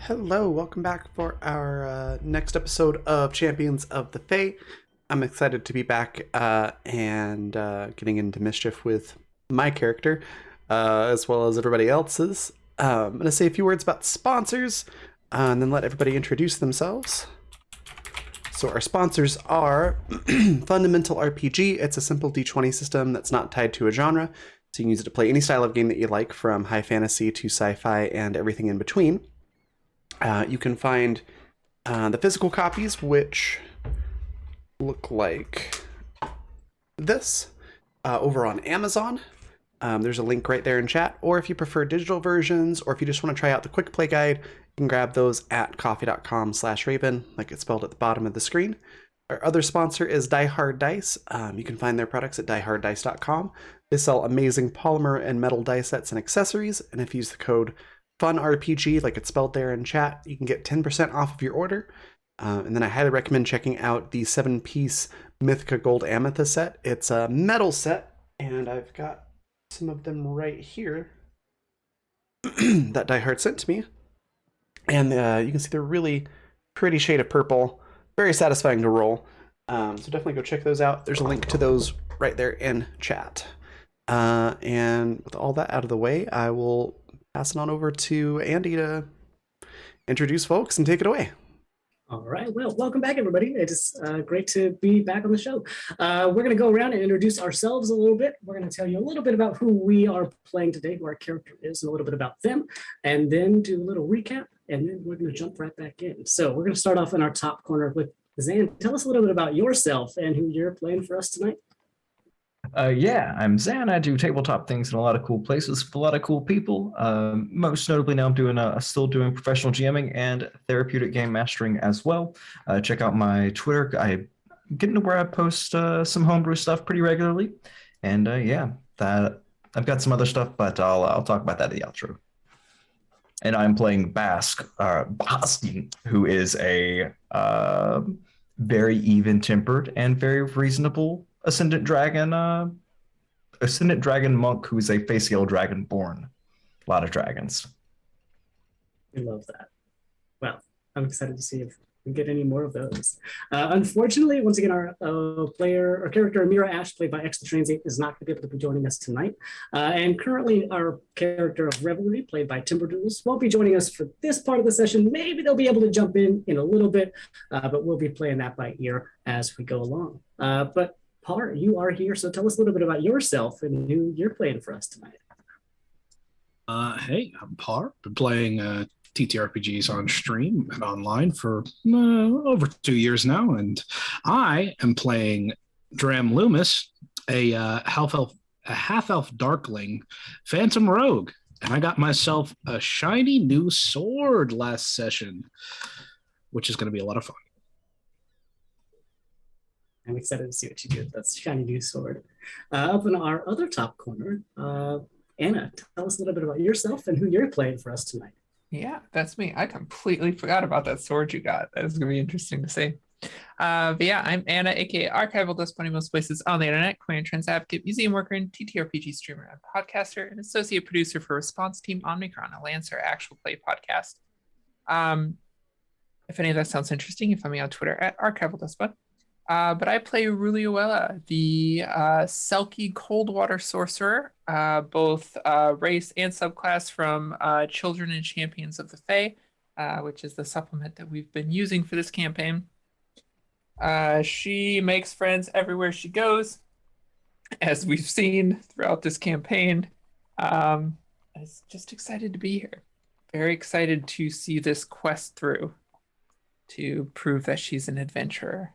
Hello, welcome back for our next episode of Champions of the Fae. I'm excited to be back and getting into mischief with my character, as well as everybody else's. I'm going to say a few words about sponsors, and then let everybody introduce themselves. So our sponsors are Fundamental RPG. It's a simple D20 system that's not tied to a genre, so you can use it to play any style of game that you like, from high fantasy to sci-fi and everything in between. You can find the physical copies, which look like this, over on Amazon. There's a link right there in chat. Or if you prefer digital versions, or if you just want to try out the quick play guide, you can grab those at coffee.com/Raven, like it's spelled at the bottom of the screen. Our other sponsor is Die Hard Dice. You can find their products at dieharddice.com. They sell amazing polymer and metal dice sets and accessories, and if you use the code FUNRPG, like it's spelled there in chat, you can get 10% off of your order. And then I highly recommend checking out the 7-piece Mythica Gold Amethyst set. It's a metal set, and I've got some of them right here that Die Hard sent to me. And you can see they're really pretty shade of purple, very satisfying to roll. So definitely go check those out. There's a link to those right there in chat. And with all that out of the way, I will pass it on over to Andy to introduce folks and take it away. All right. Well, welcome back, everybody. It's great to be back on the show. We're going to go around and introduce ourselves a little bit. We're going to tell you a little bit about who we are playing today, who our character is, and a little bit about them, and then do a little recap, and then we're going to jump right back in. So we're going to start off in our top corner with Zan. Tell us a little bit about yourself and who you're playing for us tonight. Yeah, I'm Zan. I do tabletop things in a lot of cool places with a lot of cool people. Most notably now I'm doing still doing professional GMing and therapeutic game mastering as well. Check out my Twitter. I'm getting to where I post some homebrew stuff pretty regularly. And yeah, that I've got some other stuff, but I'll talk about that in the outro. And I'm playing Basti, who is a very even-tempered and very reasonable Ascendant Dragon monk who is a Facial Dragonborn. A lot of dragons. I love that. Well, I'm excited to see if we get any more of those. Unfortunately, once again, our character, Amira Ash, played by Extra Transient, is not going to be able to be joining us tonight. And currently, our character of Revelry, played by Timberdoodles, won't be joining us for this part of the session. Maybe they'll be able to jump in a little bit, but we'll be playing that by ear as we go along. But Par, you are here, so tell us a little bit about yourself and who you're playing for us tonight. Hey, I'm Par. Been playing TTRPGs on stream and online for over 2 years now, and I am playing Dram Loomis, a half-elf darkling phantom rogue, and I got myself a shiny new sword last session, which is going to be a lot of fun. I'm excited to see what you do with that shiny new sword. Up in our other top corner, Anna, tell us a little bit about yourself and who you're playing for us tonight. Yeah, that's me. I completely forgot about that sword you got. That is going to be interesting to see. But yeah, I'm Anna, aka Archival Dust Bunny most places on the internet, queer and trans advocate, museum worker, and TTRPG streamer and podcaster, and associate producer for Response Team Omnicron, a Lancer actual play podcast. If any of that sounds interesting, you can find me on Twitter at Archival Dust Bunny. But I play Ruluella, the Selkie Coldwater Sorcerer, both race and subclass from Children and Champions of the Fae, which is the supplement that we've been using for this campaign. She makes friends everywhere she goes, as we've seen throughout this campaign. I'm just excited to be here. Very excited to see this quest through to prove that she's an adventurer.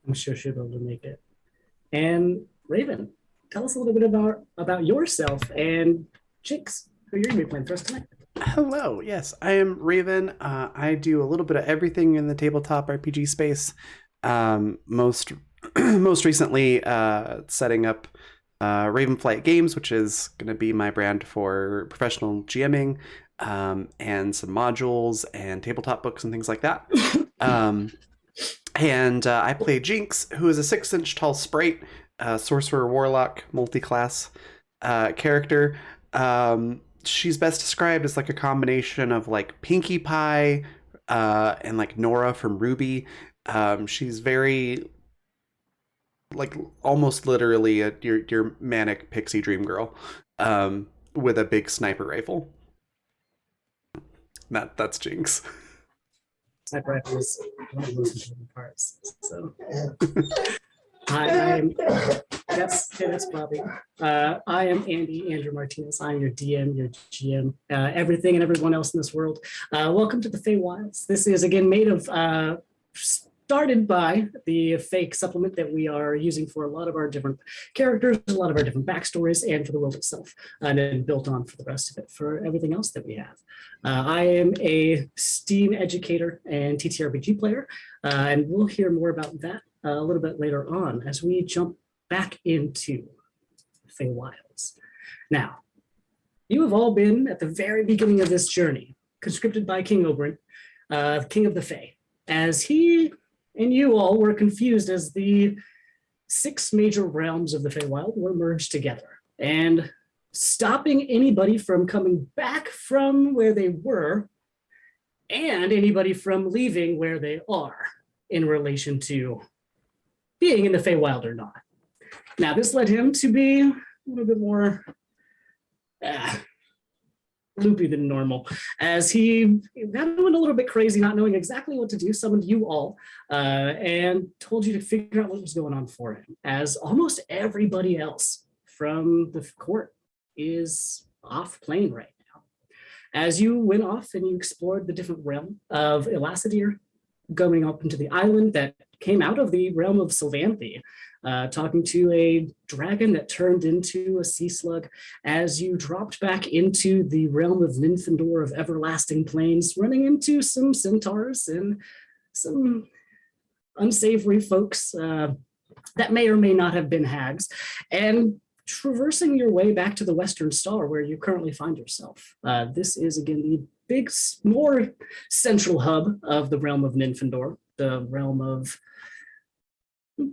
I'm sure she'll be able to make it. And Raven, tell us a little bit about yourself and Jinx, who you're going to be playing for us tonight. Hello, yes, I am Raven. I do a little bit of everything in the tabletop RPG space. Most recently, setting up Ravenflight Games, which is going to be my brand for professional GMing, and some modules and tabletop books and things like that. And I play Jinx, who is a 6-inch tall sprite, sorcerer warlock multi-class character. she's best described as like a combination of like Pinkie Pie and like Nora from Ruby. She's very like almost literally your manic pixie dream girl with a big sniper rifle. That's Jinx. Sniper rifle is one of the most important parts. So, I'm that's Bobby. I am Andrew Martinez. I'm your DM, your GM, everything and everyone else in this world. Welcome to the Feywilds. This is again made of started by the fake supplement that we are using for a lot of our different characters, a lot of our different backstories, and for the world itself, and then built on for the rest of it for everything else that we have. I am a STEAM educator and TTRPG player, and we'll hear more about that a little bit later on as we jump back into Feywilds. Now, you have all been at the very beginning of this journey, conscripted by King Oberyn, King of the Fae, as he and you all were confused as the 6 major realms of the Feywild were merged together. And stopping anybody from coming back from where they were and anybody from leaving where they are in relation to being in the Feywild or not. Now, this led him to be a little bit more loopy than normal, as he went a little bit crazy, not knowing exactly what to do, summoned you all and told you to figure out what was going on for him, as almost everybody else from the court is off playing right now. As you went off and you explored the different realm of Elassidir, going up into the island that came out of the realm of Sylvanthi, talking to a dragon that turned into a sea slug, as you dropped back into the realm of Ninthendor of Everlasting Plains, running into some centaurs and some unsavory folks that may or may not have been hags, and traversing your way back to the Western Star, where you currently find yourself. This is, again, the big, more central hub of the realm of Ninthendor, the realm of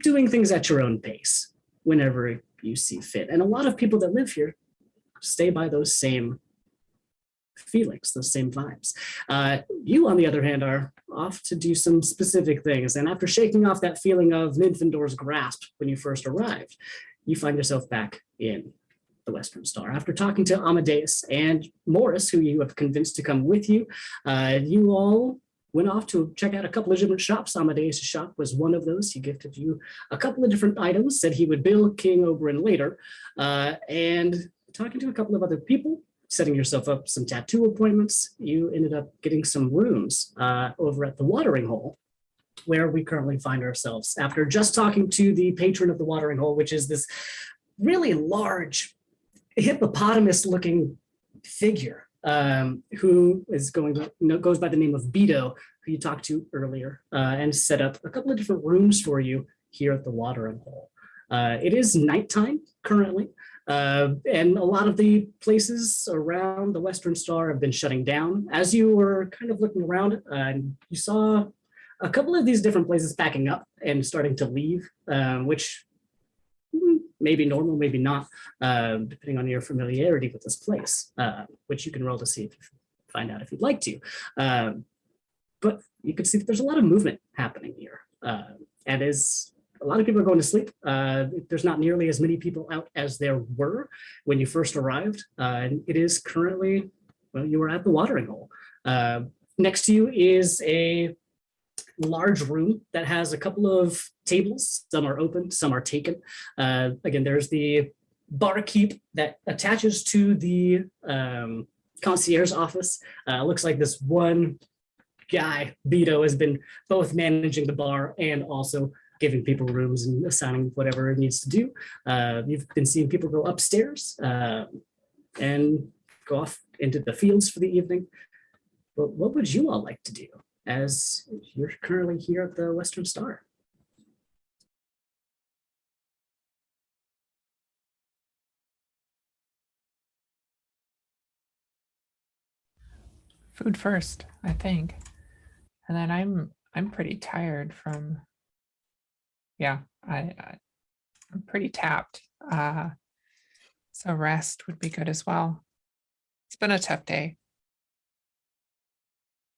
doing things at your own pace whenever you see fit. And a lot of people that live here stay by those same feelings, those same vibes. You, on the other hand, are off to do some specific things. And after shaking off that feeling of Ninthendor's grasp when you first arrived, you find yourself back in the Western Star. After talking to Amadeus and Morris, who you have convinced to come with you, you all went off to check out a couple of different shops. Amadeus' shop was one of those. He gifted you a couple of different items, said he would bill King Oberyn later, and talking to a couple of other people, setting yourself up some tattoo appointments, you ended up getting some rooms over at the Watering Hole, where we currently find ourselves after just talking to the patron of the Watering Hole, which is this really large hippopotamus-looking figure who is goes by the name of Beto, who you talked to earlier, and set up a couple of different rooms for you here at the Watering Hole. It is nighttime currently, and a lot of the places around the Western Star have been shutting down. As you were kind of looking around, you saw a couple of these different places packing up and starting to leave, which may be normal, maybe not, depending on your familiarity with this place, which you can roll to see if you find out if you'd like to. But you can see that there's a lot of movement happening here. And as a lot of people are going to sleep, there's not nearly as many people out as there were when you first arrived. And it is currently, well, you were at the Watering Hole. Next to you is a large room that has a couple of tables. Some are open, some are taken. Again, there's the barkeep that attaches to the concierge office. Looks like this one guy, Beto, has been both managing the bar and also giving people rooms and assigning whatever it needs to do. You've been seeing people go upstairs and go off into the fields for the evening. But what would you all like to do, as you're currently here at the Western Star? Food first, I think. And then I'm pretty tired from, yeah, I'm pretty tapped. So rest would be good as well. It's been a tough day.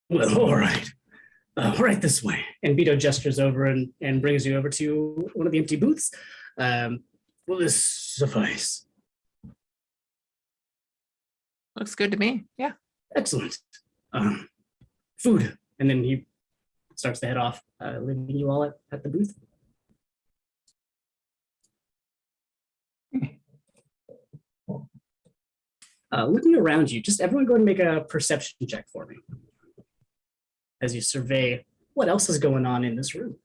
Well, all right. Right this way. And Beto gestures over and brings you over to one of the empty booths. Will this suffice? Looks good to me. Yeah. Excellent. Food. And then he starts to head off, leaving you all at the booth. Looking around you, just everyone go and make a perception check for me as you survey what else is going on in this room.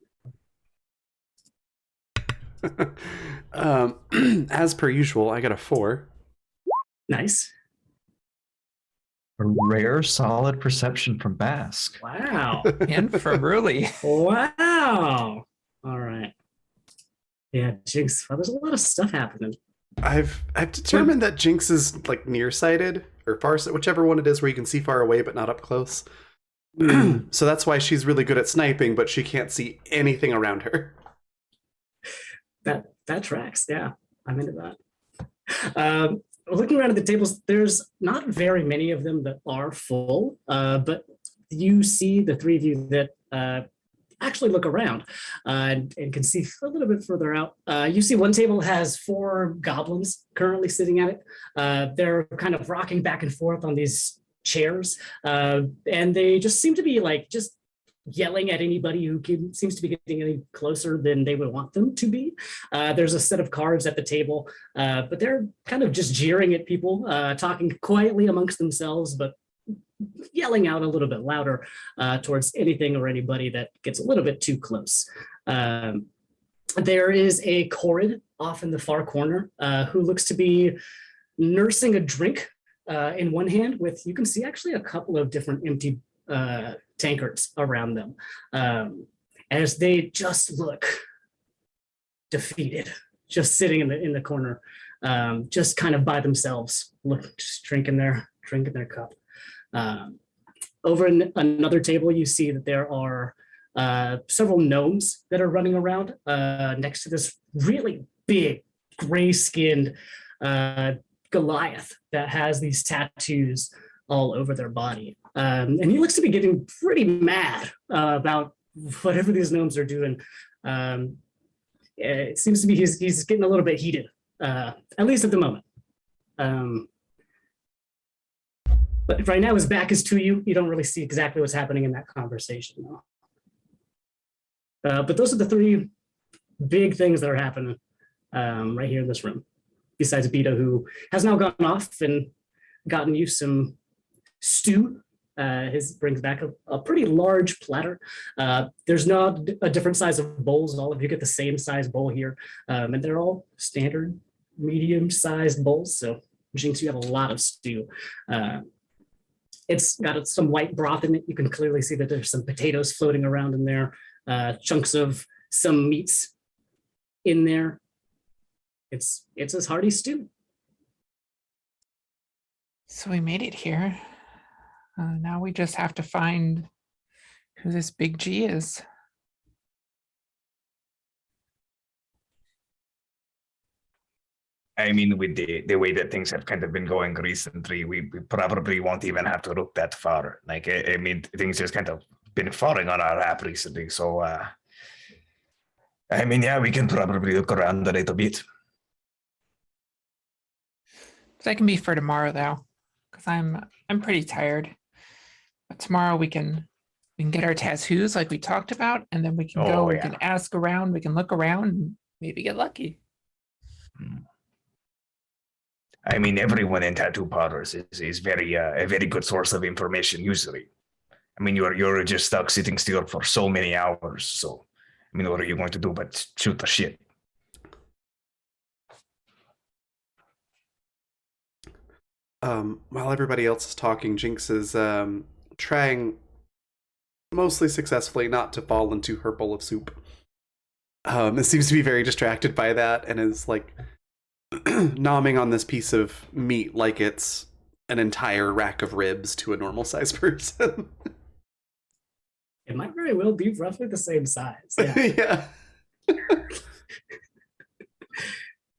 As per usual, I got a 4. Nice. A rare, solid perception from Basque. Wow. And from Ruli. Wow. All right. Yeah, Jinx. Well, there's a lot of stuff happening. I've determined that Jinx is like nearsighted or farsighted, whichever one it is, where you can see far away but not up close. So that's why she's really good at sniping, but she can't see anything around her. That tracks. Yeah, I'm into that. Looking around at the tables, there's not very many of them that are full, but you see the three of you that actually look around and can see a little bit further out. You see one table has 4 goblins currently sitting at it. They're kind of rocking back and forth on these chairs, and they just seem to be like just yelling at anybody who seems to be getting any closer than they would want them to be. There's a set of cards at the table, but they're kind of just jeering at people, talking quietly amongst themselves, but yelling out a little bit louder towards anything or anybody that gets a little bit too close. There is a Korid off in the far corner who looks to be nursing a drink in one hand with, you can see actually a couple of different empty tankards around them, as they just look defeated, just sitting in the corner, just kind of by themselves, just drinking their cup. Over in another table, you see that there are several gnomes that are running around next to this really big, gray-skinned Goliath that has these tattoos all over their body. And he looks to be getting pretty mad about whatever these gnomes are doing. It seems to be he's getting a little bit heated, at least at the moment. But right now his back is to you. You don't really see exactly what's happening in that conversation. But those are the 3 big things that are happening right here in this room. Besides Beto, who has now gone off and gotten you some stew. His brings back a pretty large platter. There's not a different size of bowls. All of you get the same size bowl here. And they're all standard medium-sized bowls. So Jinx, you have a lot of stew. It's got some white broth in it. You can clearly see that there's some potatoes floating around in there, chunks of some meats in there. It's as hearty stew. So we made it here. Now we just have to find who this Big G is. I mean, with the way that things have kind of been going recently, we probably won't even have to look that far. Like, I mean, things just kind of been falling on our lap recently. So, I mean, yeah, we can probably look around a little bit. That can be for tomorrow, though, because I'm pretty tired. But tomorrow we can get our tattoos like we talked about, and then we can go. We can ask around. We can look around and maybe get lucky. I mean, everyone in tattoo parlors is very a very good source of information usually. I mean, you're just stuck sitting still for so many hours. So, I mean, what are you going to do but shoot the shit? While everybody else is talking, Jinx is trying mostly successfully not to fall into her bowl of soup. It seems to be very distracted by that and is like nomming on this piece of meat like it's an entire rack of ribs to a normal sized person. It might very well be roughly the same size. Yeah. Yeah.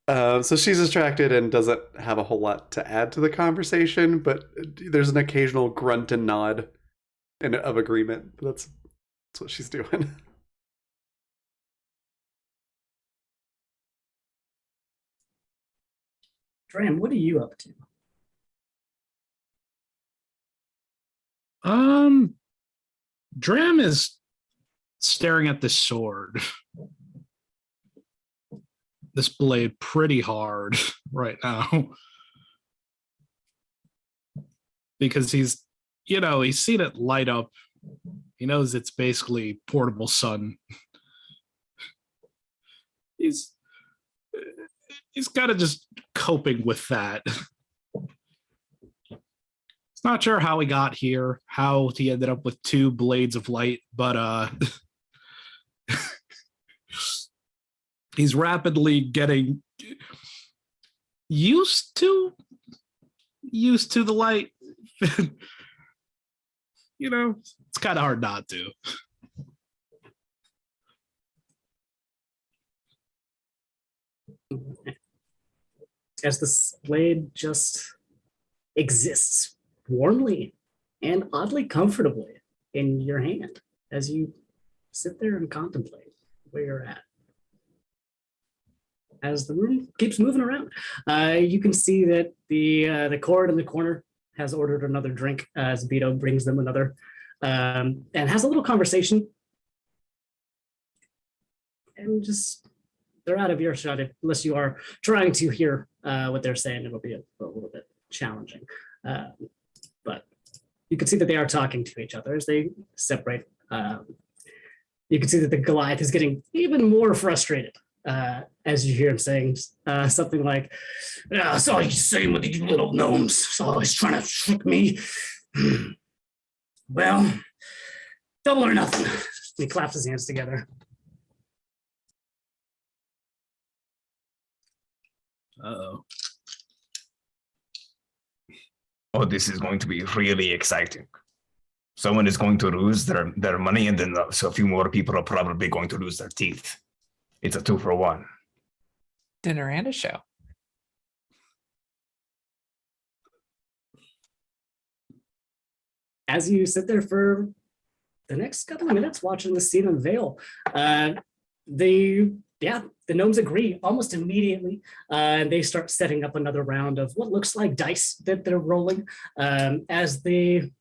So she's distracted and doesn't have a whole lot to add to the conversation, but there's an occasional grunt and nod of agreement. That's what she's doing. Dram, what are you up to? Dram is staring at this sword, this blade, pretty hard right now. Because he's seen it light up. He knows it's basically portable sun. He's kind of just coping with that. Not sure how he got here, how he ended up with 2 blades of light, but he's rapidly getting used to the light. It's kind of hard not to. As this blade just exists warmly and oddly comfortably in your hand as you sit there and contemplate where you're at. As the room keeps moving around, you can see that the Cord in the corner has ordered another drink as Beto brings them another, and has a little conversation. And just, they're out of earshot unless you are trying to hear what they're saying. It'll be a little bit challenging. But you can see that they are talking to each other as they separate. You can see that the Goliath is getting even more frustrated as you hear him saying something like, "I saw you saying with these little gnomes, always trying to trick me. Well, double or nothing." He claps his hands together. Uh-oh. Oh, this is going to be really exciting. Someone is going to lose their money, and then so a few more people are probably going to lose their teeth. It's a 2-for-1. Dinner and a show. As you sit there for the next couple of minutes watching the scene unveil, the gnomes agree almost immediately. They start setting up another round of what looks like dice that they're rolling. As they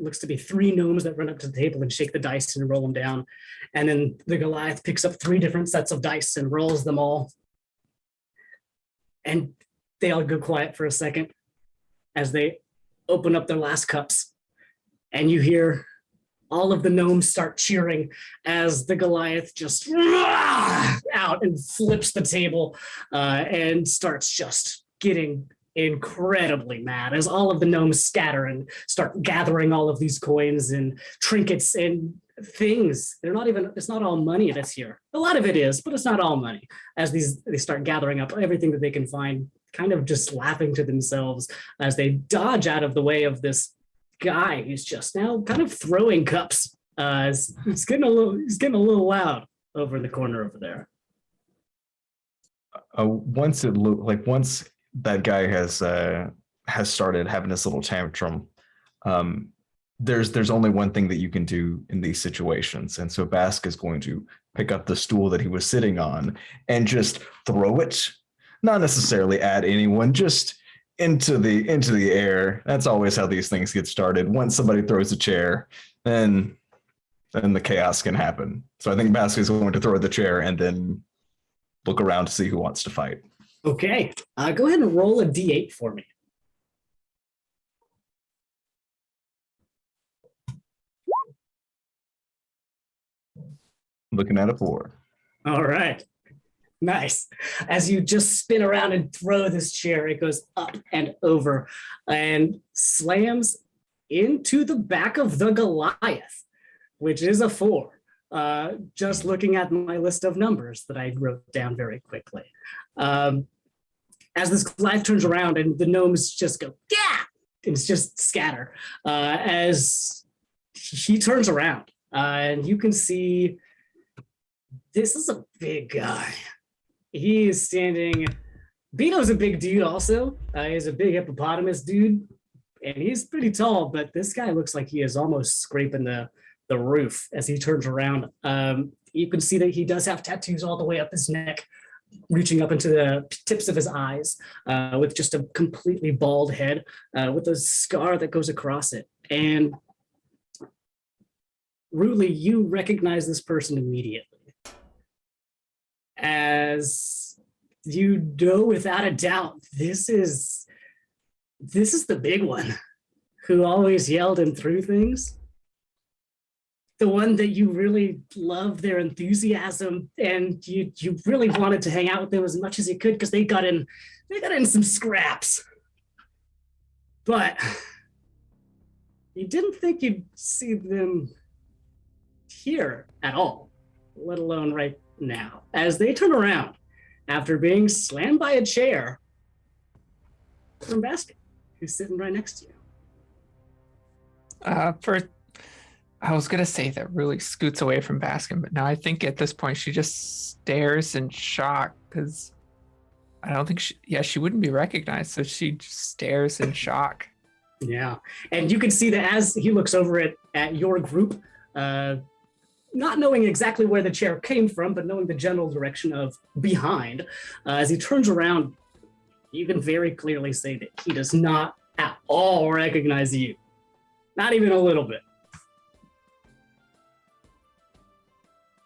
looks to be 3 gnomes that run up to the table and shake the dice and roll them down. And then the Goliath picks up 3 different sets of dice and rolls them all. And they all go quiet for a second as they open up their last cups. And you hear all of the gnomes start cheering as the Goliath just out and flips the table and starts just getting incredibly mad as all of the gnomes scatter and start gathering all of these coins and trinkets and things. It's not all money that's here. A lot of it is, but it's not all money. As they start gathering up everything that they can find, kind of just laughing to themselves as they dodge out of the way of this guy who's just now kind of throwing cups. He's getting a little loud over in the corner over there. Once that guy has started having this little tantrum, there's only one thing that you can do in these situations, and so Bask is going to pick up the stool that he was sitting on and just throw it, not necessarily at anyone, just into the air. That's always how these things get started. Once somebody throws a chair, then the chaos can happen. So I think Bask is going to throw the chair and then look around to see who wants to fight. Okay, go ahead and roll a d8 for me. Looking at a 4. All right. Nice. As you just spin around and throw this chair, it goes up and over and slams into the back of the Goliath, which is a 4. Just looking at my list of numbers that I wrote down very quickly. As this Goliath turns around and the gnomes just go, yeah, and it's just scatter. As he turns around and you can see this is a big guy. He is standing Beto's a big dude also. He's a big hippopotamus dude, and he's pretty tall, but this guy looks like he is almost scraping the roof as he turns around. You can see that he does have tattoos all the way up his neck, reaching up into the tips of his eyes, with just a completely bald head, with a scar that goes across it. And Ruli, you recognize this person immediately, as you know without a doubt this is the big one who always yelled and threw things. The one that you really loved their enthusiasm, and you really wanted to hang out with them as much as you could because they got in some scraps. But you didn't think you'd see them here at all, let alone right now. As they turn around after being slammed by a chair from Baskin, who's sitting right next to you. First, I was gonna say that really scoots away from Baskin, but now I think at this point she just stares in shock because I don't think she wouldn't be recognized, so she just stares in shock. Yeah, and you can see that as he looks over at your group, not knowing exactly where the chair came from, but knowing the general direction of behind, as he turns around, you can very clearly say that he does not at all recognize you. Not even a little bit.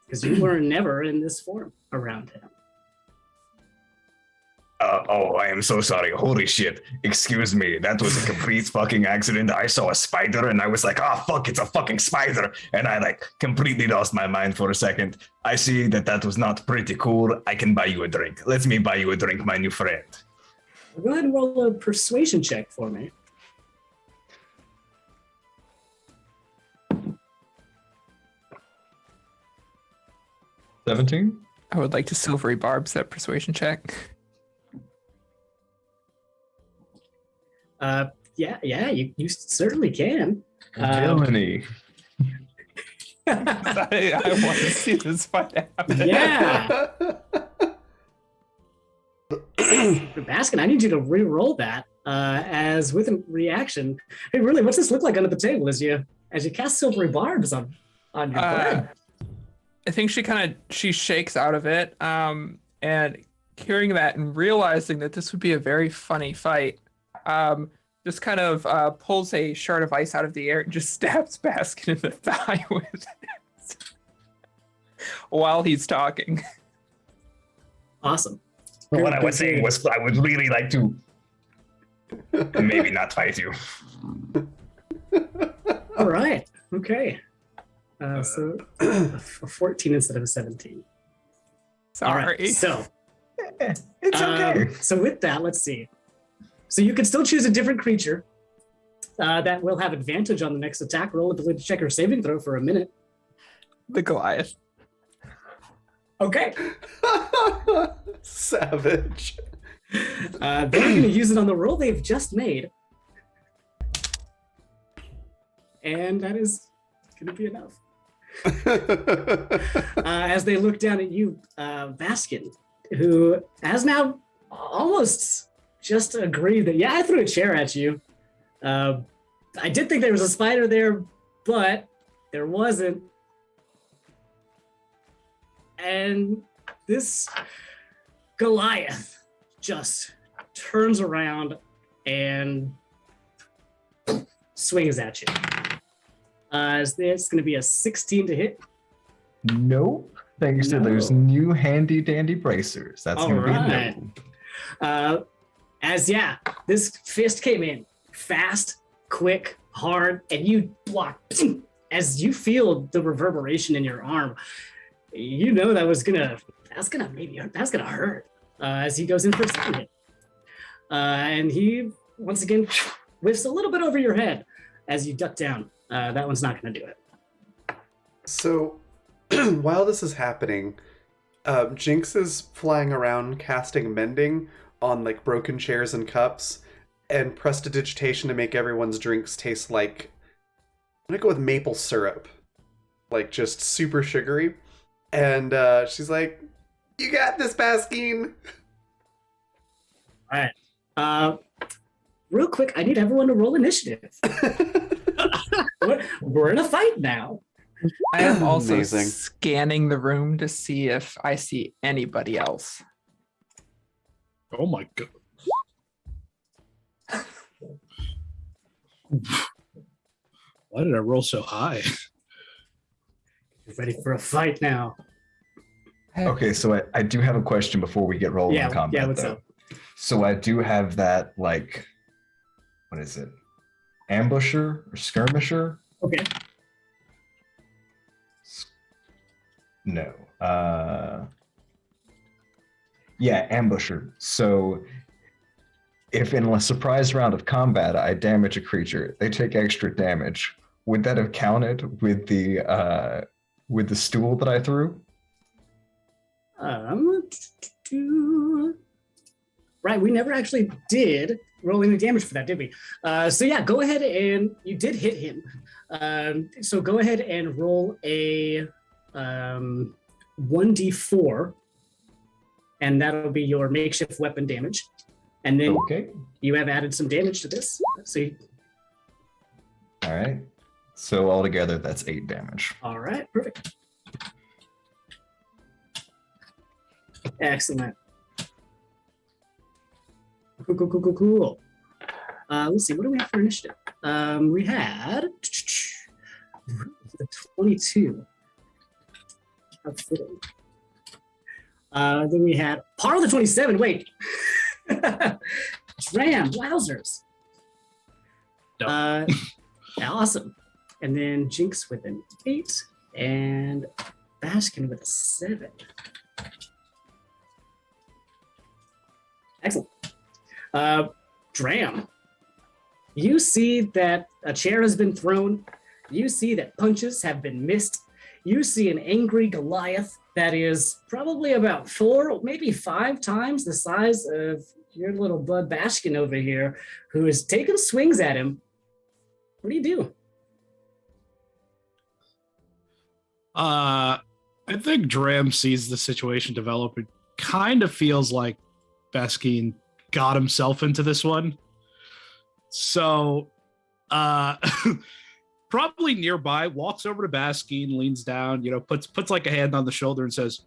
Because you were never in this form around him. I am so sorry. Holy shit. Excuse me. That was a complete fucking accident. I saw a spider and I was like, oh, fuck, it's a fucking spider. And I like completely lost my mind for a second. I see that was not pretty cool. I can buy you a drink. Let me buy you a drink, my new friend. Go ahead and roll a persuasion check for me. $17? I would like to silvery barbs that persuasion check. Yeah, you certainly can. Villainy. I want to see this fight happen. Yeah. Baskin, I need you to re-roll that as with a reaction. Hey, really, what's this look like under the table as you cast silvery barbs on your bread? I think she shakes out of it, and hearing that and realizing that this would be a very funny fight, just kind of pulls a shard of ice out of the air and just stabs Baskin in the thigh with it while he's talking. Awesome. What I was saying was I would really like to maybe not fight you. All right. Okay. So a 14 instead of a 17. Sorry. All right. So It's okay. So with that, let's see. So you can still choose a different creature that will have advantage on the next attack roll. Ability to check your saving throw for a minute. The Goliath. Okay. Savage. They're going to use it on the roll they've just made. And that is going to be enough. As they look down at you, Baskin, who has now almost just agreed that, yeah, I threw a chair at you. I did think there was a spider there, but there wasn't. And this Goliath just turns around and swings at you. Is this going to be a 16 to hit? Nope. Thanks to those new handy dandy bracers. That's All going to right. be a no. This fist came in fast, quick, hard, and you block. As you feel the reverberation in your arm, you know that's gonna hurt. As he goes in for a second hit, and he once again whiffs a little bit over your head as you duck down. That one's not gonna do it. So, while this is happening, Jinx is flying around casting Mending on like broken chairs and cups, and Prestidigitation to make everyone's drinks taste like, I'm gonna go with maple syrup, like just super sugary. And she's like, "You got this, Baskin." right. Real quick, I need everyone to roll initiative. We're in a fight now. I am also Amazing. scanning the room to see if I see anybody else. Oh my god. Why did I roll so high? You're ready for a fight now. Okay, so I do have a question before we get rolling in combat. Yeah, what's though. up? So I do have that, like, what is it? Ambusher or skirmisher? Okay. No. Yeah, ambusher. So if in a surprise round of combat I damage a creature, they take extra damage. Would that have counted with the stool that I threw? Right, we never actually did roll any damage for that, did we? So yeah, go ahead and you did hit him. So go ahead and roll a 1d4, and that'll be your makeshift weapon damage. And then Okay. you have added some damage to this. So All right. So altogether, that's 8 damage. all right, perfect. Excellent. Cool. Let's see, what do we have for initiative? We had the 22. How fitting. Then we had part of the 27. Wait. Dram, wowzers. Awesome. And then Jinx with an 8 and Baskin with a 7. Excellent. Dram, you see that a chair has been thrown. You see that punches have been missed. You see an angry Goliath that is probably about 4, maybe 5 times the size of your little bud Baskin over here, who is taking swings at him. What do you do? I think Dram sees the situation develop. It kind of feels like Baskin got himself into this one. So probably nearby, walks over to Baskin, leans down, puts like a hand on the shoulder and says,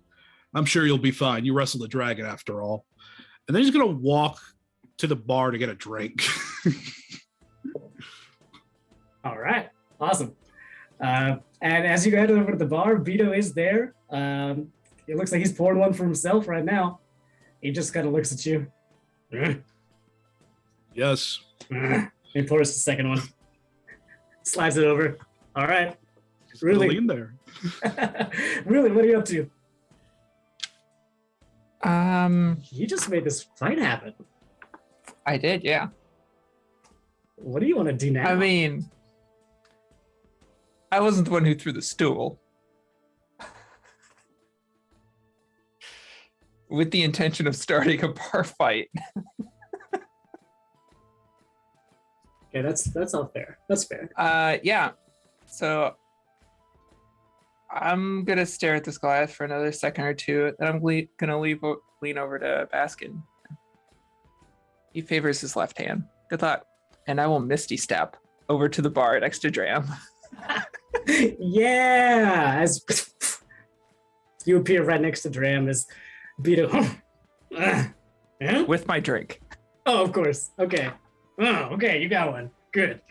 "I'm sure you'll be fine. You wrestled a dragon after all." And then he's gonna walk to the bar to get a drink. All right, awesome. And as you head over to the bar, Vito is there. It looks like he's pouring one for himself right now. He just kind of looks at you. Yes. He pours the second one. Slides it over. All right. Really? Lean there. Really, what are you up to? Um, You just made this fight happen. I did, yeah. What do you want to do now? I mean, I wasn't the one who threw the stool. With the intention of starting a bar fight. okay, that's all fair. That's fair. Yeah. So I'm gonna stare at this Goliath for another second or two, and I'm gonna lean over to Baskin. He favors his left hand. Good luck. And I will Misty Step over to the bar next to Dram. Yeah, as you appear right next to Dram as Vito. Yeah? With my drink. Oh, of course. Okay. Oh, okay, you got one. Good.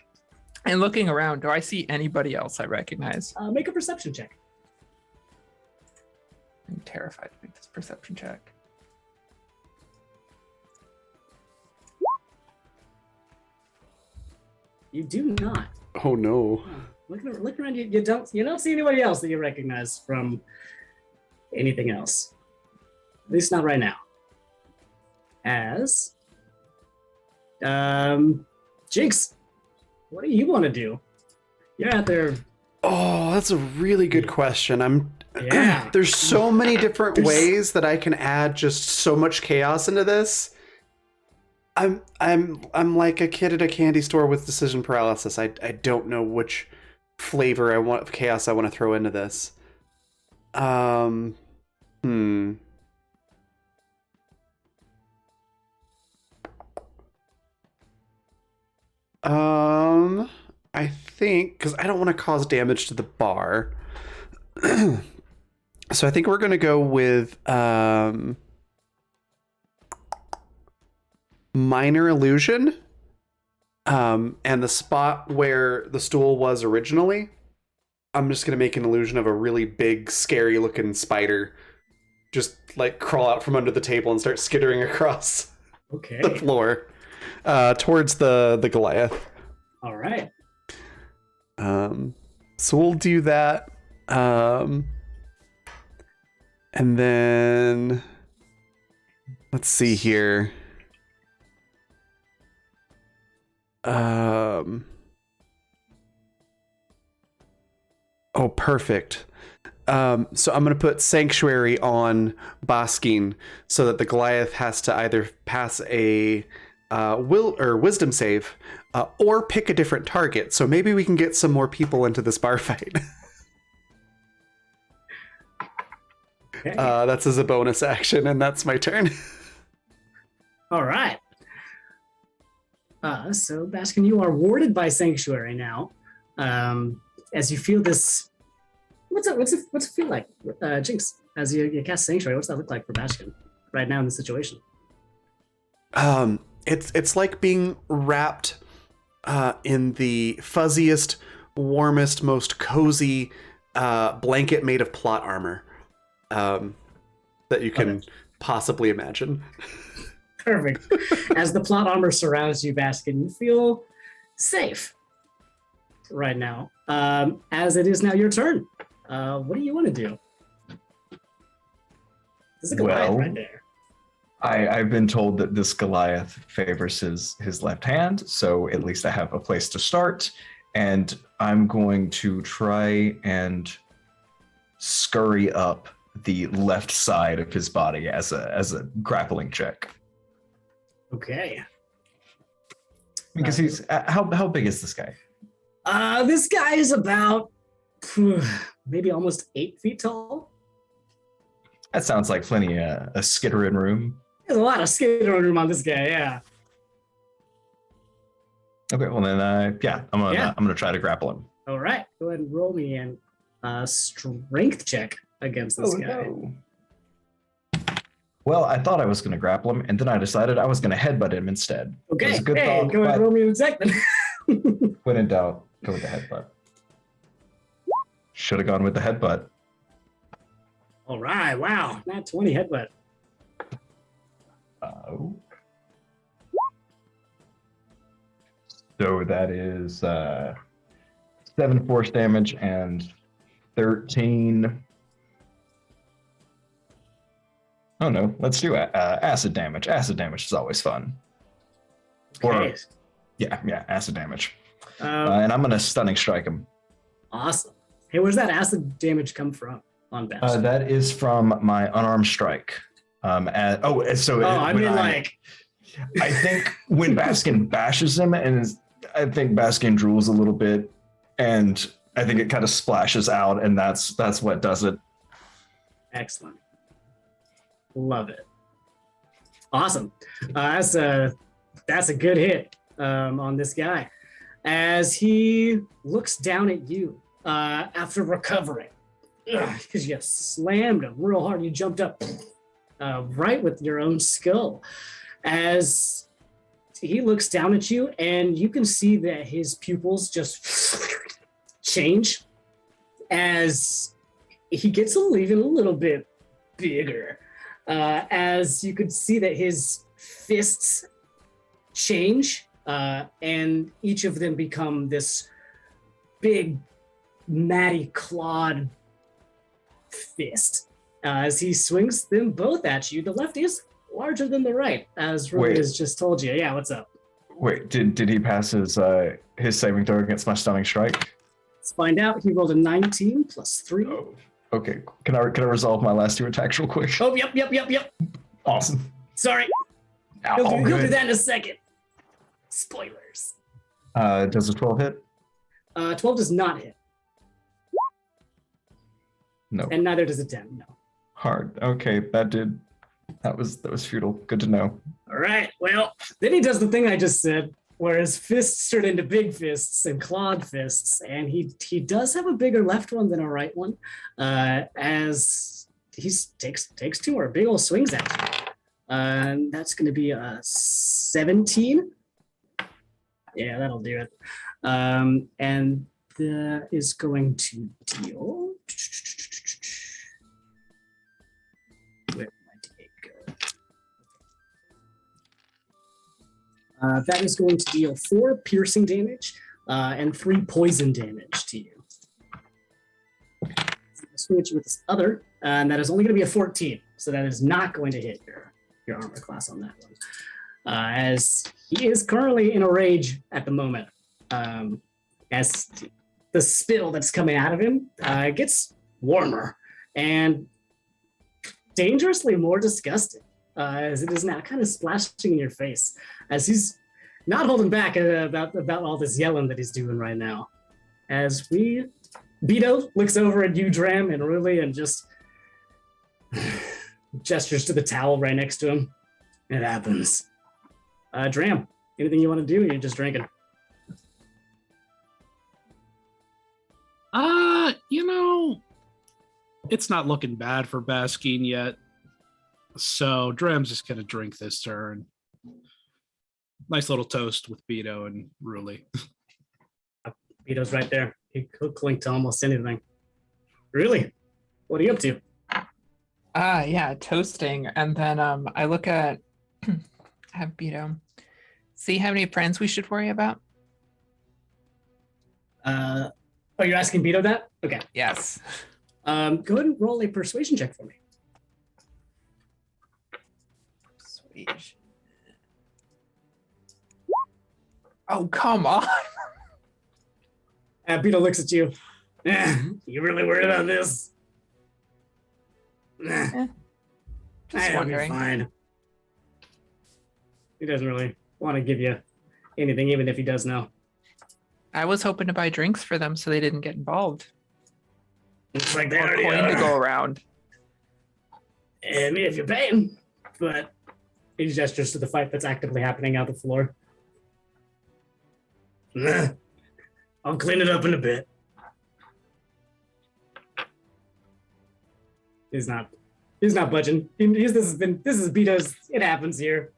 And looking around, do I see anybody else I recognize? Make a perception check. I'm terrified to make this perception check. You do not. Oh no. Look around. You don't see anybody else that you recognize from anything else. At least not right now. As Jinx, what do you want to do? You're out there. Oh, that's a really good question. Yeah. There's so many different ways that I can add just so much chaos into this. I'm like a kid at a candy store with decision paralysis. I don't know which flavor of chaos I want to throw into this. I think because I don't want to cause damage to the bar, so I think we're gonna go with minor illusion. And the spot where the stool was originally, I'm just gonna make an illusion of a really big, scary looking spider just like crawl out from under the table and start skittering across Okay. the floor towards the Goliath. All right. So we'll do that. And then let's see here. Oh, perfect. So I'm going to put Sanctuary on Boskin so that the Goliath has to either pass a will or wisdom save or pick a different target. So maybe we can get some more people into this bar fight. Okay. That's as a bonus action, and that's my turn. All right. So Baskin, you are warded by Sanctuary now. As you feel this, what's it feel like, Jinx? As you cast Sanctuary, what's that look like for Baskin right now in the situation? It's like being wrapped in the fuzziest, warmest, most cozy blanket made of plot armor that you can possibly imagine. Perfect. As the plot armor surrounds you, Baskin, you feel safe right now. As it is now your turn. What do you want to do? There's a Goliath Well, right there. I've been told that this Goliath favors his left hand, so at least I have a place to start. And I'm going to try and scurry up the left side of his body as a grappling check. Okay. Because he's how big is this guy? This guy is about maybe almost 8 feet tall. That sounds like plenty a skittering room. There's a lot of skittering room on this guy, yeah. Okay, well then, I'm gonna try to grapple him. All right, go ahead and roll me a strength check against this guy. No. Well, I thought I was gonna grapple him, and then I decided I was gonna headbutt him instead. It Okay, was a good hey, thought, go ahead and but roll me a check then. when in doubt, go with the headbutt. Should have gone with the headbutt. All right, wow, not 20 headbutt. So that is 7 force damage and 13. Oh no, let's do acid damage. Acid damage is always fun. Okay. Yeah, acid damage. Um, And I'm gonna stunning strike him. Awesome. Hey, where's that acid damage come from on Bastion? That is from my unarmed strike. I think when Baskin bashes him, I think Baskin drools a little bit, and I think it kind of splashes out, and that's what does it. Excellent. Love it. Awesome. That's a good hit on this guy. As he looks down at you after recovering, because you slammed him real hard, you jumped up right with your own skill. As he looks down at you, and you can see that his pupils just change as he gets even a little bit bigger. As you could see that his fists change, and each of them become this big, matty clawed fist. As he swings them both at you, the left is larger than the right, as Rory Wait. has just told you. Yeah, what's up? Wait, did he pass his saving throw against my stunning strike? Let's find out. He rolled a 19 plus 3. Oh, okay. Can I resolve my last 2 attacks real quick? Oh, yep. Awesome. Sorry. All He'll do good. that in a second. Spoilers. Does a 12 hit? 12 does not hit, No. and neither does a 10. No. Hard. Okay, that was futile. Good to know. All right. Well, then he does the thing I just said. where his fists turn into big fists and clawed fists, and he does have a bigger left one than a right one, as he takes two more big old swings at you. That's going to be a 17. Yeah, that'll do it. And that is going to deal. Where did my D8 go? That is going to deal 4 piercing damage and 3 poison damage to you. Switch with this other, and that is only going to be a 14, so that is not going to hit your armor class on that one. As he is currently in a rage at the moment, as the spittle that's coming out of him gets warmer and dangerously more disgusting, as it is now kind of splashing in your face, as he's not holding back about all this yelling that he's doing right now. As Beto looks over at you, Dram, and Ruli, and just gestures to the towel right next to him. It happens. Dram, anything you want to do, or you're just drinking? It's not looking bad for Baskin yet. So Dram's just gonna drink this turn. Nice little toast with Beto and Ruli. Beto's right there. He'll clink to almost anything. Really? What are you up to? Yeah, toasting. And then I look at have Beto. See how many friends we should worry about? Oh, you're asking Beto that? Okay. Yes. Go ahead and roll a persuasion check for me. Sweet. Oh, come on. Beto looks at you. You really worried about this? Just I'll be wondering. fine. He doesn't really want to give you anything, even if he does know. I was hoping to buy drinks for them so they didn't get involved. It's like they More already coin to are. go around. I mean, if you're paying, but he gestures to the fight that's actively happening out the floor. I'll clean it up in a bit. He's not budging. This is Beto's. It happens here.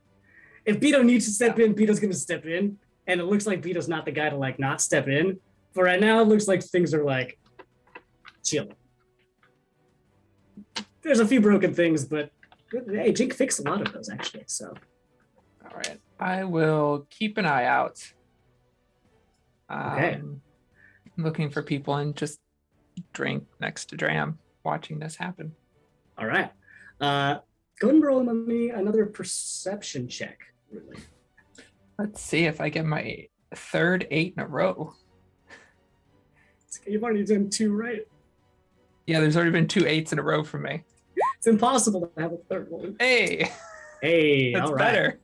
If Beto needs to step in, Beto's going to step in, and it looks like Beto's not the guy to like not step in. For right now, it looks like things are like chill. There's a few broken things, but hey, Jink fixed a lot of those actually. So All right. I will keep an eye out. Okay. Looking for people and just drink next to Dram, watching this happen. all right, go ahead and roll me another perception check. Really. Let's see if I get my third 8 in a row. You've already done 2 right. Yeah, there's already been 2 8s in a row for me. It's impossible to have a third one. Hey, Hey, that's all right. better.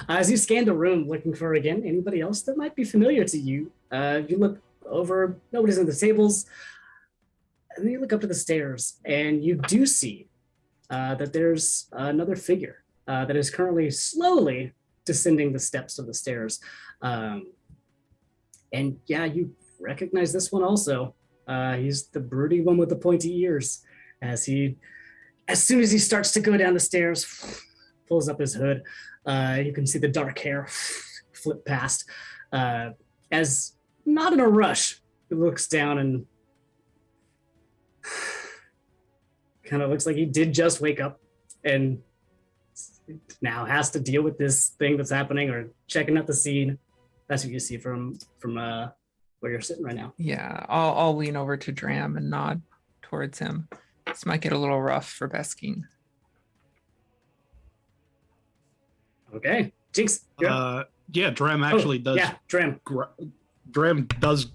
As you scan the room looking for, again, anybody else that might be familiar to you, you look over, nobody's on the tables, and then you look up to the stairs, and you do see that there's another figure that is currently slowly descending the steps of the stairs. And yeah, you recognize this one also. He's the broody one with the pointy ears. As soon as he starts to go down the stairs, pulls up his hood, you can see the dark hair flip past. As not in a rush, he looks down and kind of looks like he did just wake up and now has to deal with this thing that's happening or checking out the scene. That's what you see from where you're sitting right now. Yeah, I'll lean over to Dram and nod towards him. This might get a little rough for Beskine. Okay, Jinx. You're up. Yeah, Dram actually does. Yeah, Dram. Dram does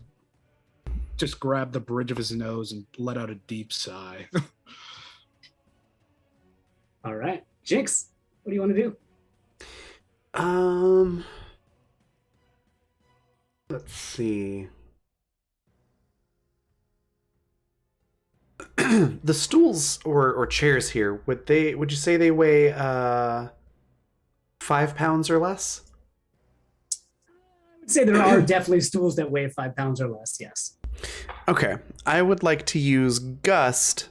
just grab the bridge of his nose and let out a deep sigh. All right, Jinx. What do you want to do? Let's see. The stools or chairs here, would you say they weigh 5 pounds or less? say there are definitely stools that weigh 5 pounds or less. Yes. Okay, I would like to use Gust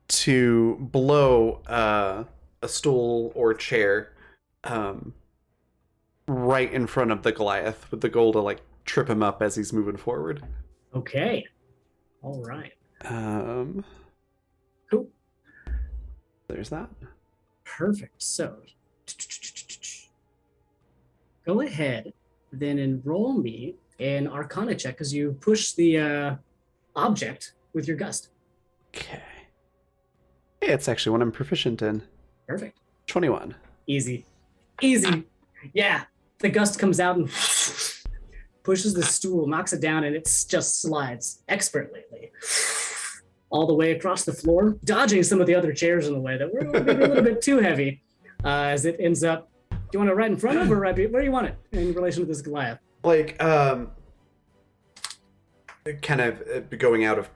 to blow a stool or chair right in front of the Goliath with the goal to like trip him up as he's moving forward. Okay. All right. Cool. There's that. Perfect. So go ahead, then enroll me in Arcana check as you push the object with your gust. Okay. Hey, it's actually one I'm proficient in. Perfect. 21. Easy. Easy. Yeah. The gust comes out and pushes the stool, knocks it down, and it just slides expertly all the way across the floor, dodging some of the other chairs in the way that were maybe a little bit too heavy as it ends up. Do you want it right in front of or right where do you want it in relation to this Goliath? Like, kind of going out of,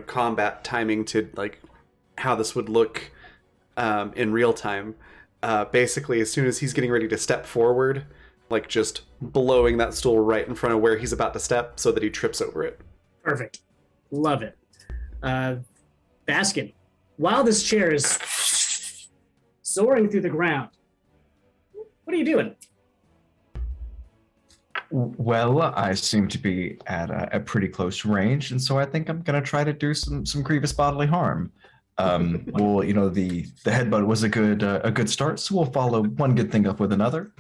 combat timing to like how this would look in real time. Basically, as soon as he's getting ready to step forward, like just blowing that stool right in front of where he's about to step so that he trips over it. Perfect. Love it. Baskin, while this chair is soaring through the ground, what are you doing? Well, I seem to be at a pretty close range, and so I think I'm going to try to do some grievous bodily harm. Well, the headbutt was a good start, so we'll follow one good thing up with another.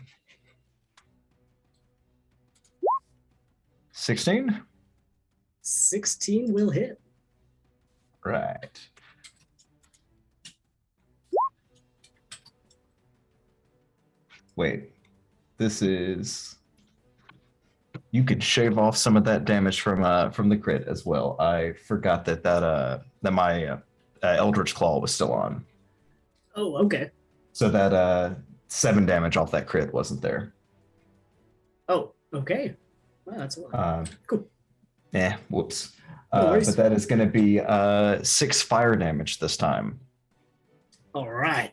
16? 16 will hit. Right. Wait, this is. You could shave off some of that damage from the crit as well. I forgot that my Eldritch Claw was still on. Oh, okay. So that 7 damage off that crit wasn't there. Oh, okay. Well, that's a lot. Cool. Whoops. No worries. But that is going to be 6 fire damage this time. All right.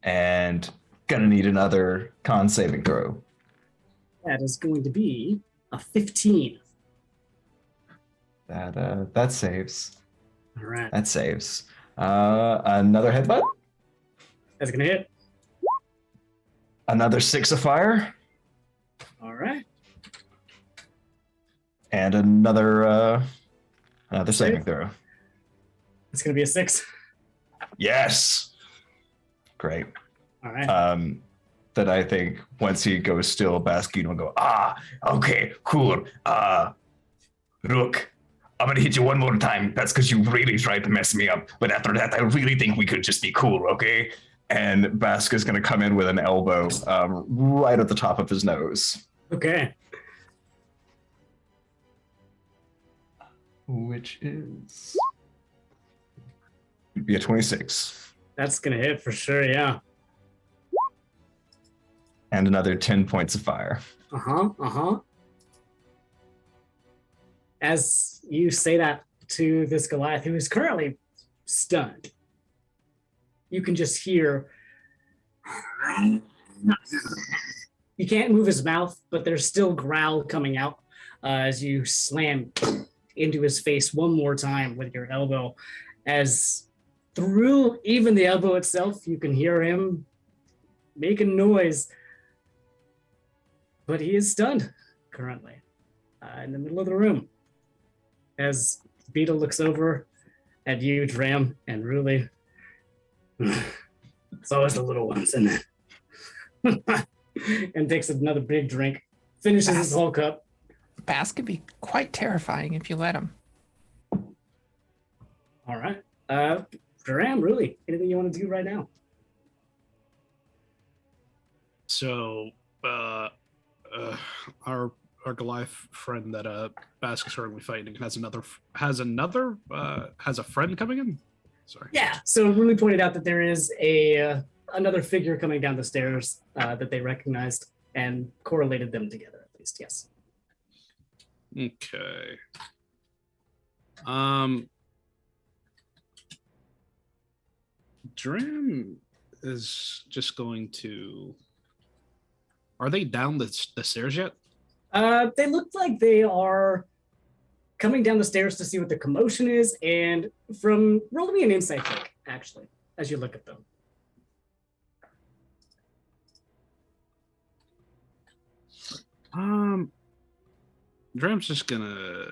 And gonna need another con saving throw. That is going to be a 15. That saves. All right. That saves. Another headbutt. That's going to hit. Another 6 of fire. All right. And another saving throw. It's going to be a 6. Yes. Great. All right. That I think once he goes still, Baskin will go, okay, cool. Rook, I'm gonna hit you one more time. That's because you really tried to mess me up. But after that, I really think we could just be cool, okay? And Bask is gonna come in with an elbow right at the top of his nose. Okay. Which is would be a 26. That's going to hit for sure, yeah. And another 10 points of fire. As you say that to this Goliath, who is currently stunned, you can just hear. You can't move his mouth, but there's still growl coming out as you slam into his face one more time with your elbow. As through even the elbow itself, you can hear him making noise. But he is stunned currently in the middle of the room. As Beetle looks over at you, Dram, and really, it's always the little ones, isn't it? And takes another big drink, finishes his whole cup. Bass could be quite terrifying if you let him. All right. Dram, really, anything you want to do right now? So, our Goliath friend that Bask is currently fighting has a friend coming in. Sorry. Yeah. So Ruli pointed out that there is another figure coming down the stairs that they recognized and correlated them together at least. Yes. Okay. Dram is just going to. Are they down the stairs yet? They look like they are coming down the stairs to see what the commotion is, and roll me an insight check, actually, as you look at them. Dram's just gonna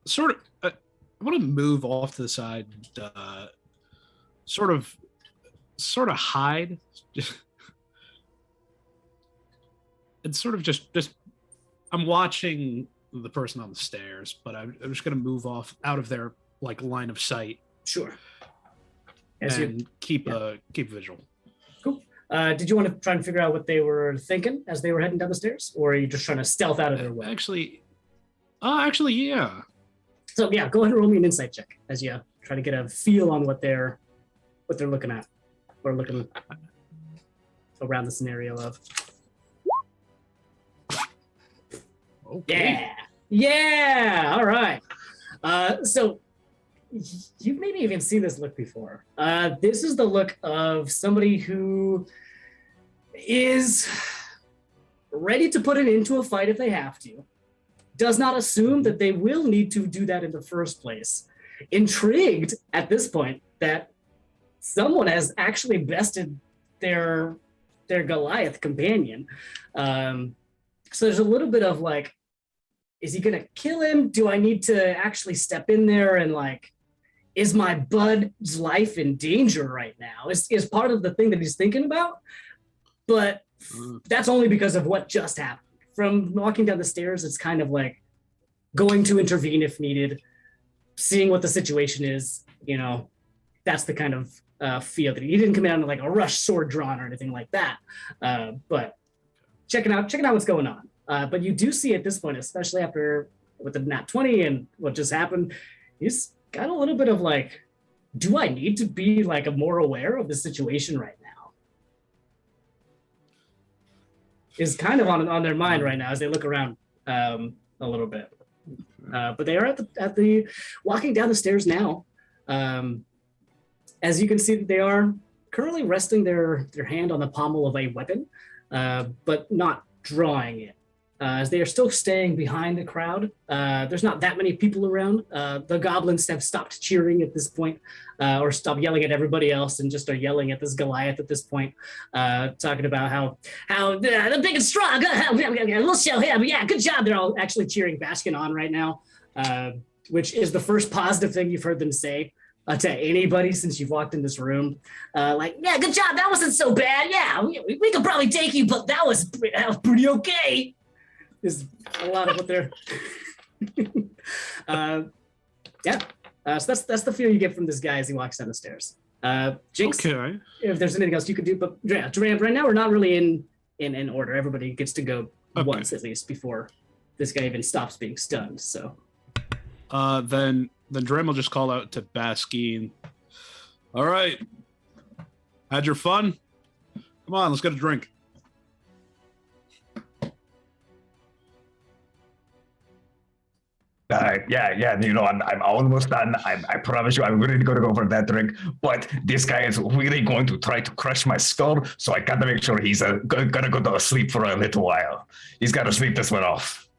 sort of. I want to move off to the side, sort of hide, and sort of just. I'm watching the person on the stairs, but I'm just gonna move off out of their like line of sight. Sure. And keep visual. Cool. Did you want to try and figure out what they were thinking as they were heading down the stairs, or are you just trying to stealth out of their way? Actually, yeah. So yeah, go ahead and roll me an insight check as you try to get a feel on what they're looking at, or looking around the scenario of. Okay. Yeah. All right. So you've maybe even seen this look before. This is the look of somebody who is ready to put it into a fight if they have to. Does not assume that they will need to do that in the first place. Intrigued at this point that someone has actually bested their Goliath companion. So there's a little bit of like, is he gonna kill him? Do I need to actually step in there and like, is my bud's life in danger right now? Is part of the thing that he's thinking about. But that's only because of what just happened. From walking down the stairs, it's kind of like going to intervene if needed, seeing what the situation is. You know, that's the kind of feel that he didn't come in on like a rush sword drawn or anything like that. But checking out what's going on. But you do see at this point, especially after with the nat 20 and what just happened, he's got a little bit of like, do I need to be like more aware of the situation right now? Is kind of on their mind right now as they look around a little bit. But they are at the walking down the stairs now. As you can see, they are currently resting their hand on the pommel of a weapon, but not drawing it. As they are still staying behind the crowd. There's not that many people around. The goblins have stopped cheering at this point, or stopped yelling at everybody else and just are yelling at this Goliath at this point, talking about how the big and strong, we'll show him. Yeah, good job. They're all actually cheering Baskin on right now, which is the first positive thing you've heard them say to anybody since you've walked in this room. Like, yeah, good job. That wasn't so bad. Yeah, we could probably take you, but that was pretty okay. Is a lot of what they're so that's the feel you get from this guy as he walks down the stairs. Jinx, Okay. if there's anything else you could do, but yeah, Duran, right now we're not really in order. Everybody gets to go once at least before this guy even stops being stunned. So Then Dram will just call out to Baskin. All right. Had your fun? Come on, let's get a drink. Yeah, you know, I'm almost done. I promise you, I'm really going to go for that drink. But this guy is really going to try to crush my skull, so I got to make sure he's going to go to sleep for a little while. He's got to sleep this one off.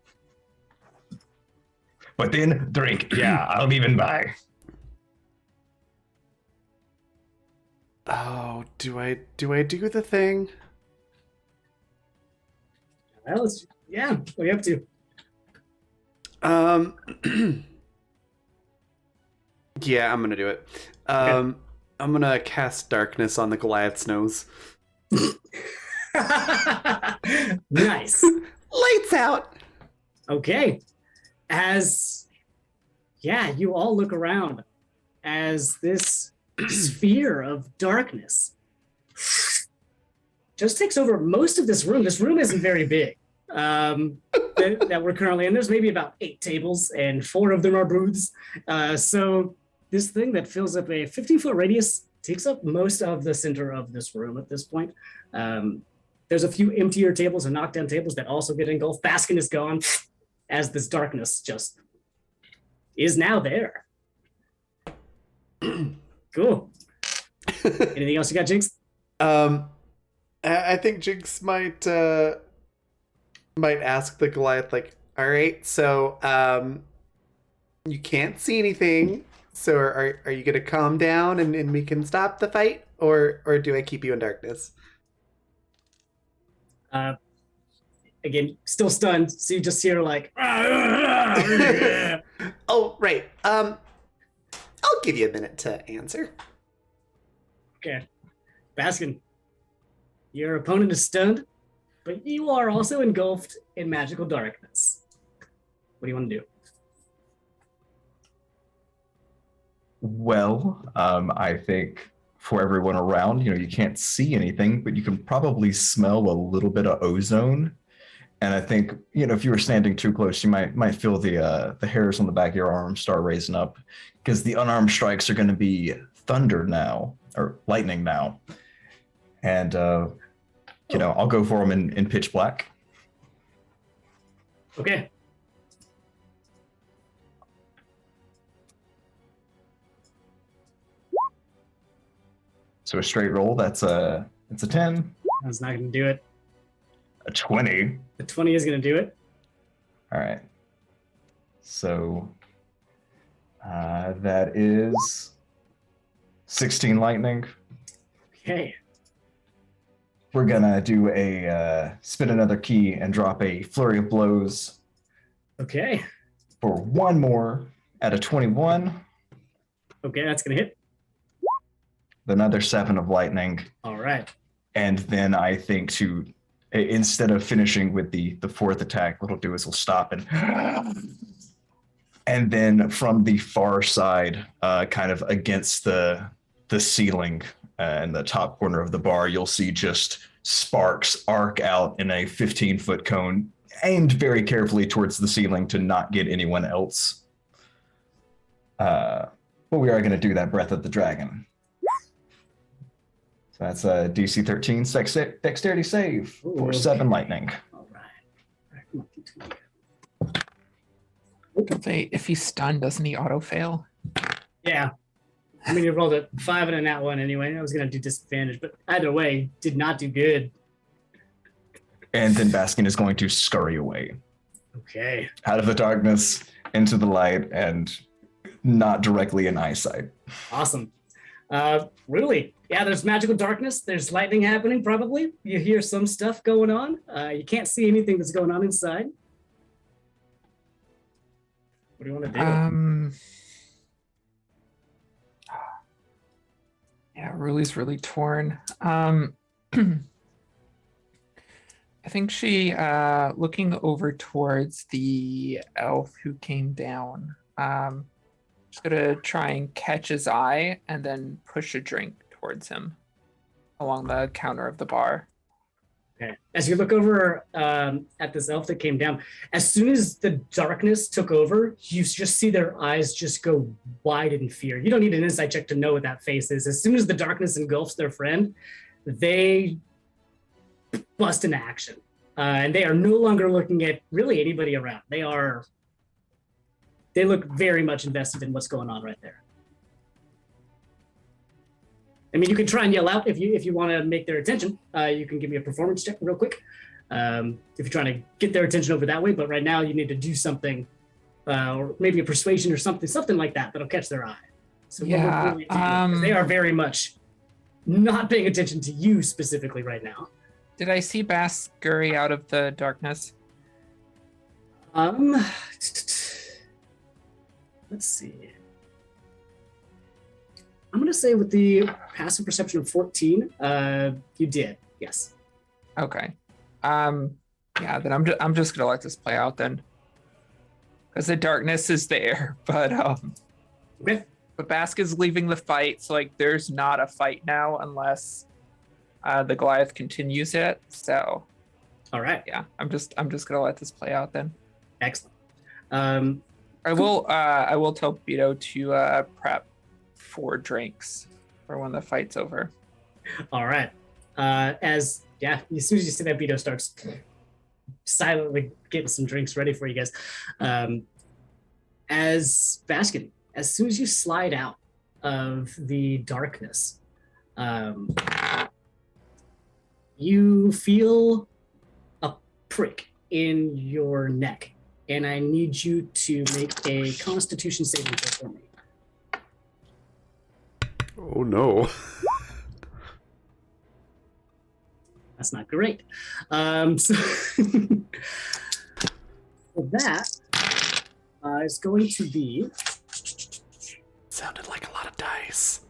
But then drink. Yeah, I'll even buy. Oh, do I do the thing? well, yeah, we have to. Yeah, I'm gonna do it. I'm gonna cast darkness on the Goliath's nose. Nice. Lights out. Okay. You all look around as this sphere of darkness just takes over most of this room. This room isn't very big. That we're currently in. There's maybe about 8 tables and 4 of them are booths. So this thing that fills up a 15-foot radius takes up most of the center of this room at this point. There's a few emptier tables and knockdown tables that also get engulfed. Baskin is gone as this darkness just is now there. Cool. Anything else you got, Jinx? I think Jinx might ask the Goliath, like, all right, so you can't see anything, so are you gonna calm down and we can stop the fight, or do I keep you in darkness? Again, still stunned, so you just hear like, Oh, right. I'll give you a minute to answer. okay, Baskin, your opponent is stunned, but you are also engulfed in magical darkness. What do you want to do? Well, I think for everyone around, you can't see anything, but you can probably smell a little bit of ozone. And I think, if you were standing too close, you might feel the hairs on the back of your arm start raising up, because the unarmed strikes are going to be thunder now, or lightning now. And, I'll go for them in pitch black. Okay. So a straight roll, it's a 10, That's not going to do it. a 20. The 20 is going to do it. All right. So that is 16 lightning. Okay. We're gonna do a spin another key and drop a flurry of blows Okay. for one more at a 21. Okay, that's going to hit. Another 7 of lightning. All right. And then I think instead of finishing with the fourth attack, what he'll do is he'll stop and then from the far side, kind of against the ceiling in the top corner of the bar, you'll see just sparks arc out in a 15-foot cone, aimed very carefully towards the ceiling to not get anyone else. But we are going to do that Breath of the Dragon. So that's a DC 13 dexterity save for Ooh, 7 lightning. All right. Come on, D20. Don't they, if he's stunned, doesn't he auto fail? Yeah. I mean, you rolled a 5 and a nat 1 anyway. I was going to do disadvantage, but either way, did not do good. And then Baskin is going to scurry away Okay. out of the darkness into the light and not directly in eyesight. Awesome. Really? Yeah, there's magical darkness. There's lightning happening, probably. You hear some stuff going on. You can't see anything that's going on inside. What do you want to do? Yeah, Ruli's really torn. I think she, looking over towards the elf who came down, she's gonna try and catch his eye and then push a drink towards him along the counter of the bar. Okay. As you look over at this elf that came down, as soon as the darkness took over, you just see their eyes just go wide in fear. You don't need an insight check to know what that face is. As soon as the darkness engulfs their friend, they bust into action. And they are no longer looking at really anybody around. They look very much invested in what's going on right there. I mean, you can try and yell out if you want to make their attention. You can give me a performance check real quick if you're trying to get their attention over that way. But right now, you need to do something, or maybe a persuasion or something like that that'll catch their eye. So what would Lily do? 'Cause they are very much not paying attention to you specifically right now. Did I see Bass scurry out of the darkness? Let's see. I'm gonna say with the passive perception of 14, you did. Yes. Okay. Yeah, then I'm just gonna let this play out then. Because the darkness is there, but Okay. but Bask is leaving the fight, so like there's not a fight now unless the Goliath continues it. So All right. yeah, I'm just gonna let this play out then. Excellent. I will tell Beto to prep 4 drinks for when the fight's over. All right. As soon as you see that, Beto starts silently getting some drinks ready for you guys. As Baskin, as soon as you slide out of the darkness, You feel a prick in your neck, and I need you to make a Constitution saving throw for me. Oh no. That's not great. So that is going to be Sounded like a lot of dice.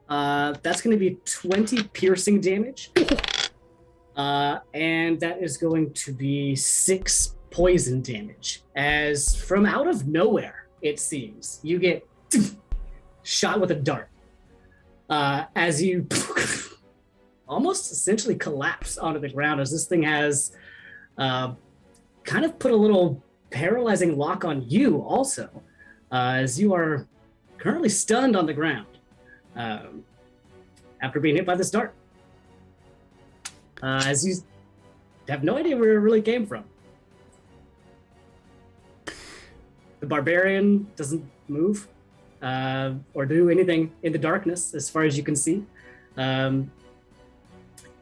that's going to be 20 piercing damage, and that is going to be 6 poison damage. As from out of nowhere, it seems you get shot with a dart as you almost essentially collapse onto the ground, as this thing has kind of put a little paralyzing lock on you also, as you are currently stunned on the ground after being hit by this dart, as you have no idea where it really came from. The barbarian doesn't move or do anything in the darkness as far as you can see. And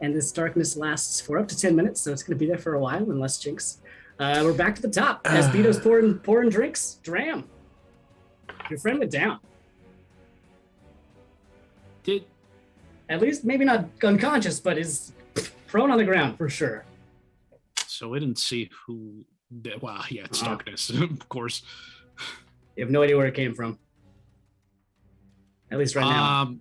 this darkness lasts for up to 10 minutes, so it's going to be there for a while, unless Jinx. We're back to the top. As Vito's pouring drinks, Dram, your friend went down. Did At least maybe not unconscious, but is prone on the ground for sure. so we didn't see who did. Wow, yeah, it's darkness, of course. You have no idea where it came from. At least right now.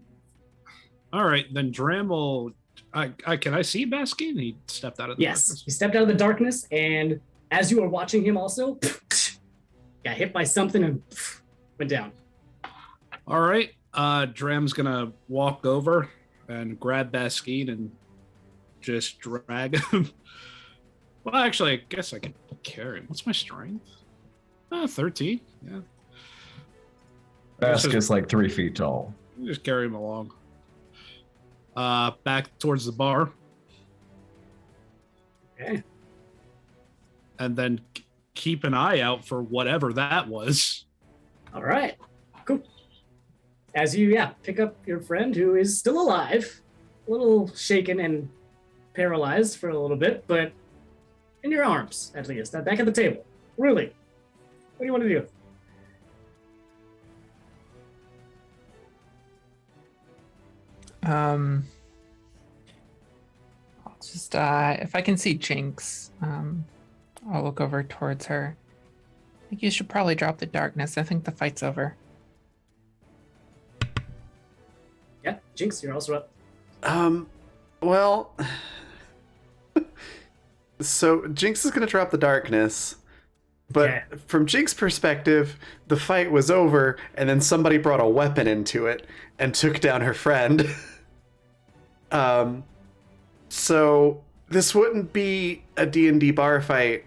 All right, then Dram will. Can I see Baskin? He stepped out of the Yes, darkness. he stepped out of the darkness, and as you were watching him also, got hit by something and went down. All right, Dram's gonna walk over and grab Baskin and just drag him. Well, actually, I guess I can carry him. What's my strength? 13. Yeah, Bascus like 3 feet tall. just carry him along. Back towards the bar, Okay. and then keep an eye out for whatever that was. All right. Cool. As you, pick up your friend who is still alive, a little shaken and paralyzed for a little bit, but in your arms, at least, back at the table. Really. What do you want to do? I'll just if I can see Jinx, I'll look over towards her. I think you should probably drop the darkness. I think the fight's over. Yeah, Jinx, you're also up. Well, so Jinx is going to drop the darkness, but Yeah. from Jinx's perspective, the fight was over, and then somebody brought a weapon into it and took down her friend. So this wouldn't be a D&D bar fight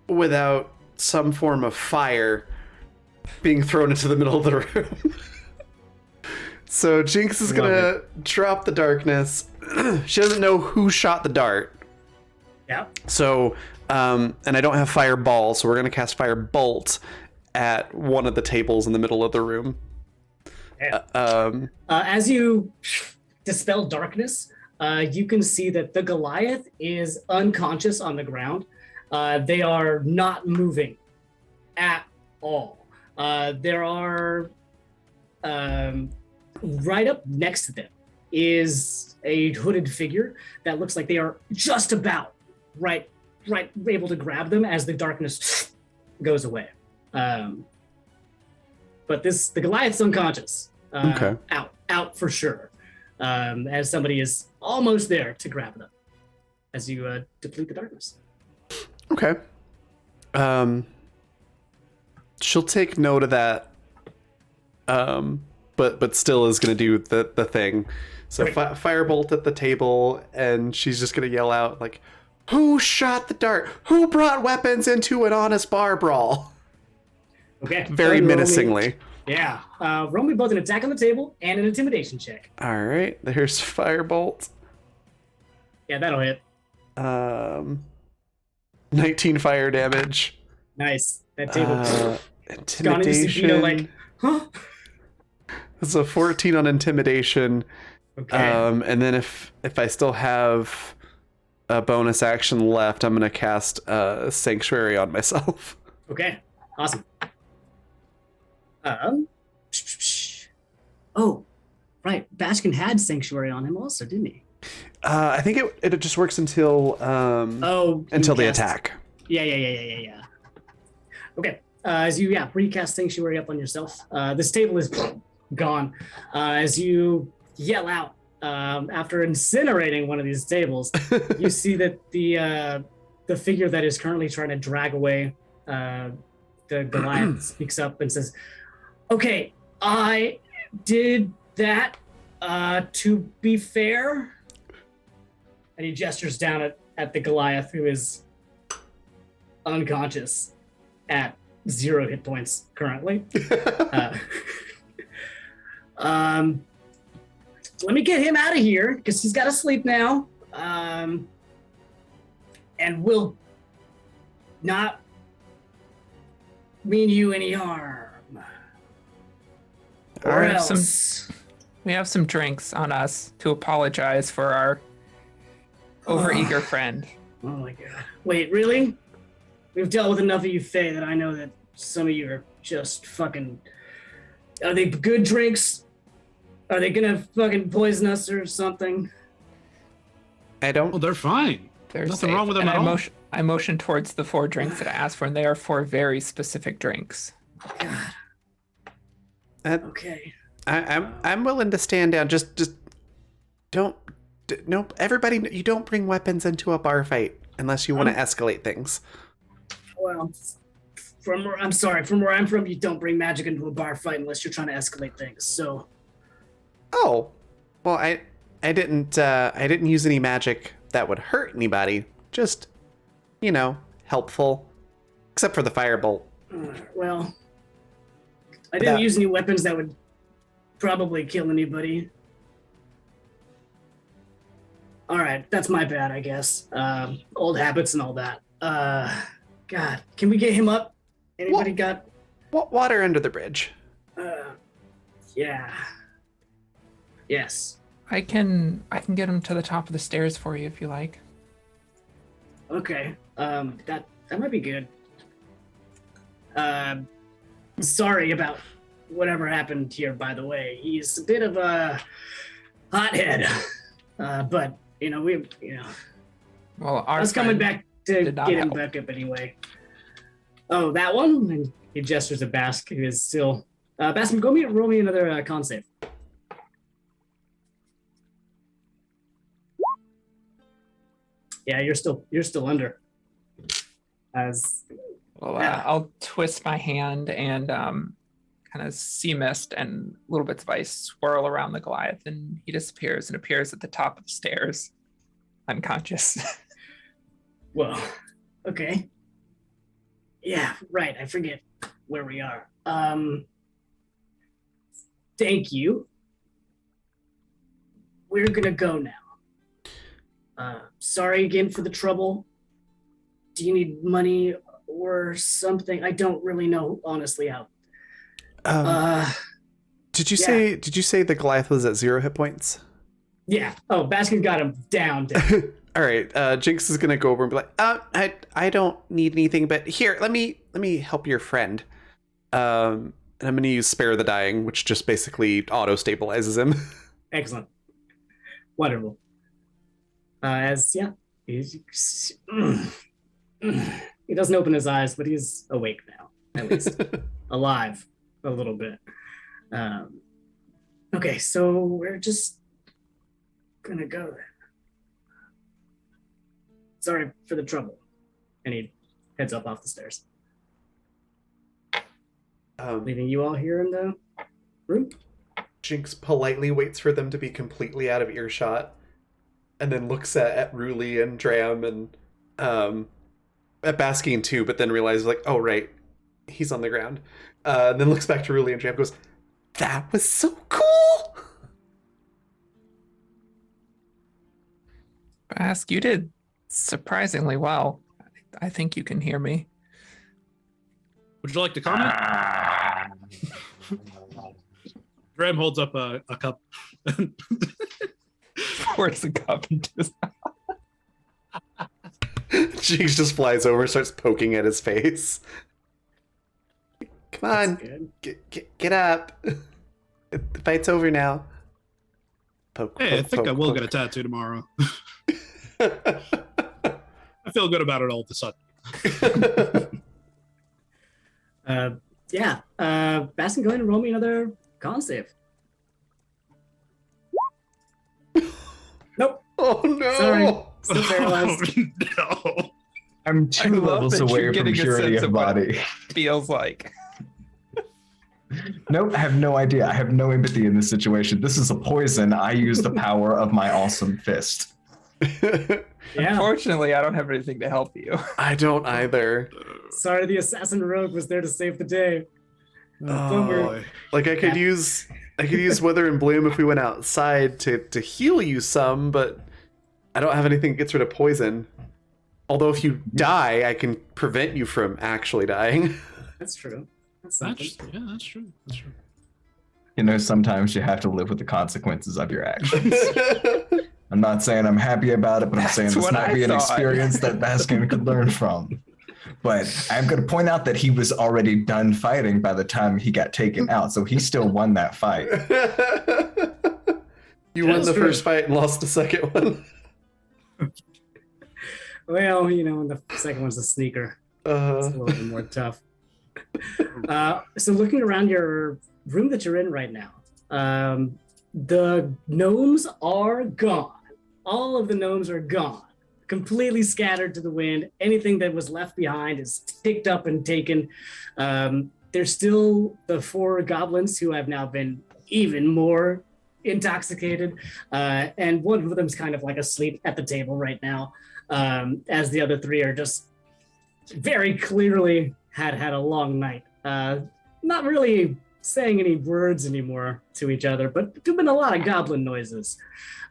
without some form of fire being thrown into the middle of the room. So Jinx is gonna drop the darkness. She doesn't know who shot the dart. Yeah. So, and I don't have fireball, so we're gonna cast firebolt at one of the tables in the middle of the room. Yeah. As you dispel darkness, you can see that the Goliath is unconscious on the ground. They are not moving at all. There are right up next to them is a hooded figure that looks like they are just about right able to grab them as the darkness goes away. But the Goliath's unconscious. Okay. Out for sure. As somebody is almost there to grab them as you deplete the darkness. Okay. She'll take note of that. But still is gonna do the thing. So firebolt at the table, and she's just gonna yell out like, "Who shot the dart? Who brought weapons into an honest bar brawl?" Okay. Very Roll me- menacingly. Yeah. Roll me both an attack on the table and an intimidation check. All right, there's firebolt. Yeah, that'll hit. 19 fire damage. Nice. That table. Intimidation. like, huh? It's a 14 on intimidation, Okay. And then if I still have a bonus action left, I'm gonna cast Sanctuary on myself. Okay. Awesome. Oh, right. Baskin had Sanctuary on him also, didn't he? I think it just works until Oh, until you the cast- attack. Yeah. Okay. As you recast Sanctuary up on yourself, this table is gone. As you yell out after incinerating one of these tables, you see that the figure that is currently trying to drag away the Goliath speaks up and says, "Okay, I did that. To be fair," and he gestures down at the Goliath, who is unconscious at 0 hit points currently. Let me get him out of here because he's got to sleep now. And we'll not mean you any harm. All Or right. else. We have some drinks on us to apologize for our overeager friend. Oh my god. Wait, really? We've dealt with enough of you Fae that I know that some of you are just fucking... Are they good drinks? Are they gonna fucking poison us or something? I Oh, don't. they're fine. They're Nothing safe. wrong with them And at all. I motion towards the 4 drinks that I asked for, and they are 4 very specific drinks. God, I, okay. I'm willing to stand down. Just don't. Nope. Everybody, you don't bring weapons into a bar fight unless you want to escalate things. Well, I'm sorry, from where I'm from, you don't bring magic into a bar fight unless you're trying to escalate things, so... Oh, well, I didn't use any magic that would hurt anybody. Just, helpful, except for the firebolt. Well, I didn't use any weapons that would probably kill anybody. All right, that's my bad, I guess. Old habits and all that. God, can we get him up? Anybody got? Water under the bridge. Yeah. Yes. I can get him to the top of the stairs for you if you like. Okay. That might be good. Sorry about whatever happened here, by the way. He's a bit of a hothead. But Well, I our was coming friend back to did not get him help. back up anyway. Oh, that one? And he gestures at Bask, who is still. Bask, roll me another con save. Yeah, you're still under. As Well, Yeah. I'll twist my hand and kind of sea mist and little bits of ice swirl around the Goliath, and he disappears and appears at the top of the stairs, unconscious. well, okay. Yeah, right. I forget where we are. Thank you. We're gonna go now. Sorry again for the trouble. Do you need money or something? I don't really know, honestly, how. Did you yeah. say the Goliath was at 0 hit points? Yeah. Oh, Baskin got him down. All right. Jinx is gonna go over and be like, I don't need anything, but here, let me help your friend. And I'm gonna use Spare the Dying, which just basically auto stabilizes him. Excellent. Wonderful. He doesn't open his eyes, but he's awake now, at least. Alive a little bit. Okay, so we're just gonna go then. Sorry for the trouble. And he heads up off the stairs, leaving you all here in the room. Jinx politely waits for them to be completely out of earshot, and then looks at Ruli and Dram and at Basking too, but then realizes like, oh right, he's on the ground. And then looks back to Ruli and Dram, goes, "That was so cool." Bask, you did surprisingly well. I think you can hear me. Would you like to comment? Graham holds up a cup. Pours the cup into his Jigs just flies over, starts poking at his face. Come on, Good. get up. The fight's over now. Poke, Hey, I poke, think I poke, will poke. get a tattoo tomorrow. I feel good about it all of a sudden. Yeah. Baskin, go ahead and roll me another con save. Nope. Oh no! Sorry. Still paralyzed. No. I'm I 2 love levels that you're away from getting a purity sense of of what- body. feels like. Nope, I have no idea. I have no empathy in this situation. This is a poison. I use the power of my awesome fist. Yeah. Unfortunately, I don't have anything to help you. I don't either. Sorry, the assassin rogue was there to save the day. Oh, Bummer. like I could use Wither and Bloom if we went outside to heal you some, but I don't have anything that gets rid of poison. Although if you die, I can prevent you from actually dying. That's true. That's something. That's true. That's true. You know, sometimes you have to live with the consequences of your actions. I'm not saying I'm happy about it, but I'm saying That's this what might I be an thought. experience that Baskin could learn from. But I'm going to point out that he was already done fighting by the time he got taken out, so he still won that fight. You won That's the true. first fight and lost the second one. Well, you know, and the second one's a sneaker. It's a little bit more tough. So looking around your room that you're in right now, the gnomes are gone. All of the gnomes are gone, completely scattered to the wind. Anything that was left behind is picked up and taken. There's still the 4 goblins who have now been even more intoxicated, and one of them's kind of like asleep at the table right now, as the other 3 are just very clearly had a long night. Not really saying any words anymore to each other, but there've been a lot of goblin noises.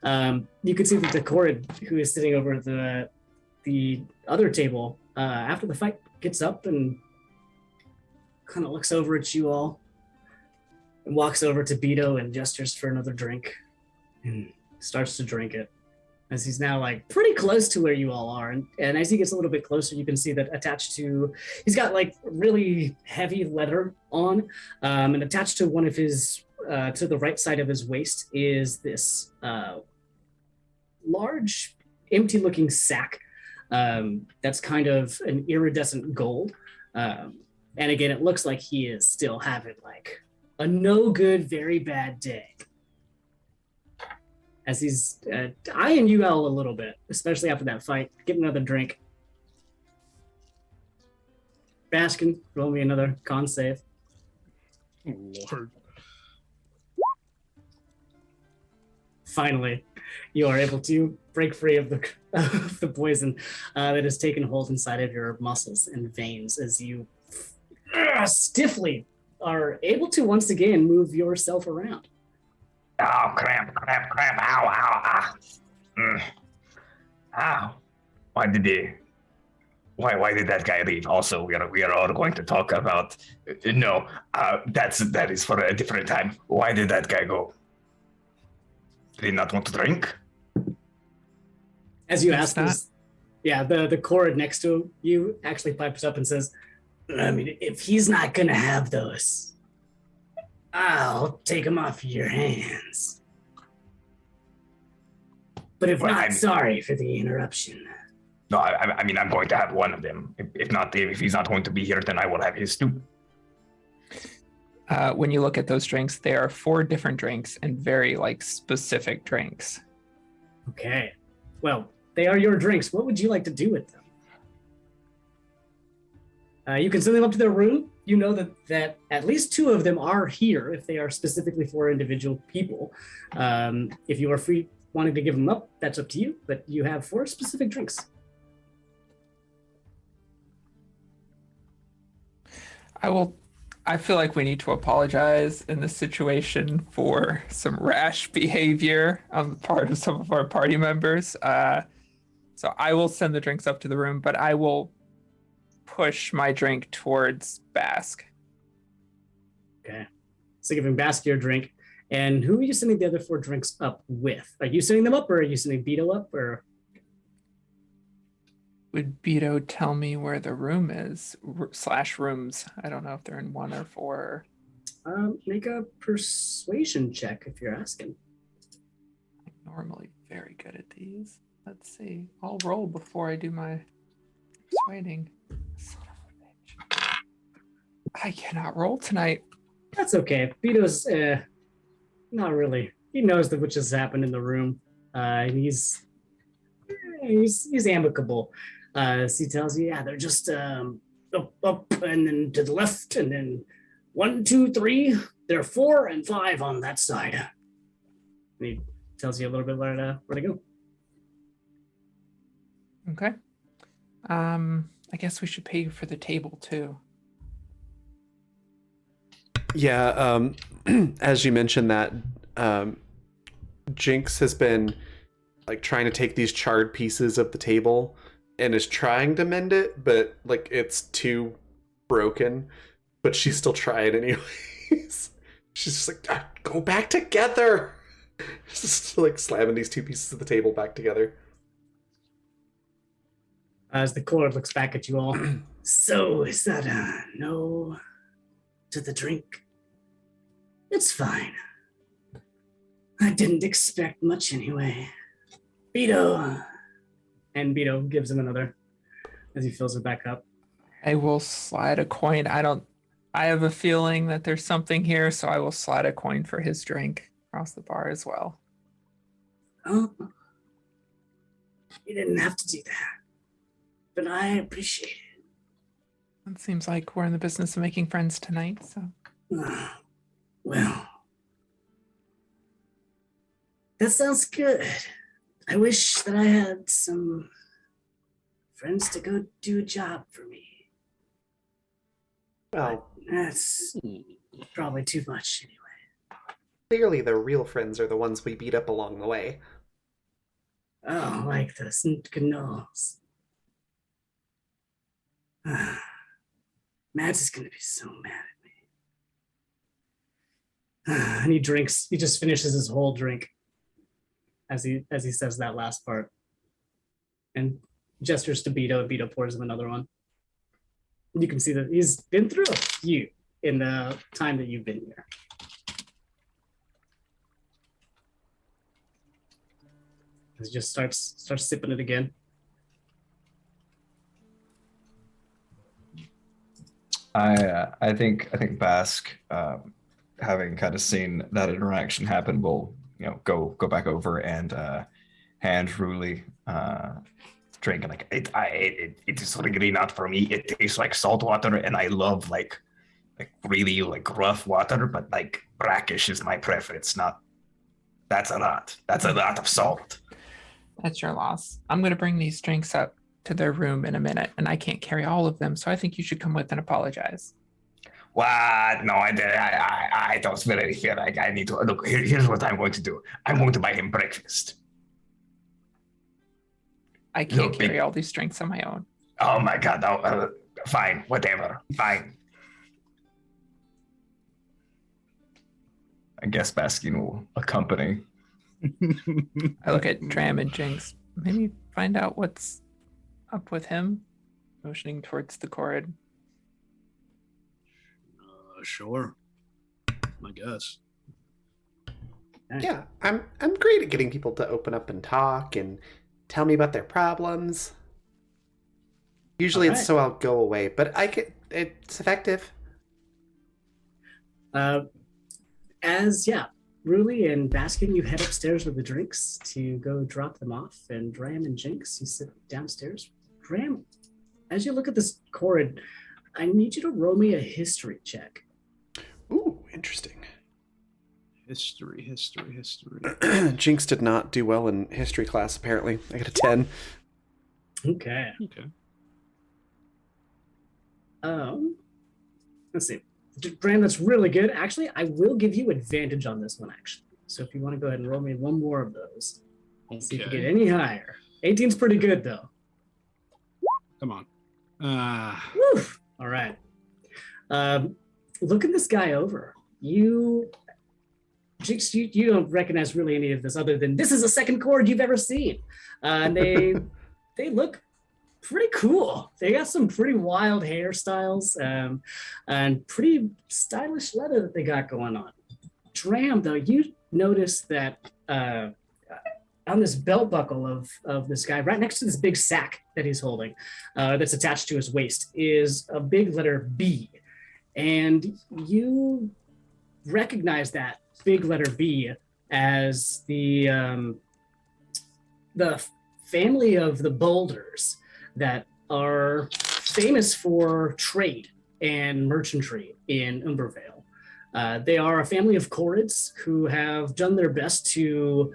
You can see that the Korid, who is sitting over at the other table, after the fight, gets up and kind of looks over at you all and walks over to Beto and gestures for another drink and starts to drink it. As he's now like pretty close to where you all are. And as he gets a little bit closer, you can see that attached to, he's got like really heavy leather on, and attached to one of his, to the right side of his waist is this large, empty looking sack that's kind of an iridescent gold. And again, it looks like he is still having like a no good, very bad day. As he's eyeing you all a little bit, especially after that fight. Get another drink. Baskin, roll me another con save. Oh, Lord. Finally, you are able to break free of the poison that has taken hold inside of your muscles and veins as you stiffly are able to once again move yourself around. Oh, cramp. Ow, ow, ow. Ow. Why did that guy leave? Also, we are all going to talk about. No, that is for a different time. Why did that guy go? Did he not want to drink? As you That's ask this, yeah, the Korid next to you actually pipes up and says, I mean, if he's not gonna have those, I'll take him off your hands. But if Well, not, I'm- sorry for the interruption. No, I mean I'm going to have one of them. If he's not going to be here, then I will have his too. When you look at those drinks, there are 4 different drinks and very like specific drinks. Okay. Well, they are your drinks. What would you like to do with them? You can send them up to their room. You know that at least 2 of them are here if they are specifically for individual people. If you are free wanting to give them up, that's up to you. But you have 4 specific drinks. I feel like we need to apologize in this situation for some rash behavior on the part of some of our party members. So I will send the drinks up to the room, but I will push my drink towards Bask. Okay. So giving Bask your drink, And who are you sending the other 4 drinks up with? Are you sending them up, or are you sending Beto up, or? Would Beto tell me where the room is slash rooms? I don't know if they're in 1 or 4. Make a persuasion check if you're asking. I'm normally very good at these. Let's see. I'll roll before I do my persuading. Son of a bitch. I cannot roll tonight. That's okay. Beto's not really. He knows that which has happened in the room. He's amicable. So he tells you, yeah, they're just up and then to the left, and then 1, 2, 3. There are 4 and 5 on that side. And he tells you a little bit where to go. Okay. I guess we should pay for the table too. Yeah, as you mentioned that, Jinx has been like trying to take these charred pieces of the table and is trying to mend it, but like it's too broken, but she's still trying anyways. She's just like, "Ah, go back together." Just like slamming these 2 pieces of the table back together. As the Cord looks back at you all. So, is that a no to the drink? It's fine. I didn't expect much anyway. Beto. And Beto gives him another as he fills it back up. I will slide a coin. I have a feeling that there's something here, so I will slide a coin for his drink across the bar as well. Oh, you didn't have to do that, but I appreciate it. It seems like we're in the business of making friends tonight, so. Well, that sounds good. I wish that I had some friends to go do a job for me. Well, That's probably too much anyway. clearly the real friends are the ones we beat up along the way. Oh, like the Gnolls. Matt is gonna be so mad at me. And he drinks. He just finishes his whole drink as he says that last part, and gestures to Beto. And Beto pours him another one. You can see that he's been through a few in the time that you've been here. He just starts sipping it again. I think Basque, having kind of seen that interaction happen, will go back over and hand Ruli drink, and like It is really not for me. It tastes like salt water, and I love like really like rough water, but like brackish is my preference. Not that's a lot. That's a lot of salt. That's your loss. I'm going to bring these drinks up to their room in a minute, and I can't carry all of them, so I think you should come with and apologize. What? No, I don't smell it here. I need to look. Here's what I'm going to do. I'm going to buy him breakfast. I can't Look, carry all these drinks on my own. Oh my God! No, fine, whatever. Fine. I guess Baskin will accompany. I look at Dram and Jinx. Maybe find out what's up with him. Motioning towards the Cord. Sure. I guess. Yeah, I'm great at getting people to open up and talk and tell me about their problems. Usually it's Alright. so I'll go away, but it's effective. Ruli and Baskin, you head upstairs with the drinks to go drop them off, and Dram and Jinx, you sit downstairs. Dram, as you look at this Cord, I need you to roll me a history check. Ooh, interesting. History. Jinx did not do well in history class, apparently. I got a 10. Okay. Okay. Let's see. Dram, that's really good. Actually, I will give you advantage on this one, actually. So if you want to go ahead and roll me one more of those. See if you get any higher. 18's pretty good, though. Come on. Woo! All right. Looking this guy over, you Jinx, you don't recognize really any of this other than this is the second chord you've ever seen. And they look pretty cool. They got some pretty wild hairstyles and pretty stylish leather that they got going on. Dram, though, you notice that on this belt buckle of this guy, right next to this big sack that he's holding, that's attached to his waist, is a big letter B. And you recognize that big letter B as the family of the Boulders that are famous for trade and merchantry in Umbervale. They are a family of Corrids who have done their best to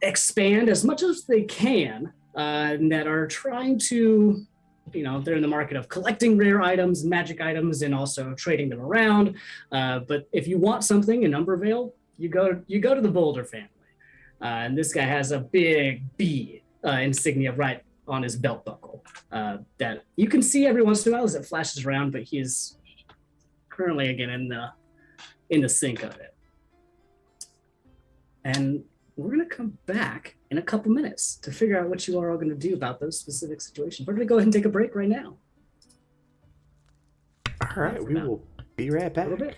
expand as much as they can, and that are trying to, they're in the market of collecting rare items, magic items, and also trading them around. But if you want something in Umbervale, you go to the Boulder family. And this guy has a big B insignia right on his belt buckle that you can see every once in a while as it flashes around, but he's currently again in the sync of it. And we're going to come back in a couple minutes to figure out what you are all going to do about those specific situations. We're going to go ahead and take a break right now. All right, we will be right back. A little bit.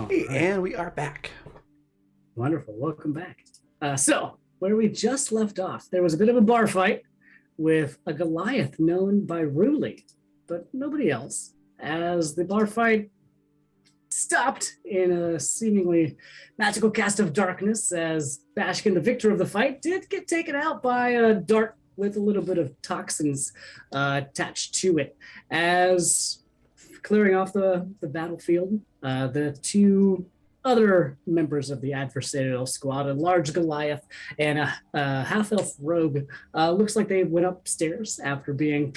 Hey, right. and we are back. Wonderful. Welcome back. So, where we just left off, there was a bit of a bar fight with a Goliath known by Ruli, but nobody else, as the bar fight stopped in a seemingly magical cast of darkness as Bashkin, the victor of the fight, did get taken out by a dart with a little bit of toxins attached to it. As clearing off the battlefield, the two other members of the adversarial squad, a large Goliath and a half-elf rogue, looks like they went upstairs after being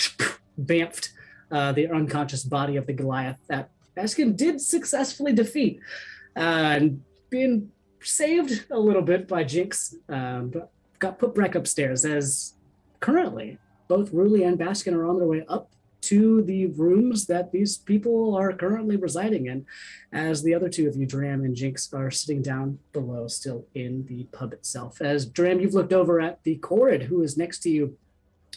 bamfed the unconscious body of the Goliath that Baskin did successfully defeat, and being saved a little bit by Jinx, but got put back upstairs as currently both Ruli and Baskin are on their way up to the rooms that these people are currently residing in, as the other two of you, Dram and Jinx, are sitting down below, still in the pub itself. As Dram, you've looked over at the Corrid, who is next to you,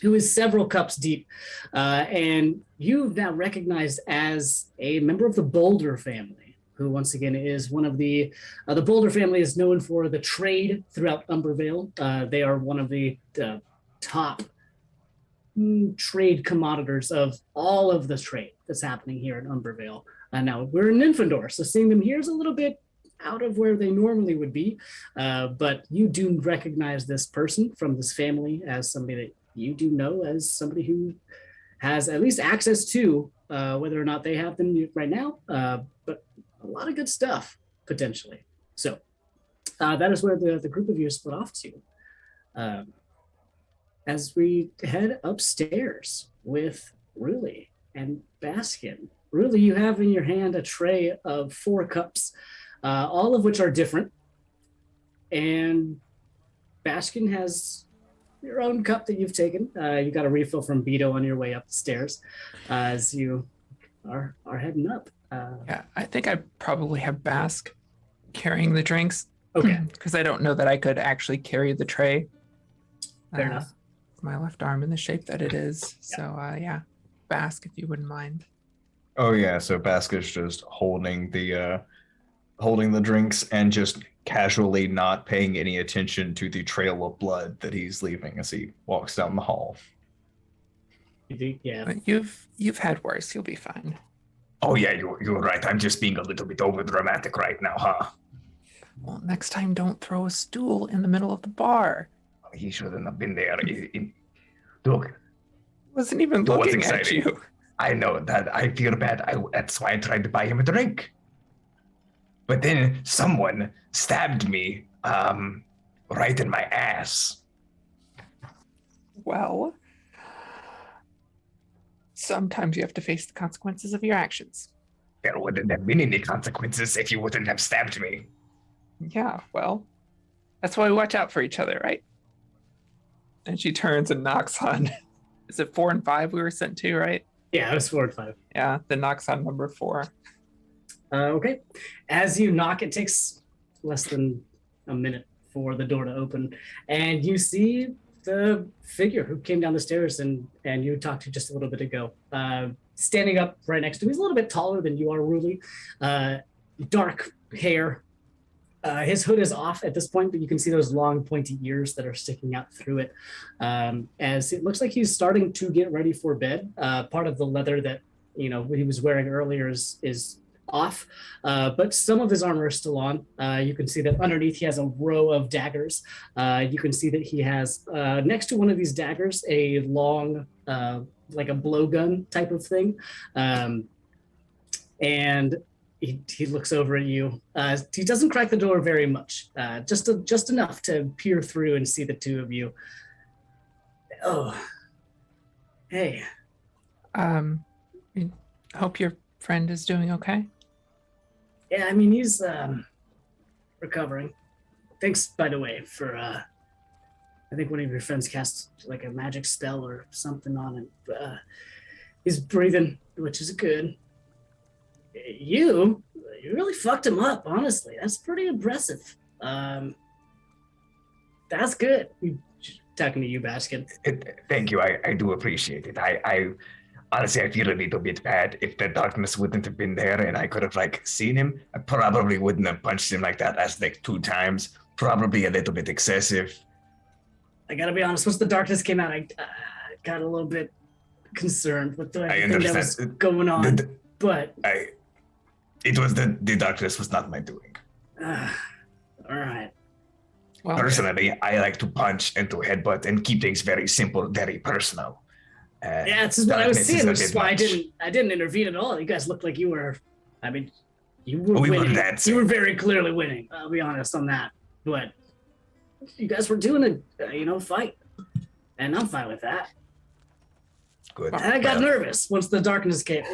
who is several cups deep, and you've now recognized as a member of the Boulder family, who once again is one of the Boulder family is known for the trade throughout Umbervale. They are one of the top trade commoditors of all of the trade that's happening here in Umbervale. Now we're in Nymphador, so seeing them here is a little bit out of where they normally would be, but you do recognize this person from this family as somebody that you do know as somebody who has at least access to, whether or not they have them right now, but a lot of good stuff potentially. So that is where the group of you split off to. As we head upstairs with Ruli and Baskin. Ruli, you have in your hand a tray of 4 cups, all of which are different. And Baskin has your own cup that you've taken. You got a refill from Beto on your way up the stairs as you are heading up. Yeah, I think I probably have Bask carrying the drinks. Okay. Because I don't know that I could actually carry the tray. Fair enough. My left arm in the shape that it is. So yeah, Bask, if you wouldn't mind. Oh yeah, so Basker's just holding the drinks and just casually not paying any attention to the trail of blood that he's leaving as he walks down the hall. Yeah. But you've had worse. You'll be fine. Oh yeah, you're right. I'm just being a little bit over dramatic right now, huh? Well, next time don't throw a stool in the middle of the bar. He shouldn't have been there. Look, Wasn't even What's looking at exciting? you. I know that I feel bad. That's why I tried to buy him a drink. But then someone stabbed me right in my ass. Well, sometimes you have to face the consequences of your actions. There wouldn't have been any consequences if you wouldn't have stabbed me. Yeah, well, that's why we watch out for each other, right? And she turns and knocks on. Is it 4 and 5 we were sent to, right? Yeah, it was 4 and 5. Yeah, then knocks on number 4. Okay. As you knock, it takes less than a minute for the door to open, and you see the figure who came down the stairs and you talked to just a little bit ago, standing up right next to him. He's a little bit taller than you are, Ruli. Dark hair. His hood is off at this point, but you can see those long pointy ears that are sticking out through it. As it looks like he's starting to get ready for bed. Part of the leather that he was wearing earlier is off, but some of his armor is still on. You can see that underneath he has a row of daggers. You can see that he has next to one of these daggers a long, like a blowgun type of thing, and he looks over at you. He doesn't crack the door very much, just enough to peer through and see the two of you. Oh, hey. I hope your friend is doing okay. Yeah, I mean, he's recovering. Thanks, by the way, for I think one of your friends cast like a magic spell or something on him. He's breathing, which is good. You really fucked him up, honestly. That's pretty impressive. That's good. Talking to you, Baskin. Thank you. I do appreciate it. honestly, I feel a little bit bad. If the darkness wouldn't have been there and I could have like seen him, I probably wouldn't have punched him like that as like 2 times. Probably a little bit excessive. I gotta be honest. Once the darkness came out, I got a little bit concerned with everything that was going on. But The darkness was not my doing. all right. Well, Personally, I like to punch and to headbutt and keep things very simple, very personal. Yeah, that's what I was darkness seeing, is a which is bit why much. I didn't intervene at all. You guys looked like you were. I mean, you were We were winning. dancing. You were very clearly winning. I'll be honest on that. But you guys were doing a fight, and I'm fine with that. Good. And I got Well, nervous once the darkness came.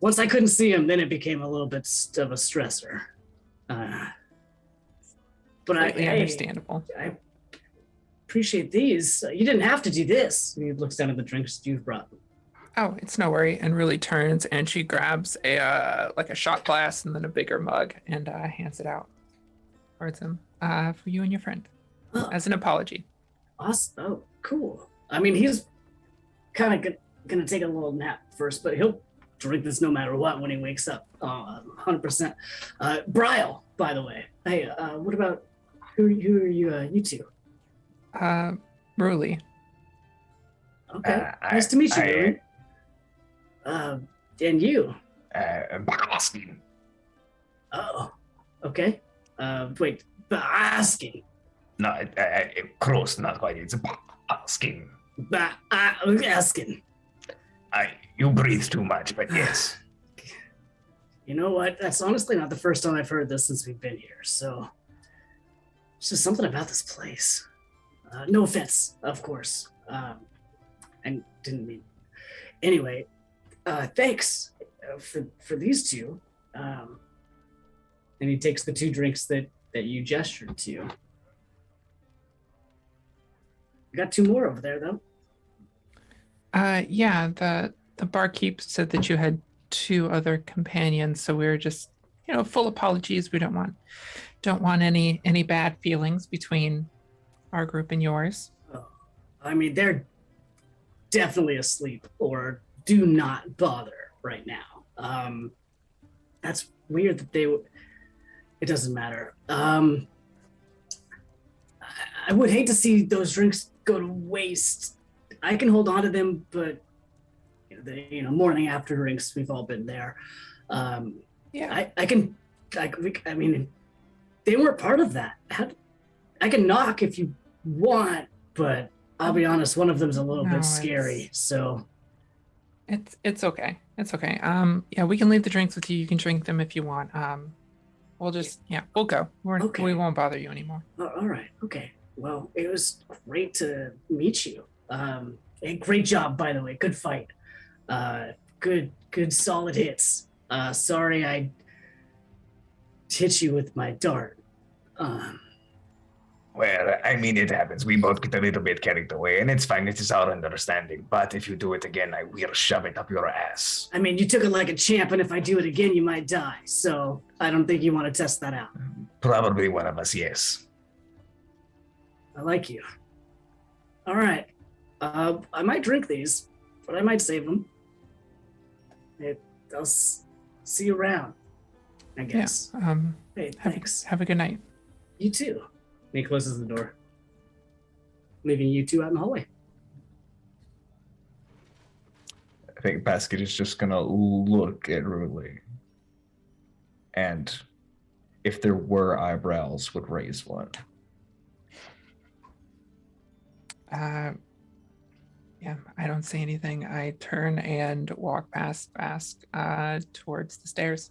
Once I couldn't see him, then it became a little bit of a stressor. But completely I understandable. I appreciate these. You didn't have to do this. He looks down at the drinks you've brought. Oh, it's no worry. And really turns and she grabs a like a shot glass and then a bigger mug and hands it out towards him for you and your friend Oh, as an apology. awesome. Oh, cool. I mean, he's kind of gonna take a little nap first, but he'll drink this no matter what when he wakes up. 100%. Bryle, by the way. Hey, what about who are you two? Ruli. Okay, I- nice to meet you, I- Louis. And you? Baskin. Oh, okay. Wait, asking. No, close, not quite. It's Baskin. Asking. You breathe too much, but yes. You know what? That's honestly not the first time I've heard this since we've been here. So, it's just something about this place. No offense, of course. I didn't mean. Anyway, thanks for these two. And he takes the 2 drinks that you gestured to. You got 2 more over there, though. Yeah, the barkeep said that you had 2 other companions, so we were just, full apologies. We don't want any bad feelings between our group and yours. I mean, they're definitely asleep or do not bother right now. That's weird that it doesn't matter. I would hate to see those drinks go to waste. I can hold on to them, but morning after drinks, we've all been there. Yeah. I mean, they weren't part of that. I can knock if you want, but I'll be honest, one of them's a little No, bit it's- scary. So It's okay. It's okay. Yeah, we can leave the drinks with you. You can drink them if you want. We'll go. Okay. We won't bother you anymore. all right, okay. Well, it was great to meet you. Hey, great job, by the way. Good fight. Good solid hits. Sorry I hit you with my dart. Well, I mean, it happens. We both get a little bit carried away, and it's fine. It is our understanding. But if you do it again, I will shove it up your ass. I mean, you took it like a champ, and if I do it again, you might die. So I don't think you want to test that out. Probably one of us, yes. I like you. All right. I might drink these, but I might save them. I'll see you around, I guess. Yeah. Hey, thanks. Have a good night. You too. And he closes the door, leaving you two out in the hallway. I think Basket is just gonna look at Ruli, and if there were eyebrows, would raise one. Yeah, I don't say anything. I turn and walk past Bask towards the stairs.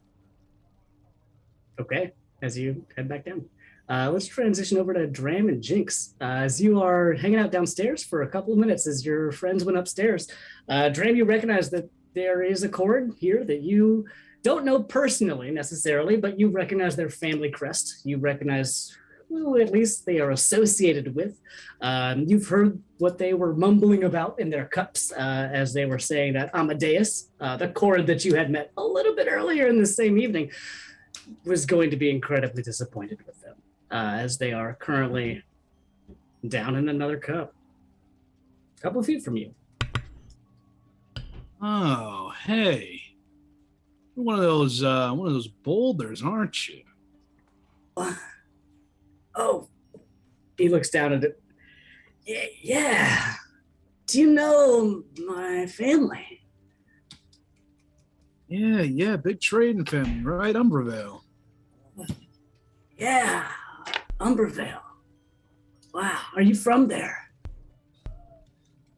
Okay, as you head back down. Let's transition over to Dram and Jinx. As you are hanging out downstairs for a couple of minutes as your friends went upstairs, Dram, you recognize that there is a cord here that you don't know personally necessarily, but you recognize their family crest. You recognize who at least they are associated with. You've heard what they were mumbling about in their cups as they were saying that Amadeus, the cord that you had met a little bit earlier in the same evening, was going to be incredibly disappointed with them. As they are currently down in another cup, a couple of feet from you. Oh, hey. You're one of those boulders, aren't you? Oh, he looks down at it. Yeah, yeah. Do you know my family? Yeah, big trading family, right? Umbervale. Yeah, Umbervale. Wow, are you from there?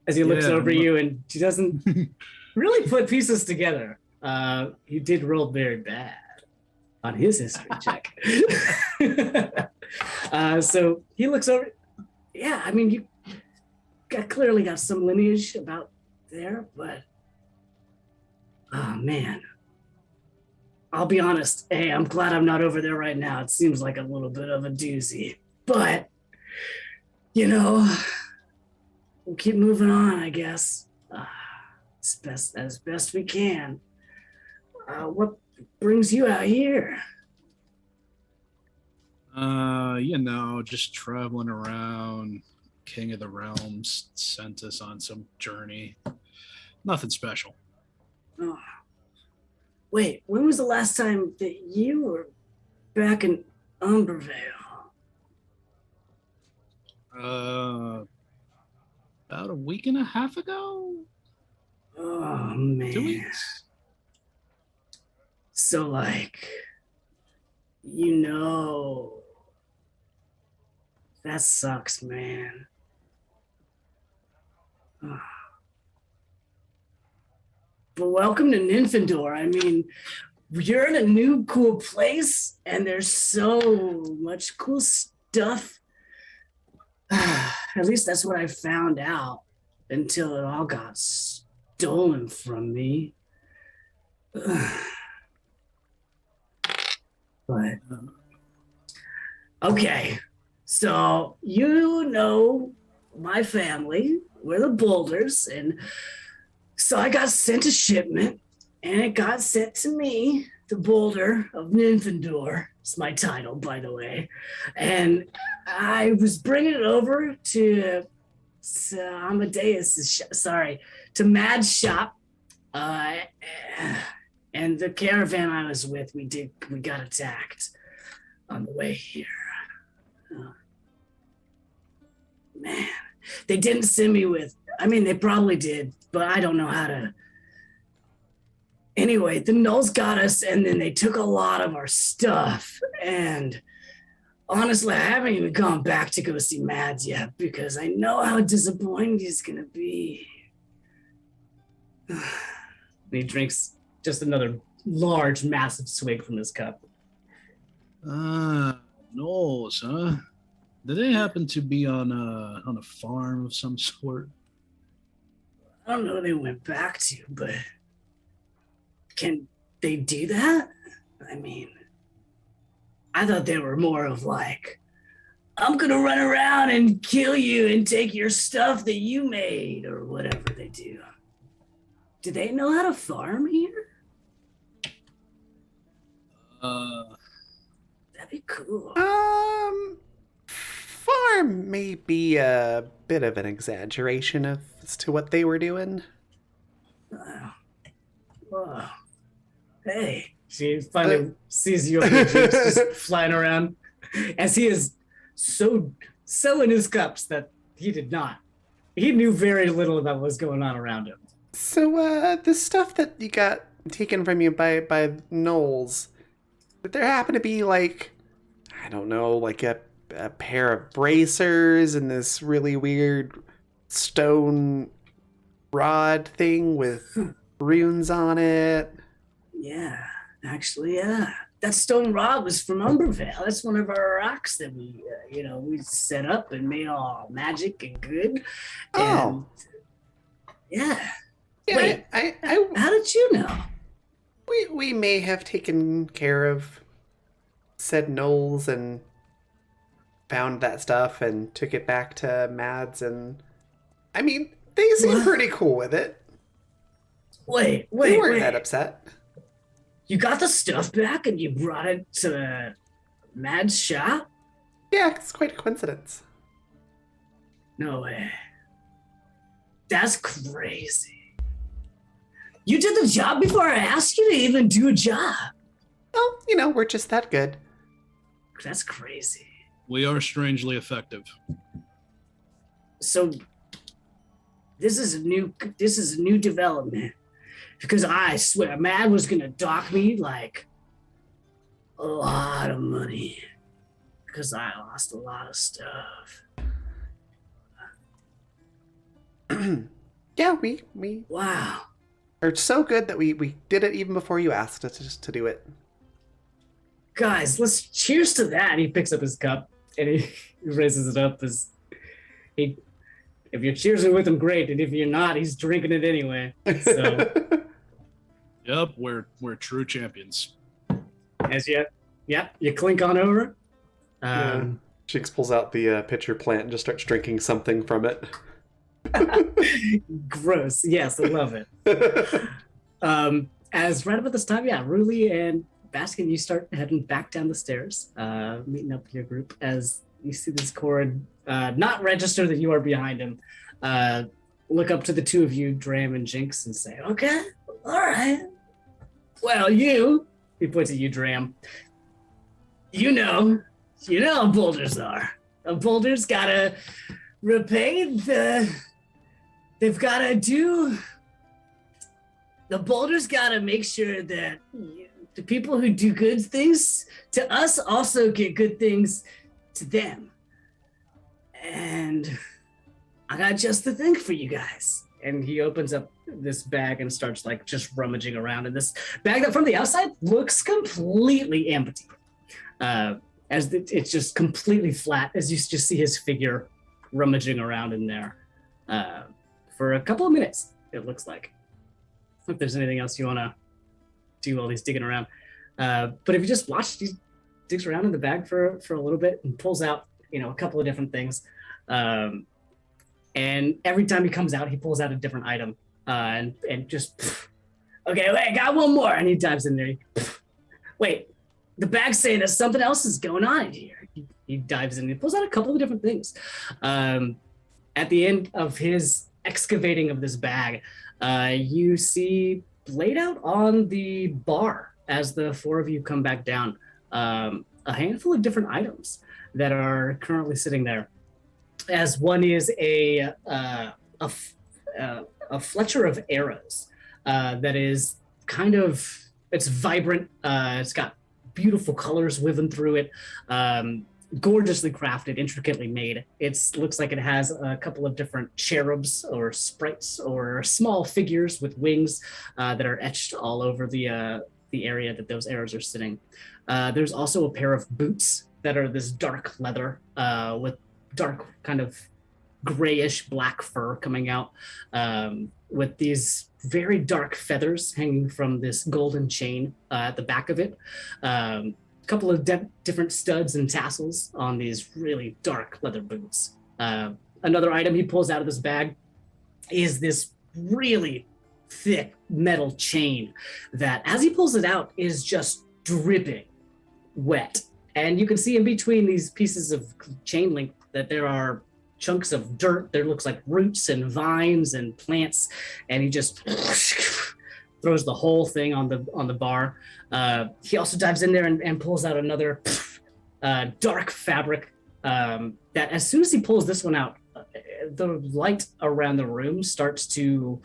As he looks Yeah, over I'm- you, and she doesn't really put pieces together. He did roll very bad on his history check. So he looks over. Yeah, I mean, you clearly got some lineage about there, but oh man, I'll be honest. Hey, I'm glad I'm not over there right now. It seems like a little bit of a doozy, but you know, we'll keep moving on, I guess. As best we can. What brings you out here? Just traveling around. King of the Realms sent us on some journey. Nothing special. Oh. Wait, when was the last time that you were back in Umbervale? About a week and a half ago? Oh 2 man. weeks? So like, you know, that sucks, man. Ah. But welcome to Nymphador. I mean, you're in a new cool place, and there's so much cool stuff. At least that's what I found out until it all got stolen from me. But okay, so you know my family, we're the Boulders, and so I got sent a shipment, and it got sent to me, the Boulder of Nymphador. It's my title, by the way, and I was bringing it over to Amadeus. To Mad's shop, and the caravan I was with, we got attacked on the way here. Man, they didn't send me with. I mean, they probably did, but I don't know how to. Anyway, the Knolls got us, and then they took a lot of our stuff. And honestly, I haven't even gone back to go see Mads yet because I know how disappointed he's gonna be. And he drinks just another large, massive swig from his cup. Knowles, huh? Did they happen to be on a farm of some sort? I don't know who they went back to, but can they do that? I mean, I thought they were more of like, I'm gonna run around and kill you and take your stuff that you made or whatever they do. Do they know how to farm here? That'd be cool. Farm may be a bit of an exaggeration as to what they were doing. Whoa. Hey, she finally sees you up there, just flying around, as he is so in his cups that he did not. He knew very little about what was going on around him. So, the stuff that you got taken from you by Knowles, did there happen to be like, I don't know, like a pair of bracers and this really weird stone rod thing with runes on it? Yeah, actually, yeah. That stone rod was from Umbervale. That's one of our rocks that we, we set up and made all magic and good. Oh. Yeah. Yeah, Wait, how did you know? we may have taken care of said Knowles and found that stuff and took it back to Mads, and I mean, they seem What? pretty cool with it. Wait. They weren't that upset. You got the stuff back and you brought it to Mad's shop? Yeah, it's quite a coincidence. No way. That's crazy. You did the job before I asked you to even do a job. Oh, we're just that good. That's crazy. We are strangely effective. So this is a new development. Because I swear, Mad was gonna dock me like a lot of money. Because I lost a lot of stuff. Yeah, we Wow. are so good that we did it even before you asked us to do it. Guys, let's cheers to that. And he picks up his cup and he raises it up as he. If you're cheersing with him, great. And if you're not, he's drinking it anyway. So Yep, we're true champions. as you clink on over. Jinx pulls out the pitcher plant and just starts drinking something from it. Gross. Yes, I love it. As right about this time, Ruli and Baskin, you start heading back down the stairs, meeting up with your group as you see this Cord not register that you are behind him. Look up to the two of you, Dram and Jinx, and say, okay, all right. Well, he points at you, Dram. You know how boulders are. A boulder's gotta repay they've gotta do. The boulder's gotta make sure that the people who do good things to us also get good things to them. And I got just the thing for you guys. And he opens up this bag and starts like just rummaging around in this bag that from the outside looks completely empty. It's just completely flat as you just see his figure rummaging around in there for a couple of minutes, it looks like. If there's anything else you want to do while he's digging around. But if you just watch, he digs around in the bag for a little bit and pulls out, a couple of different things. And every time he comes out, he pulls out a different item and just, okay, wait, I got one more. And he dives in there. Wait, the bag's saying that something else is going on in here. He dives in and he pulls out a couple of different things. At the end of his excavating of this bag, you see laid out on the bar as the four of you come back down, a handful of different items that are currently sitting there. As one is a fletcher of arrows that is kind of, it's vibrant. It's got beautiful colors woven through it, gorgeously crafted, intricately made. It looks like it has a couple of different cherubs or sprites or small figures with wings that are etched all over the area that those arrows are sitting. There's also a pair of boots that are this dark leather with dark kind of grayish black fur coming out with these very dark feathers hanging from this golden chain at the back of it. A couple of different studs and tassels on these really dark leather boots. Another item he pulls out of this bag is this really thick metal chain that, as he pulls it out, is just dripping wet. And you can see in between these pieces of chain link that there are chunks of dirt. There looks like roots and vines and plants. And he just throws the whole thing on the bar. He also dives in there and pulls out another dark fabric that as soon as he pulls this one out, the light around the room starts to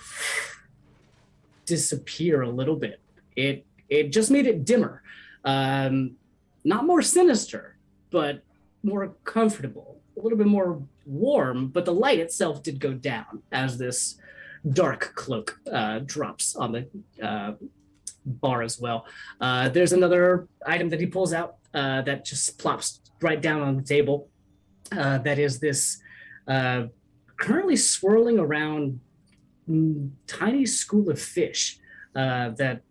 disappear a little bit. It just made it dimmer. Not more sinister, but more comfortable, a little bit more warm, but the light itself did go down as this dark cloak drops on the bar as well. There's another item that he pulls out that just plops right down on the table. That is this currently swirling around tiny school of fish that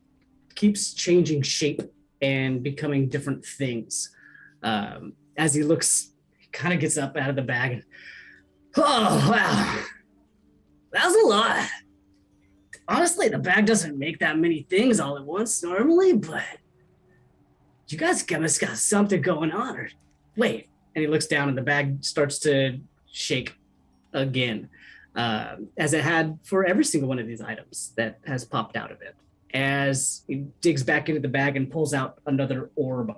keeps changing shape and becoming different things. As he looks, he kind of gets up out of the bag and, oh, wow, that was a lot. Honestly, the bag doesn't make that many things all at once normally, but you guys must got something going on. Or wait, and he looks down and the bag starts to shake again. as it had for every single one of these items that has popped out of it. As he digs back into the bag and pulls out another orb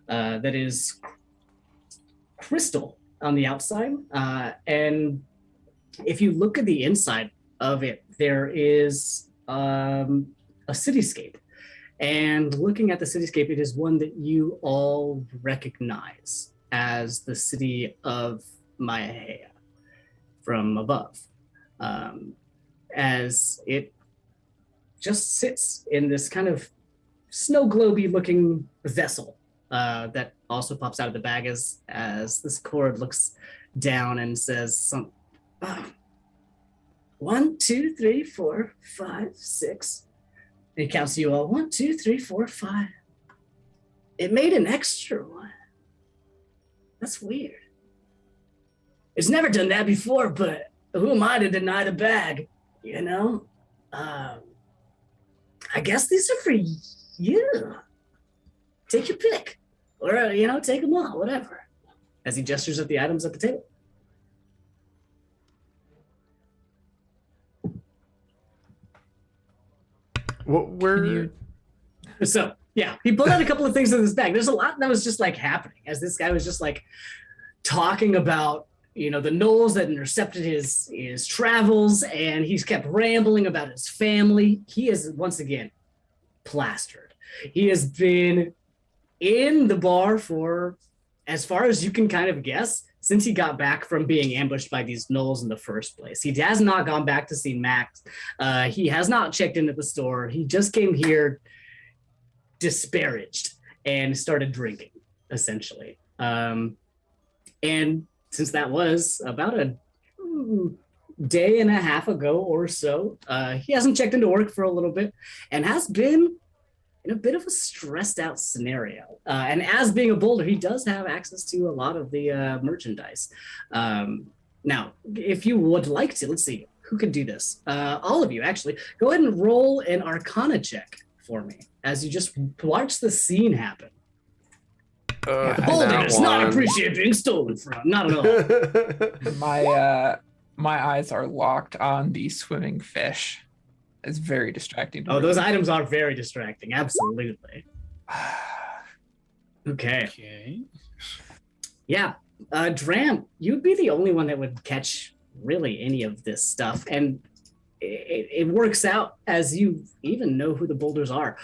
that is crystal on the outside. And if you look at the inside of it, there is a cityscape. And looking at the cityscape, it is one that you all recognize as the city of Maihea from above. As it just sits in this kind of snow globy looking vessel that also pops out of the bag as this cord looks down and says, 1, 2, 3, 4, 5, 6. And he counts you all 1, 2, 3, 4, 5. It made an extra one. That's weird. It's never done that before, but who am I to deny the bag? You know? I guess these are for you. Take your pick. Or, take them all, whatever. As he gestures at the items at the table. So, yeah, he pulled out a couple of things in this bag. There's a lot that was just like happening as this guy was just like talking about, the gnolls that intercepted his travels, and he's kept rambling about his family. He is, once again, plastered. He has been in the bar for, as far as you can kind of guess, since he got back from being ambushed by these gnolls in the first place. He has not gone back to see Max. He has not checked in at the store. He just came here disparaged and started drinking, essentially. And since that was about a day and a half ago or so, he hasn't checked into work for a little bit and has been in a bit of a stressed out scenario. And as being a boulder, he does have access to a lot of the merchandise. Now, if you would like to, let's see, who could do this? All of you, actually. Go ahead and roll an Arcana check for me as you just watch the scene happen. The boulder does not appreciate being stolen from. Not at all. My eyes are locked on the swimming fish. It's very distracting. Oh, those items are very distracting. Absolutely. Okay. Yeah. Dram, you'd be the only one that would catch really any of this stuff. And it works out as you even know who the boulders are.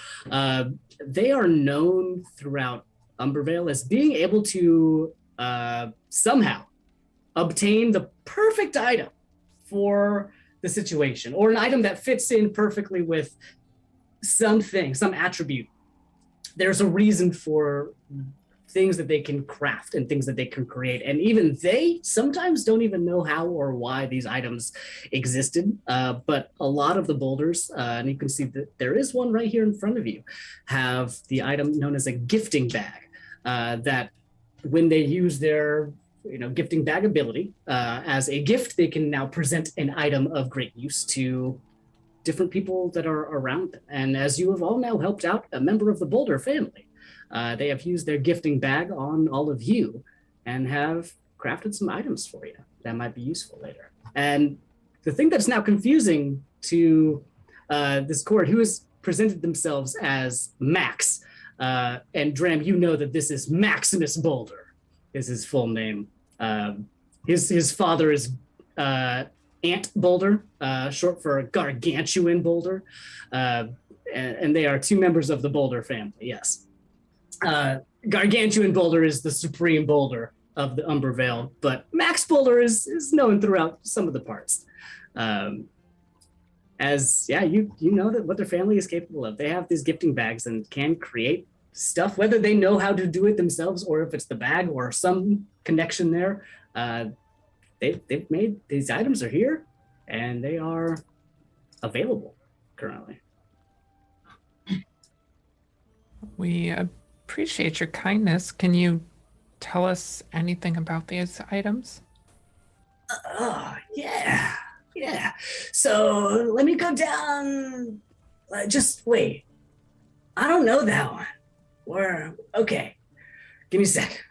They are known throughout Umbervale as being able to somehow obtain the perfect item for the situation, or an item that fits in perfectly with something, some attribute. There's a reason for things that they can craft and things that they can create. And even they sometimes don't even know how or why these items existed. But a lot of the boulders, and you can see that there is one right here in front of you, have the item known as a gifting bag, that when they use their gifting bag ability as a gift, they can now present an item of great use to different people that are around them. And as you have all now helped out a member of the Boulder family, they have used their gifting bag on all of you and have crafted some items for you that might be useful later. And the thing that's now confusing to this court, who has presented themselves as Max, and Dram, you know that this is Maximus Boulder, is his full name. His father is Ant Boulder, short for Gargantuan Boulder, and they are two members of the Boulder family. Yes, Gargantuan Boulder is the supreme Boulder of the Umbervale, but Max Boulder is known throughout some of the parts. You know that what their family is capable of. They have these gifting bags and can create stuff, whether they know how to do it themselves or if it's the bag or some connection there. They've made these items are here and they are available currently. We appreciate your kindness. Can you tell us anything about these items? Yeah. So let me go down. Just wait. I don't know that one. Okay. Give me a sec.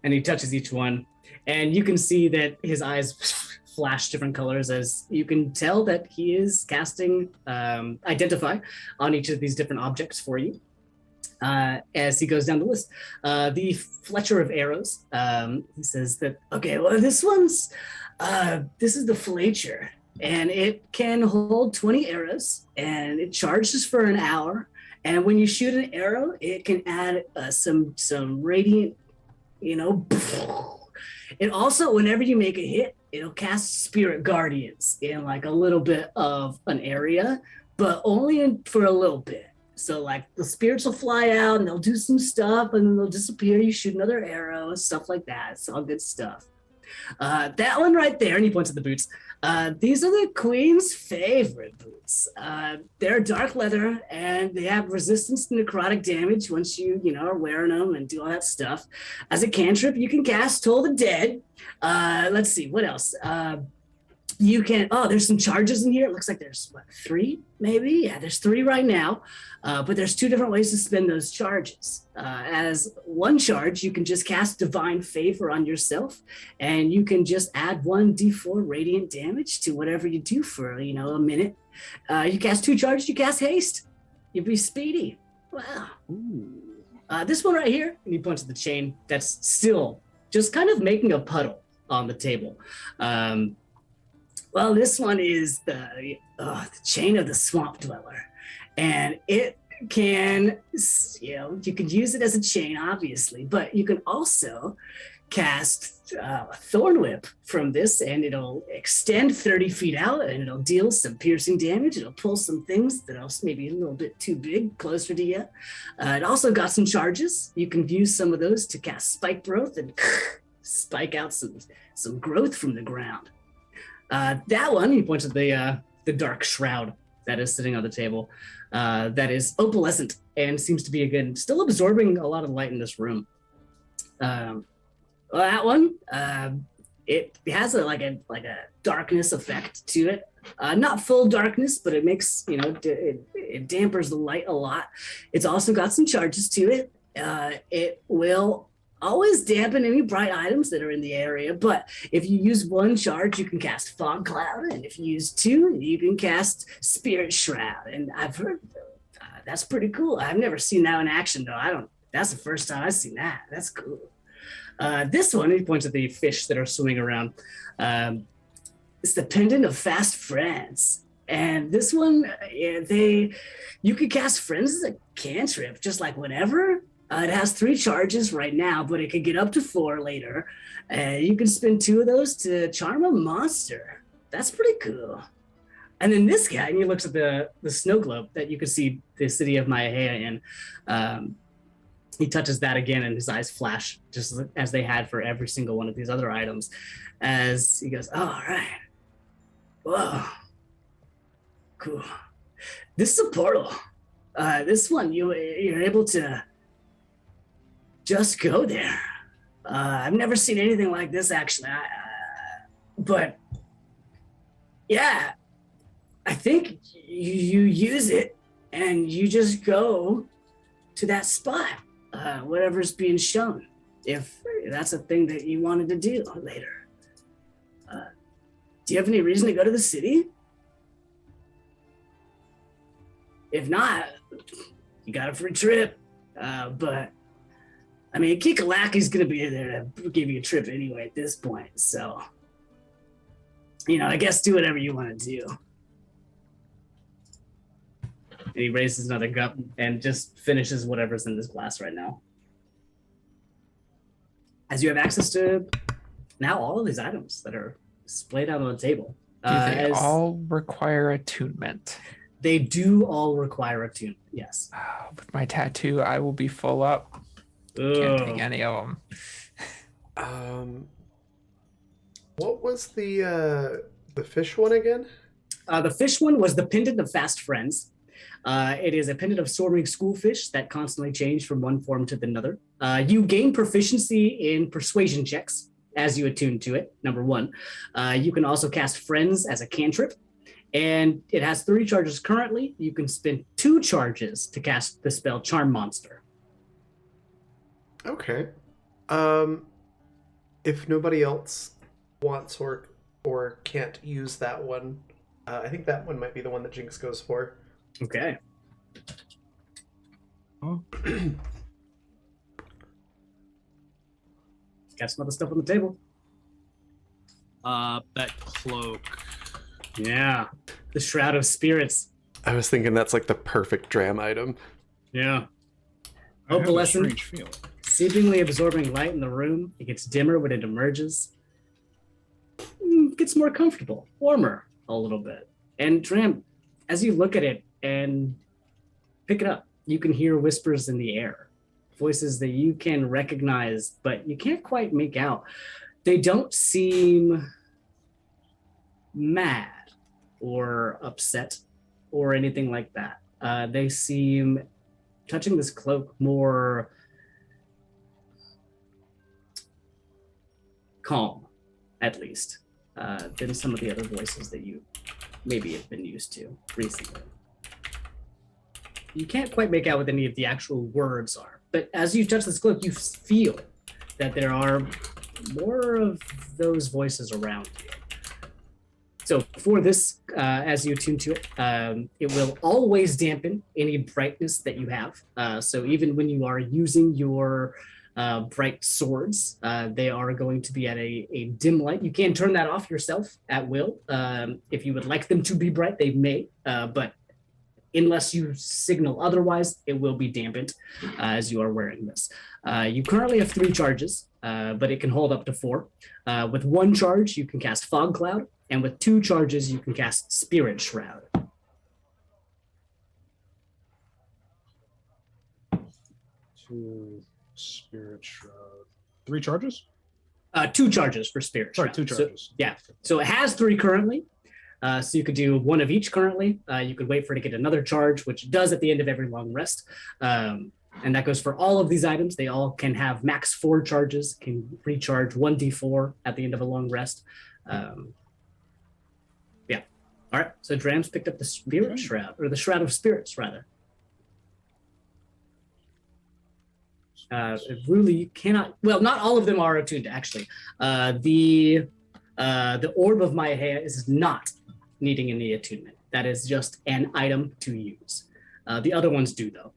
And he touches each one, and you can see that his eyes flash different colors as you can tell that he is casting Identify on each of these different objects for you. As he goes down the list, the Fletcher of Arrows, he says that, okay, well, this is the Fletcher, and it can hold 20 arrows, and it charges for an hour. And when you shoot an arrow, it can add some radiant, It also, whenever you make a hit, it'll cast Spirit Guardians in like a little bit of an area, but only for a little bit. So like the spirits will fly out and they'll do some stuff and then they'll disappear. You shoot another arrow, stuff like that. It's all good stuff. That one right there, and he points at the boots. These are the Queen's favorite boots. They're dark leather and they have resistance to necrotic damage once you are wearing them and do all that stuff. As a cantrip, you can cast Toll the Dead. Let's see, what else? You can, there's some charges in here. It looks like there's, 3 maybe? Yeah, there's 3 right now. But there's 2 different ways to spend those charges. As one charge, you can just cast Divine Favor on yourself, and you can just add 1d4 radiant damage to whatever you do for, a minute. You cast 2 charges, you cast Haste. You'll be speedy. Wow. This one right here, and he points at the chain, that's still just kind of making a puddle on the table. Well, this one is the Chain of the Swamp Dweller. And it can, you could use it as a chain, obviously, but you can also cast Thorn Whip from this, and it'll extend 30 feet out, and it'll deal some piercing damage. It'll pull some things that are maybe a little bit too big closer to you. It also got some charges. You can use some of those to cast Spike Growth and spike out some growth from the ground. That one, he points at the Dark Shroud that is sitting on the table. That is opalescent and seems to be still absorbing a lot of light in this room. That one, it has a darkness effect to it. Not full darkness, but it makes it dampers the light a lot. It's also got some charges to it. It will always dampen any bright items that are in the area, but if you use 1 charge, you can cast Fog Cloud, and if you use 2, you can cast Spirit Shroud. And I've heard that's pretty cool. I've never seen that in action, though. That's the first time I've seen that. That's cool. This one, he points at the fish that are swimming around. It's the Pendant of Fast Friends. And this one, you can cast Friends as a cantrip, just like whenever. It has 3 charges right now, but it could get up to 4 later. You can spend 2 of those to charm a monster. That's pretty cool. And then this guy, and he looks at the snow globe that you can see the city of Maihea in. He touches that again, and his eyes flash, just as they had for every single one of these other items. As he goes, all right. Whoa. Cool. This is a portal. This one, you're able to just go there. I've never seen anything like this, actually. But yeah, I think you use it and you just go to that spot, whatever's being shown, if that's a thing that you wanted to do later. Do you have any reason to go to the city? If not, you got a free trip. But I mean, Kikalaki's going to be there to give you a trip anyway at this point. So, I guess do whatever you want to do. And he raises another cup and just finishes whatever's in this glass right now. As you have access to now all of these items that are splayed out on the table. Do they all require attunement? They do all require attunement, yes. With my tattoo, I will be full up. Can't take any of them. What was the fish one again? The fish one was the Pendant of Fast Friends. It is a pendant of soaring schoolfish that constantly change from one form to another. You gain proficiency in persuasion checks as you attune to it, number 1. You can also cast Friends as a cantrip, and it has 3 charges currently. You can spend 2 charges to cast the spell Charm Monster. Okay. If nobody else wants or or can't use that one. I think that one might be the one that Jinx goes for. Okay. Oh. Got some other stuff on the table. That cloak. Yeah. The Shroud of Spirits. I was thinking that's like the perfect Dram item. Yeah. I have a Opalescent, strange feeling. seemingly absorbing light in the room. It gets dimmer when it emerges. Gets more comfortable, warmer a little bit. And Dram, as you look at it and pick it up, you can hear whispers in the air, voices that you can recognize, but you can't quite make out. They don't seem mad or upset or anything like that. They seem, touching this cloak, more calm, at least, than some of the other voices that you maybe have been used to recently. You can't quite make out what any of the actual words are, but as you touch this cloak, you feel that there are more of those voices around you. So for this, as you attune to it, it will always dampen any brightness that you have. So even when you are using your bright swords, they are going to be at a dim light. You can turn that off yourself at will. If you would like them to be bright, they may, but unless you signal otherwise, it will be dampened as you are wearing this. You currently have 3 charges, but it can hold up to 4. With 1 charge, you can cast Fog Cloud, and with 2 charges, you can cast Spirit Shroud. Two Spirit Shroud. 3 charges? 2 charges for Spirit Sorry, Shroud. 2 charges. So it has 3 currently. So you could do 1 of each currently. You could wait for it to get another charge, which it does at the end of every long rest. And that goes for all of these items. They all can have max 4 charges, can recharge 1d4 at the end of a long rest. Yeah. All right. So Dram's picked up the Spirit Shroud, or the Shroud of Spirits, rather. It really cannot. Well, not all of them are attuned, actually. The Orb of Maihea is not needing any attunement. That is just an item to use. The other ones do, though.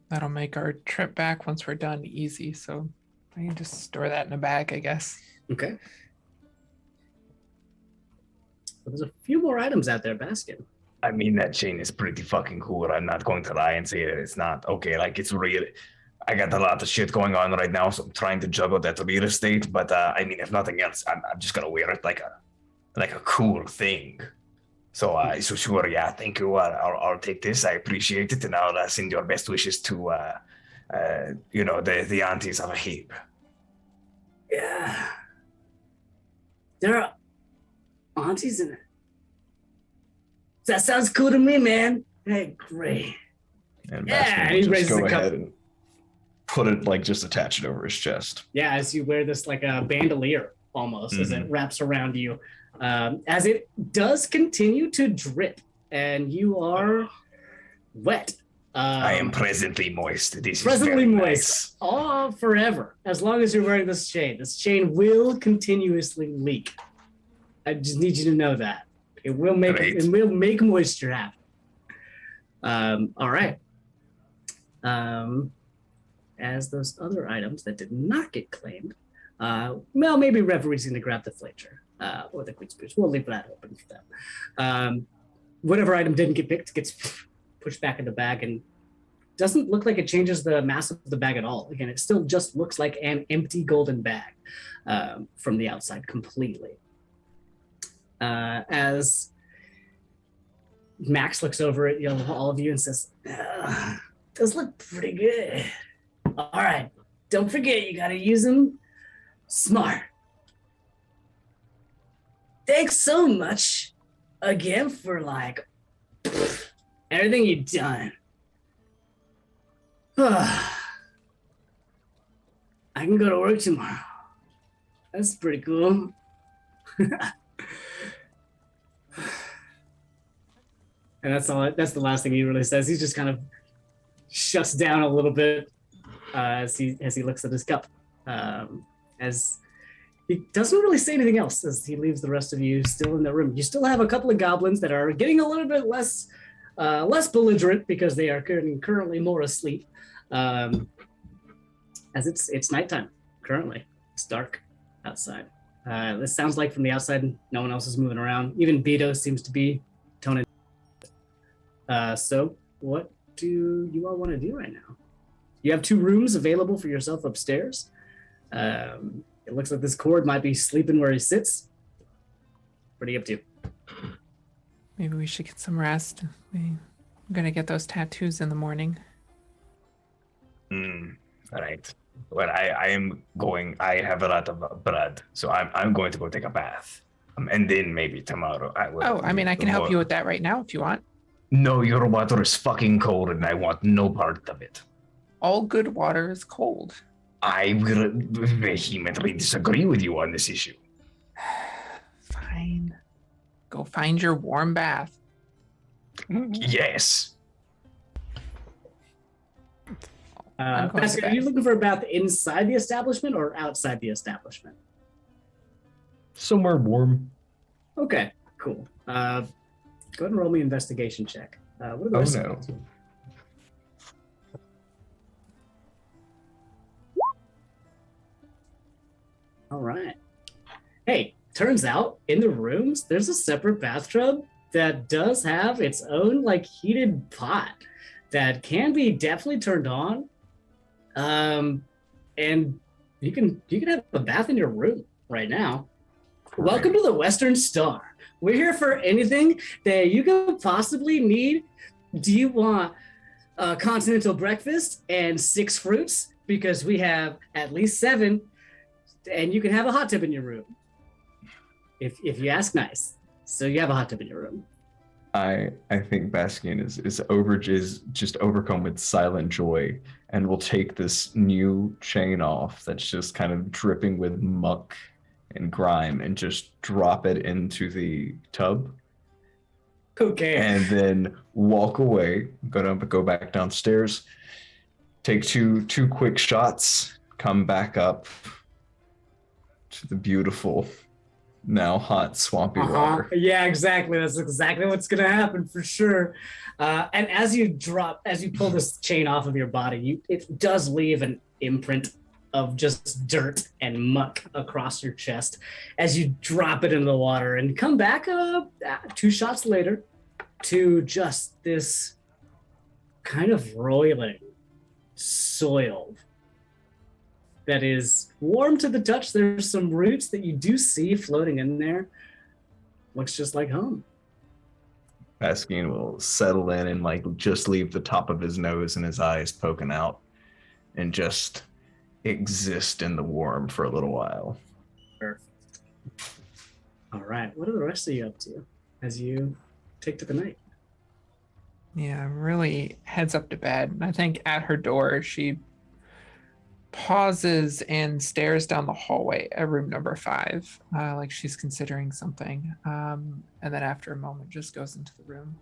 That'll make our trip back once we're done easy. So I can just store that in a bag, I guess. Okay. So there's a few more items out there, Baskin. I mean, that chain is pretty fucking cool. I'm not going to lie and say that it's not. Okay, like it's real. I got a lot of shit going on right now, so I'm trying to juggle that real estate. But I mean, if nothing else, I'm just gonna wear it like a cool thing. So so sure, yeah, thank you. I'll take this. I appreciate it, and I'll send your best wishes to the aunties of a heap. Yeah. There are aunties in it. That sounds cool to me, man. Hey, great. And Yeah, Baskin he will just raises go the cup. ahead and put it, like, just attach it over his chest. Yeah, as you wear this like a bandolier almost, as it wraps around you, as it does continue to drip, and you are wet. I am presently moist. This presently is very moist. Oh, forever. As long as you're wearing this chain. This chain will continuously leak. I just need you to know that. It will make Great. it will make moisture happen. All right. As those other items that did not get claimed, well, maybe Reverie's going to grab the Fletcher or the Queen Spears. We'll leave that open for them. Whatever item didn't get picked gets pushed back in the bag and doesn't look like it changes the mass of the bag at all. Again, it still just looks like an empty golden bag from the outside completely. As Max looks over at all of you and says, "Does look pretty good. All right, don't forget you gotta use them smart. Thanks so much again for everything you've done. I can go to work tomorrow. That's pretty cool." And that's all. That's the last thing he really says. He just kind of shuts down a little bit as he looks at his cup. As He doesn't really say anything else as he leaves the rest of you still in the room. You still have a couple of goblins that are getting a little bit less belligerent because they are currently more asleep. As it's nighttime currently. It's dark outside. This sounds like from the outside, no one else is moving around. Even Beto seems to be toning. So what do you all want to do right now? You have 2 rooms available for yourself upstairs. It looks like this cord might be sleeping where he sits. What are you up to? Maybe we should get some rest. I'm gonna get those tattoos in the morning. Right. Well, I have a lot of blood, so I'm going to go take a bath. And then maybe tomorrow I will. Oh, I mean, I can help you with that right now if you want. No, your water is fucking cold and I want no part of it. All good water is cold. I will vehemently disagree with you on this issue. Fine. Go find your warm bath. Yes. I'm going to Basket, are bed. you looking for a bath inside the establishment or outside the establishment? Somewhere warm. Okay, cool. Go ahead and roll me an investigation check. What are the Oh, rest of no. you? All right. Hey, turns out in the rooms there's a separate bathtub that does have its own like heated pot that can be definitely turned on. And you can have a bath in your room right now. Welcome to the Western Star. We're here for anything that you could possibly need. Do you want a continental breakfast and 6 fruits? Because we have at least 7, and you can have a hot tub in your room. If you ask nice. So you have a hot tub in your room. I think Baskian is just overcome with silent joy and will take this new chain off that's just kind of dripping with muck and grime and just drop it into the tub Okay. and then walk away, go back downstairs, take two quick shots, come back up to the beautiful, now hot, swampy water. Yeah, exactly. That's exactly what's gonna happen for sure. And as you pull this chain off of your body, it does leave an imprint of just dirt and muck across your chest as you drop it into the water and come back 2 shots later to just this kind of roiling soil that is warm to the touch. There's some roots that you do see floating in there. Looks just like home. Baskian will settle in and like just leave the top of his nose and his eyes poking out and just exist in the warm for a little while. Perfect. All right. What are the rest of you up to as you take to the night? Yeah, really heads up to bed. And I think at her door, she pauses and stares down the hallway at room number 5, like she's considering something. And then after a moment, just goes into the room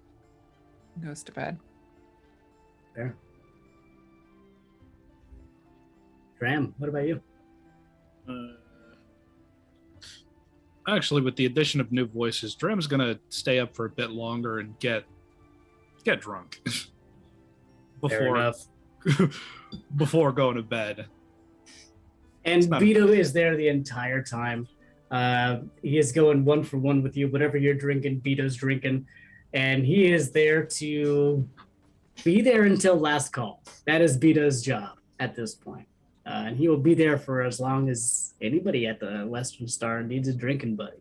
and goes to bed. There. Dram, what about you? Actually, with the addition of new voices, Dram's gonna stay up for a bit longer and get drunk Fair before going to bed. And not- Beto is there the entire time. He is going 1 for 1 with you. Whatever you're drinking, Beto's drinking. And he is there to be there until last call. That is Beto's job at this point. And he will be there for as long as anybody at the Western Star needs a drinking buddy.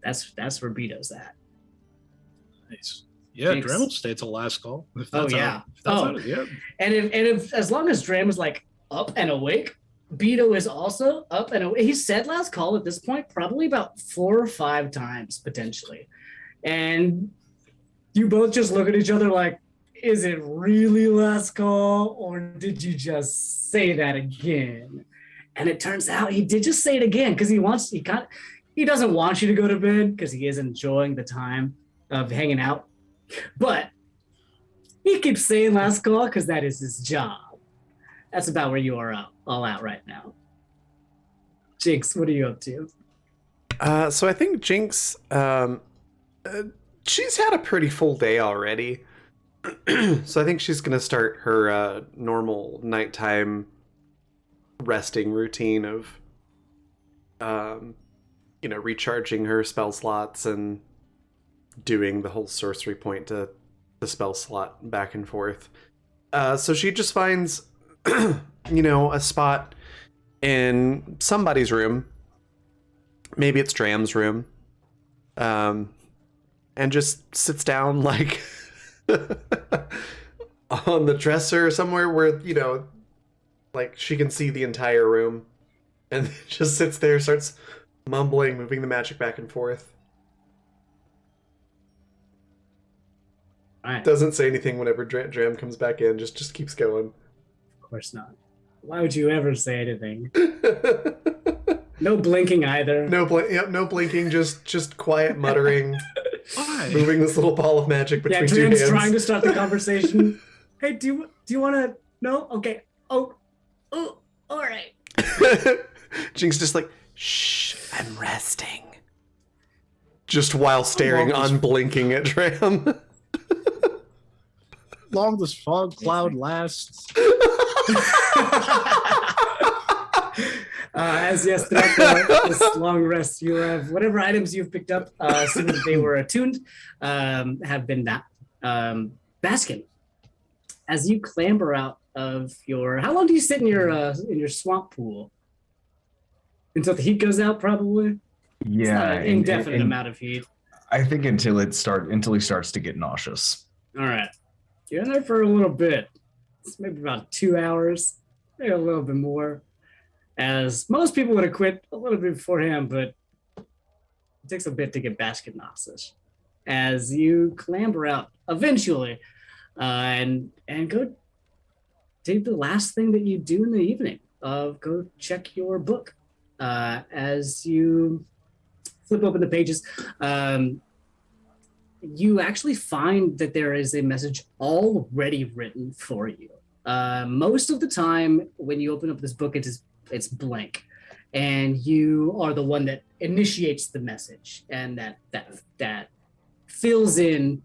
That's where Beto's at. Nice. Yeah, Thanks. Dram will stay till last call. If Oh, that's yeah. how- if that's Oh. how- yeah. And if as long as Dram is like up and awake, Beto is also up and awake. He said last call at this point probably about 4 or 5 times potentially. And you both just look at each other like, is it really last call or did you just say that again? And it turns out he did just say it again because he doesn't want you to go to bed because he is enjoying the time of hanging out. But he keeps saying last call because that is his job. That's about where you are all out right now. Jinx, what are you up to? So I think Jinx, she's had a pretty full day already. So I think she's gonna start her normal nighttime resting routine of, recharging her spell slots and doing the whole sorcery point to the spell slot back and forth. So she just finds, a spot in somebody's room. Maybe it's Dram's room. And just sits down like on the dresser somewhere where, like she can see the entire room. And just sits there, starts mumbling, moving the magic back and forth. All right. Doesn't say anything whenever Dram comes back in, just keeps going. Of course not. Why would you ever say anything? No blinking either. No blinking, just quiet muttering, Why? moving this little ball of magic Yeah, between two Dram's hands. trying to start the conversation. Hey, do you want to? No, okay. Oh, all right. Jinx just like, shh, I'm resting. Just while staring unblinking at Dram. Long this fog cloud lasts. As yes, throughout this long rest, you have whatever items you've picked up, assuming that they were attuned, have been basking. As you clamber out of your, how long do you sit in your swamp pool? Until the heat goes out, probably. Yeah, It's not an indefinite amount of heat. I think until he starts to get nauseous. All right, you're in there for a little bit. It's maybe about 2 hours, maybe a little bit more. As most people would have quit a little bit beforehand, but it takes a bit to get basket nauseous. As you clamber out eventually, and go do the last thing that you do in the evening of go check your book. As you flip open the pages, you actually find that there is a message already written for you. Most of the time when you open up this book, it's blank, and you are the one that initiates the message and that fills in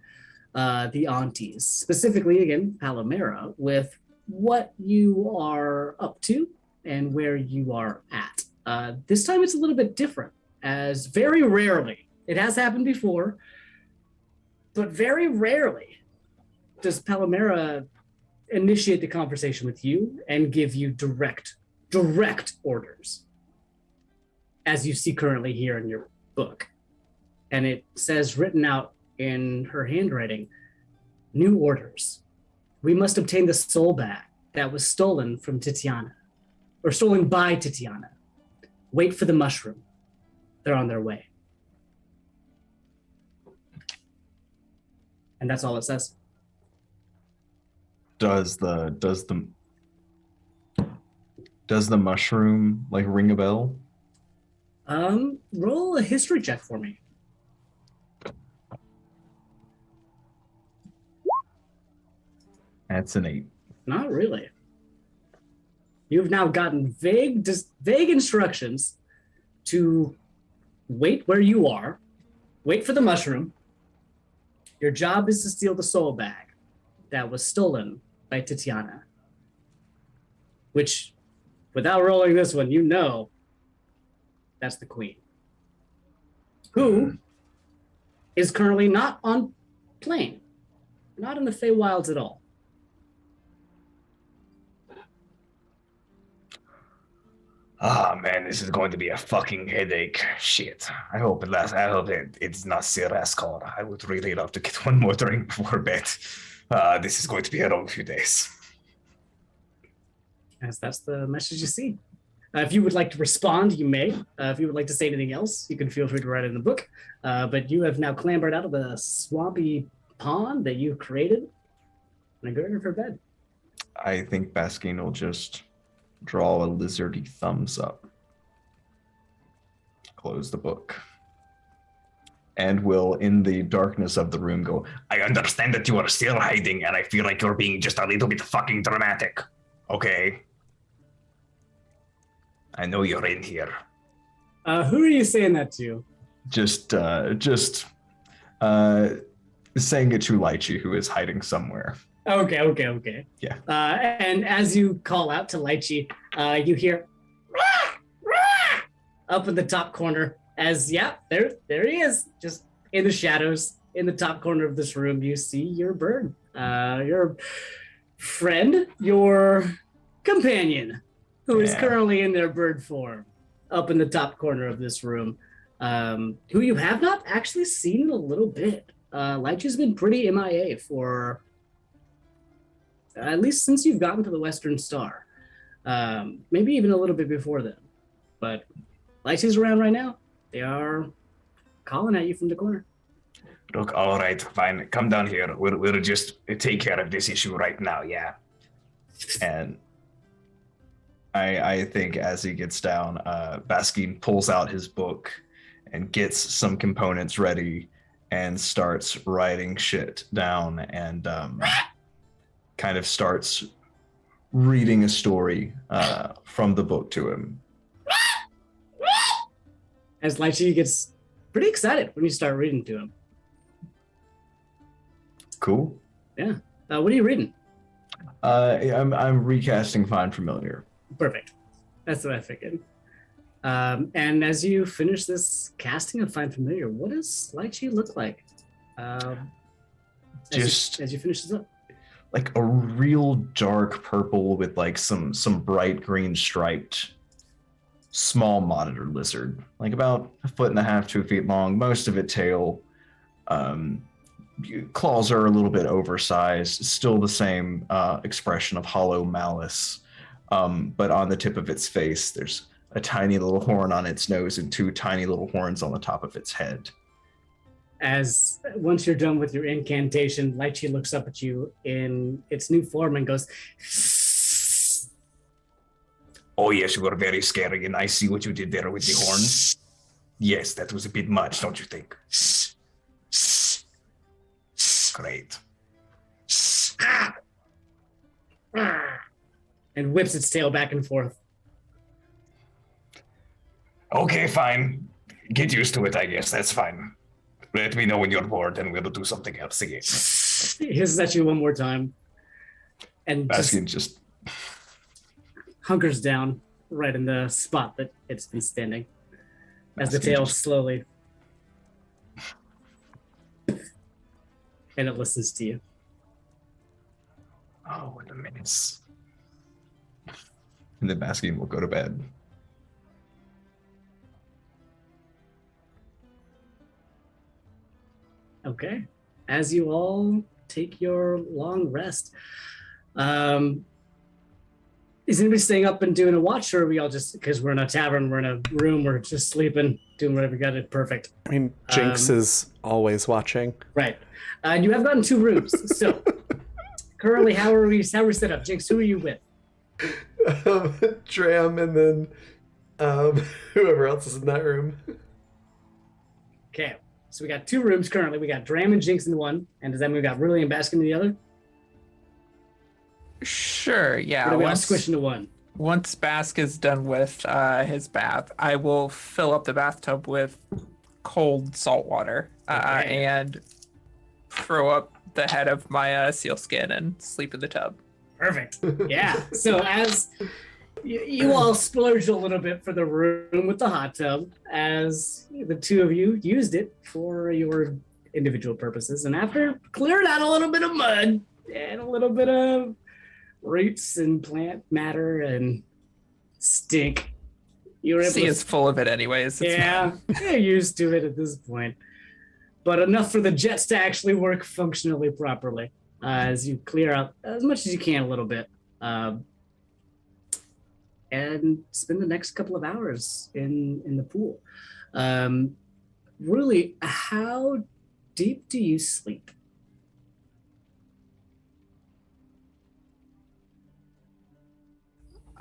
the aunties, specifically again Palomera, with what you are up to and where you are at. This time it's a little bit different, as very rarely, it has happened before, but very rarely does Palomera initiate the conversation with you and give you direct orders, as you see currently here in your book. And it says, written out in her handwriting, new orders. We must obtain the soul bag that was stolen from Titiana, or stolen by Titiana. Wait for the mushroom. They're on their way. And that's all it says. Does the mushroom like ring a bell? Roll a history check for me. That's an 8. Not really. You've now gotten vague instructions to wait where you are, wait for the mushroom. Your job is to steal the soul bag that was stolen by Titiana. Which, without rolling this one, you know that's the queen. Who is currently not on plane, not in the Feywilds at all. Ah, man, this is going to be a fucking headache. Shit. I hope it's not Sirascor. I would really love to get one more drink before bed. This is going to be a long few days. As that's the message you see. If you would like to respond, you may. If you would like to say anything else, you can feel free to write it in the book. But you have now clambered out of the swampy pond that you've created and are going for bed. I think Baskin will just draw a lizardy thumbs up, close the book, and will, in the darkness of the room, go, I understand that you are still hiding, and I feel like you're being just a little bit fucking dramatic. Okay? I know you're in here. Who are you saying that to? Just saying it to Lychee, who is hiding somewhere. Okay. Yeah. And as you call out to Lychee, you hear "Rah! Rah!" up in the top corner. There he is, just in the shadows, in the top corner of this room. You see your bird, your friend, your companion, who is Yeah. currently in their bird form, up in the top corner of this room, who you have not actually seen in a little bit. Lychee's been pretty MIA for at least since you've gotten to the Western Star. Maybe even a little bit before then. But Lychee's around right now. They are calling at you from the corner. Look, all right, fine. Come down here. We'll just take care of this issue right now. Yeah. And I think as he gets down, Baskin pulls out his book and gets some components ready and starts writing shit down and kind of starts reading a story from the book to him. As Lychee gets pretty excited when you start reading to him. Cool. What are you reading? I'm recasting Find Familiar. Perfect. That's what I figured. And as you finish this casting of Find Familiar, what does Lychee look like? As you finish this up. Like a real dark purple with like some bright green striped small monitor lizard, like about 1.5 to 2 feet long, most of it tail. Claws are a little bit oversized, still the same expression of hollow malice, but on the tip of its face there's a tiny little horn on its nose and 2 tiny little horns on the top of its head. As once you're done with your incantation, Lychee looks up at you in its new form and goes, Oh, yes, you were very scary, and I see what you did there with the horns. Yes, that was a bit much, don't you think? Great. and whips its tail back and forth. Okay, fine. Get used to it, I guess. That's fine. Let me know when you're bored, and we'll do something else again. He hisses at you one more time. And Baskin just hunkers down right in the spot that it's been standing as the Baskin tail just- slowly and it listens to you. Oh, what a menace. and then Baskin will go to bed. Okay. As you all take your long rest, is anybody staying up and doing a watch, or are we all just, because we're in a tavern, we're in a room, we're just sleeping, doing whatever we got it perfect? I mean, Jinx is always watching. Right. And you have gotten 2 rooms. So currently, how are we set up? Jinx, who are you with? Dram and then whoever else is in that room. Okay. So we got 2 rooms currently. We got Dram and Jinx in the one. And does that mean we got Ridley and Baskin in the other? Sure, yeah. Or do we all squish into one? Once Bask is done with his bath, I will fill up the bathtub with cold salt water Okay. and throw up the head of my seal skin and sleep in the tub. Perfect. Yeah. So as you all splurged a little bit for the room with the hot tub, as the 2 of you used it for your individual purposes, and after clearing out a little bit of mud and a little bit of roots and plant matter and stink, you were able Sea to is full of it anyways. It's yeah, you're used to it at this point. But enough for the jets to actually work functionally properly as you clear out as much as you can a little bit. And spend the next couple of hours in the pool. Really, how deep do you sleep?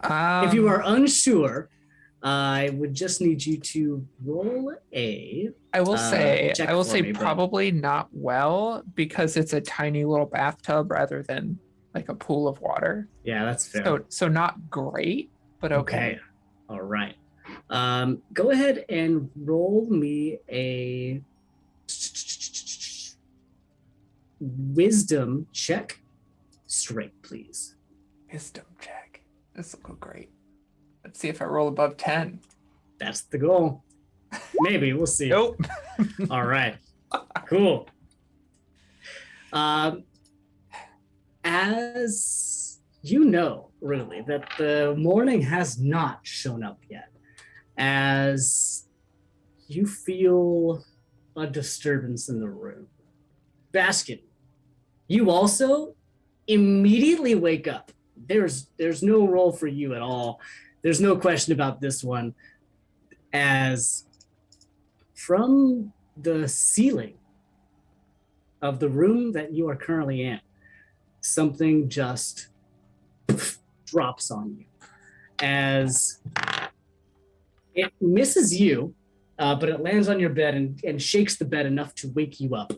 If you are unsure, I would just need you to roll a. I will say check I will for say me, bud. probably not well because it's a tiny little bathtub rather than like a pool of water. Yeah, that's fair. So not great, but okay. All right. Go ahead and roll me a wisdom check straight, please. Wisdom check. This will go great. Let's see if I roll above 10. That's the goal. Maybe, we'll see. Nope. All right. Cool. As you know, really, that the morning has not shown up yet, as you feel a disturbance in the room. Baskin, you also immediately wake up. There's no role for you at all. There's no question about this one. As from the ceiling of the room that you are currently in, something just drops on you. As it misses you, but it lands on your bed and shakes the bed enough to wake you up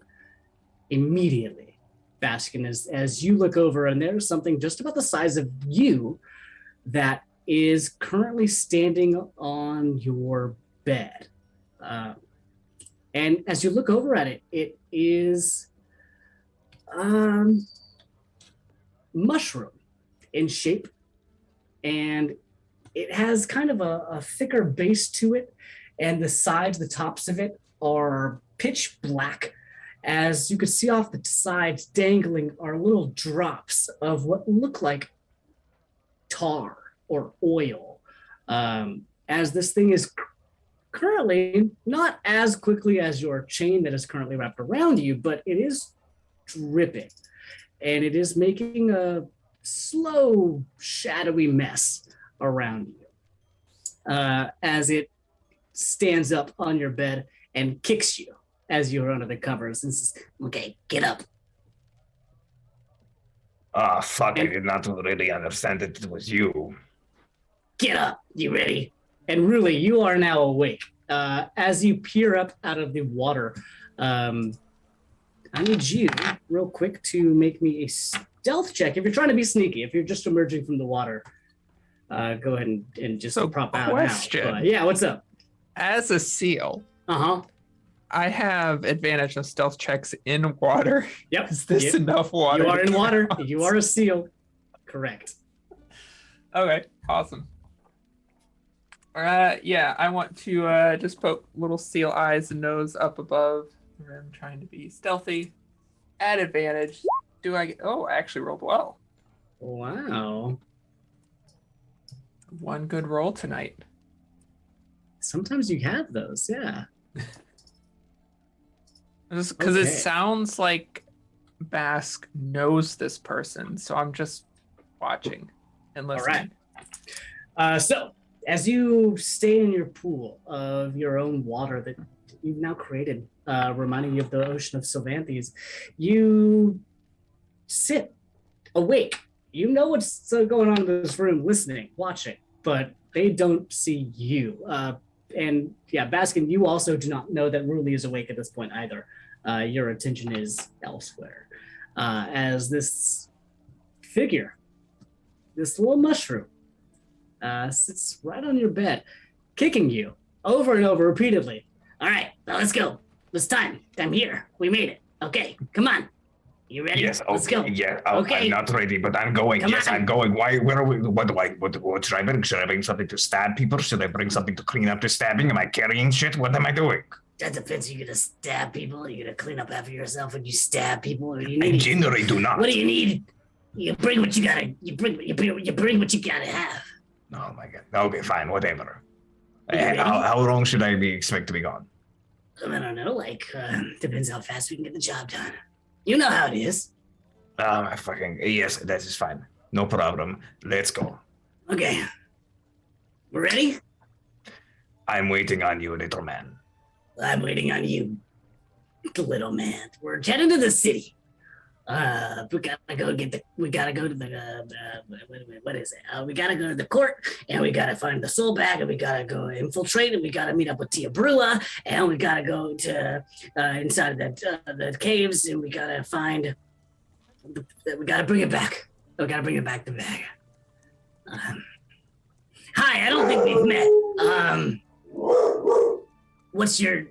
immediately. Baskin, as you look over, and there's something just about the size of you that is currently standing on your bed. And as you look over at it, it is mushroom in shape, and it has kind of a thicker base to it, and the sides, the tops of it are pitch black. As you can see off the sides dangling are little drops of what look like tar or oil. As this thing is currently not as quickly as your chain that is currently wrapped around you, but it is dripping, and it is making a slow, shadowy mess around you as it stands up on your bed and kicks you as you're under the covers and says, "Okay, get up." Ah, fuck, I did not really understand that it was you. Get up, you ready? And really, you are now awake. As you peer up out of the water, I need you, real quick, to make me a stealth check. If you're trying to be sneaky, if you're just emerging from the water, go ahead and just So, prop out. question. But yeah, what's up? As a seal, Uh-huh. I have advantage on stealth checks in water. Yep. Is this Yep. enough water? You are to in water. count? You are a seal. Correct. Okay, awesome. Yeah, I want to just poke little seal eyes and nose up above the rim, trying to be stealthy. At advantage. Do I get... Oh, I actually rolled well. Wow. One good roll tonight. Sometimes you have those, yeah. Because Okay. it sounds like Basque knows this person, so I'm just watching and listening. So, as you stay in your pool of your own water that you've now created, reminding you of the ocean of Sylvanthes, you sit awake. You know what's going on in this room, listening, watching, but they don't see you. And yeah, Baskin, you also do not know that Ruli is awake at this point either. Your attention is elsewhere. As this figure, this little mushroom, sits right on your bed, kicking you over and over repeatedly. All right, now let's go. It's time. I'm here. We made it. Okay, come on. You ready? Yes, okay. Let's go. Yeah, Okay. I'm not ready, but I'm going. Come Yes, on. I'm going. Why? Where are we? What should I bring? Should I bring something to stab people? Should I bring something to clean up the stabbing? Am I carrying shit? What am I doing? That depends. Are you gonna stab people? Are you gonna clean up after yourself when you stab people? Or you I need? generally do not. What do you need? You bring what you gotta. You bring what you gotta have. Oh my god. Okay, fine, whatever. You ready? How long should I be expect to be gone? I don't know. Like depends how fast we can get the job done. You know how it is. I fucking yes, that is fine. No problem. Let's go. Okay. We're ready? I'm waiting on you, little man. I'm waiting on you, little man. We're heading to the city. We gotta go to the what is it? We gotta go to the court, and we gotta find the soul bag, and we gotta go infiltrate, and we gotta meet up with Tia Brula, and we gotta go to inside the caves, and we gotta find. We gotta bring it back. We gotta bring it back, the bag. Hi, I don't think we've met. What's your?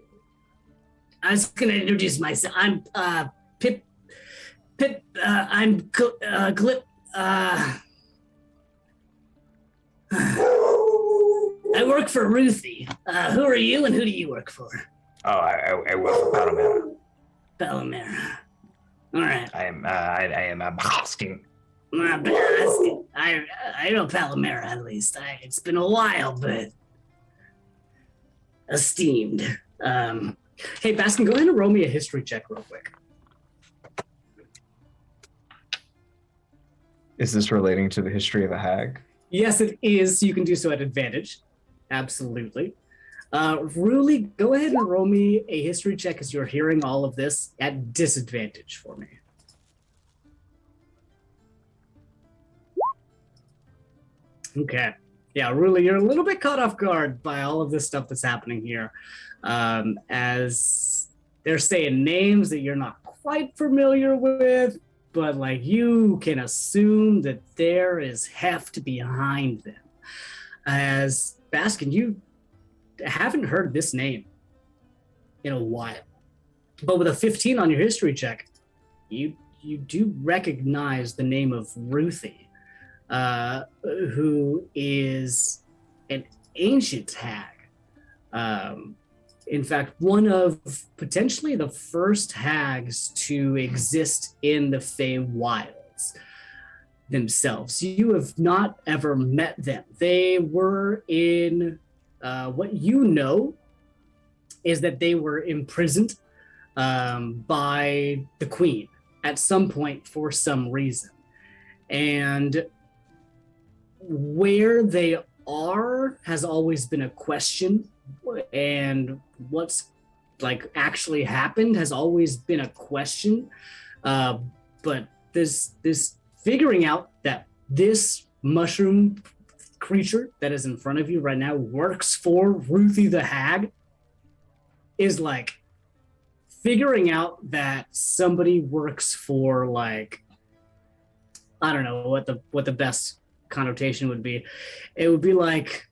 I was gonna introduce myself. I'm Pip. I'm Glip. I work for Ruthie. Who are you, and who do you work for? Oh, I work for Palomera. Palomera. All right. I am asking. I know Palomera at least. It's been a while, but esteemed. Hey, Baskin, go ahead and roll me a history check real quick. Is this relating to the history of a hag? Yes, it is. You can do so at advantage. Absolutely. Ruli, go ahead and roll me a history check as you're hearing all of this at disadvantage for me. Okay. Yeah, Ruli, you're a little bit caught off guard by all of this stuff that's happening here. As they're saying names that you're not quite familiar with, but like you can assume that there is heft behind them. As Baskin, you haven't heard this name in a while, but with a 15 on your history check, you do recognize the name of Ruthie, who is an ancient hag. In fact, one of potentially the first hags to exist in the Feywilds themselves. You have not ever met them. They were in, what you know is that they were imprisoned by the Queen at some point for some reason. And where they are has always been a question, and what's like actually happened has always been a question. But this figuring out that this mushroom creature that is in front of you right now works for Ruthie the Hag is like figuring out that somebody works for, like, I don't know what the best connotation would be. It would be like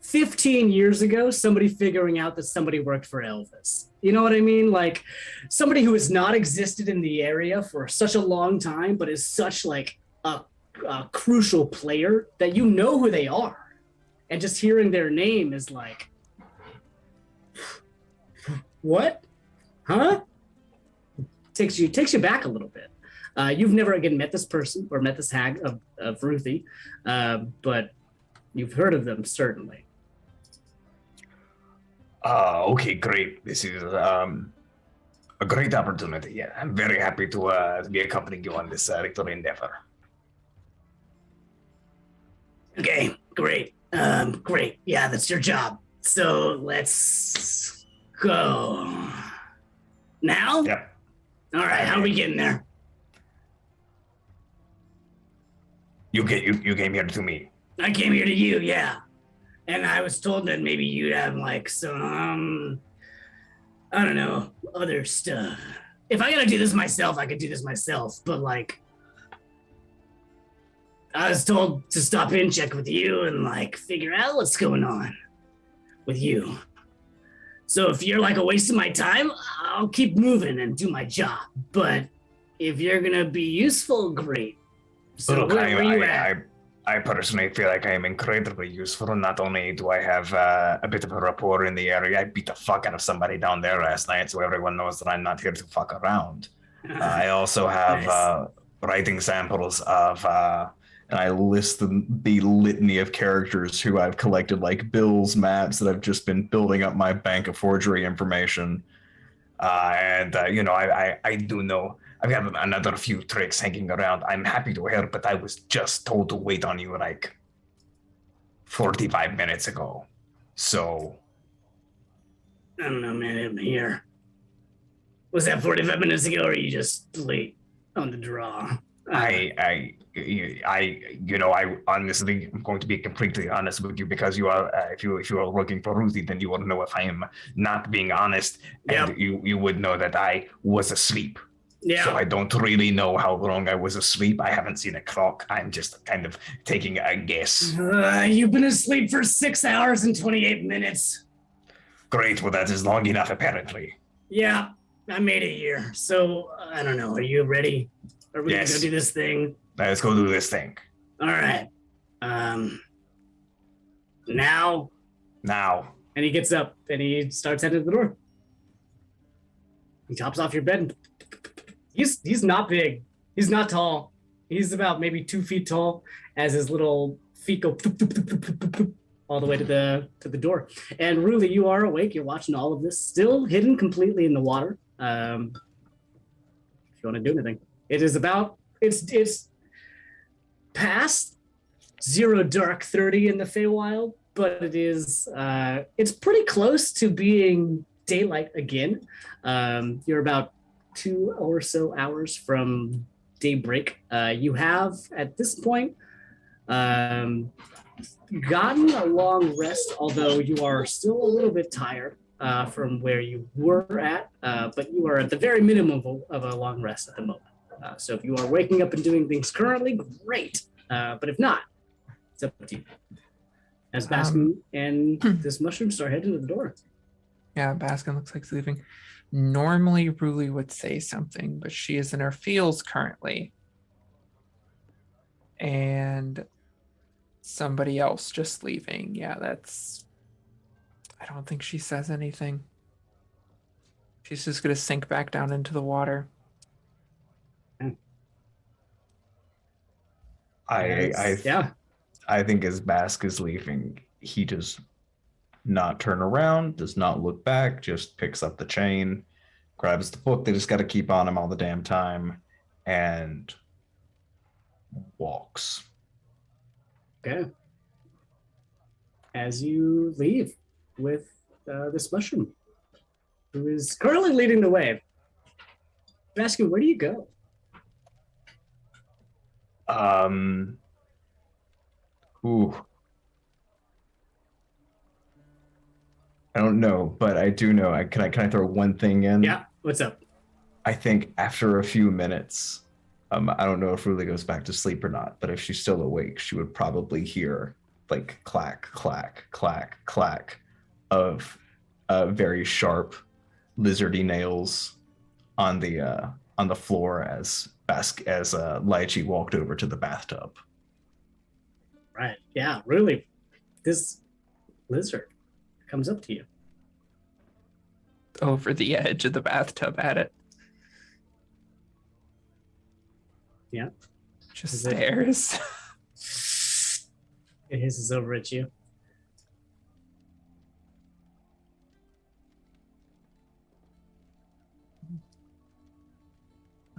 15 years ago, somebody figuring out that somebody worked for Elvis. You know what I mean? Like somebody who has not existed in the area for such a long time, but is such like a crucial player that you know who they are. And just hearing their name is like, what? Huh? Takes you back a little bit. You've never again met this person or met this hag of Ruthie, but you've heard of them certainly. Okay, great. This is a great opportunity. Yeah, I'm very happy to be accompanying you on this victory endeavor. Okay, great. Great. Yeah, that's your job. So let's go. Now? Yep. All right, how are we getting there? You came here to me. I came here to you, yeah. And I was told that maybe you'd have like some, I don't know, other stuff. If I gotta do this myself, I could do this myself. But like, I was told to stop in, check with you, and like figure out what's going on with you. So if you're like a waste of my time, I'll keep moving and do my job. But if you're gonna be useful, great. So Look, where you at? I personally feel like I am incredibly useful. Not only do I have a bit of a rapport in the area, I beat the fuck out of somebody down there last night, so everyone knows that I'm not here to fuck around. I also have Nice. writing samples of, and I list the litany of characters who I've collected, like bills, maps that I've just been building up my bank of forgery information. You know, I do know. I've got another few tricks hanging around. I'm happy to help, but I was just told to wait on you like 45 minutes ago. So I don't know, man. I'm here. Was that 45 minutes ago, or are you just late on the draw? I honestly, I'm going to be completely honest with you because you are, if you are looking for Ruthie, then you will know if I am not being honest, and Yep. you would know that I was asleep. Yeah. So I don't really know how long I was asleep. I haven't seen a clock. I'm just kind of taking a guess. You've been asleep for 6 hours and 28 minutes. Great. Well, that is long enough, apparently. Yeah, I made it here. So, I don't know. Are you ready? Are we Yes. gonna go do this thing? Let's go do this thing. All right. Now. Now. And he gets up and he starts heading to the door. He hops off your bed. He's not big. He's not tall. He's about maybe 2 feet tall as his little feet go all the way to the door. And Ruli, you are awake. You're watching all of this, still hidden completely in the water. If you want to do anything, it is about it's past 0 dark 30 in the Feywild, but it is it's pretty close to being daylight again. You're about 2 or so hours from daybreak. You have at this point gotten a long rest, although you are still a little bit tired from where you were at, but you are at the very minimum of a long rest at the moment. So if you are waking up and doing things currently, great. But if not, it's up to you. As Baskin and this mushroom start heading to the door. Yeah, Baskin looks like he's leaving. Normally, Ruli would say something, but she is in her feels currently. And somebody else just leaving. Yeah, I don't think she says anything. She's just going to sink back down into the water. I think as Bask is leaving, he does not turn around, does not look back, just picks up the chain, grabs the book they just got to keep on him all the damn time, and walks. Okay. As you leave with this mushroom, who is currently leading the way. Baskin, where do you go? Ooh. I don't know, but I do know. Can I throw one thing in? Yeah, what's up? I think after a few minutes, I don't know if Ruli goes back to sleep or not, but if she's still awake, she would probably hear like clack, clack, clack, clack of very sharp lizardy nails on the floor as Lychee walked over to the bathtub. Right. Yeah, really. This lizard comes up to you. Over the edge of the bathtub at it. Yeah. Just Is it- stares. It hisses over at you.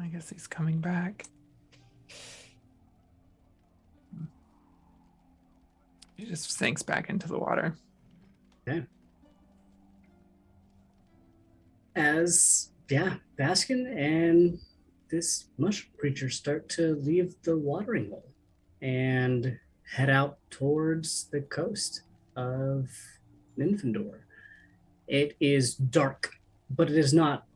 I guess he's coming back. He just sinks back into the water. As Baskin and this mushroom creature start to leave the watering hole and head out towards the coast of Nymphindor. It is dark, but it is not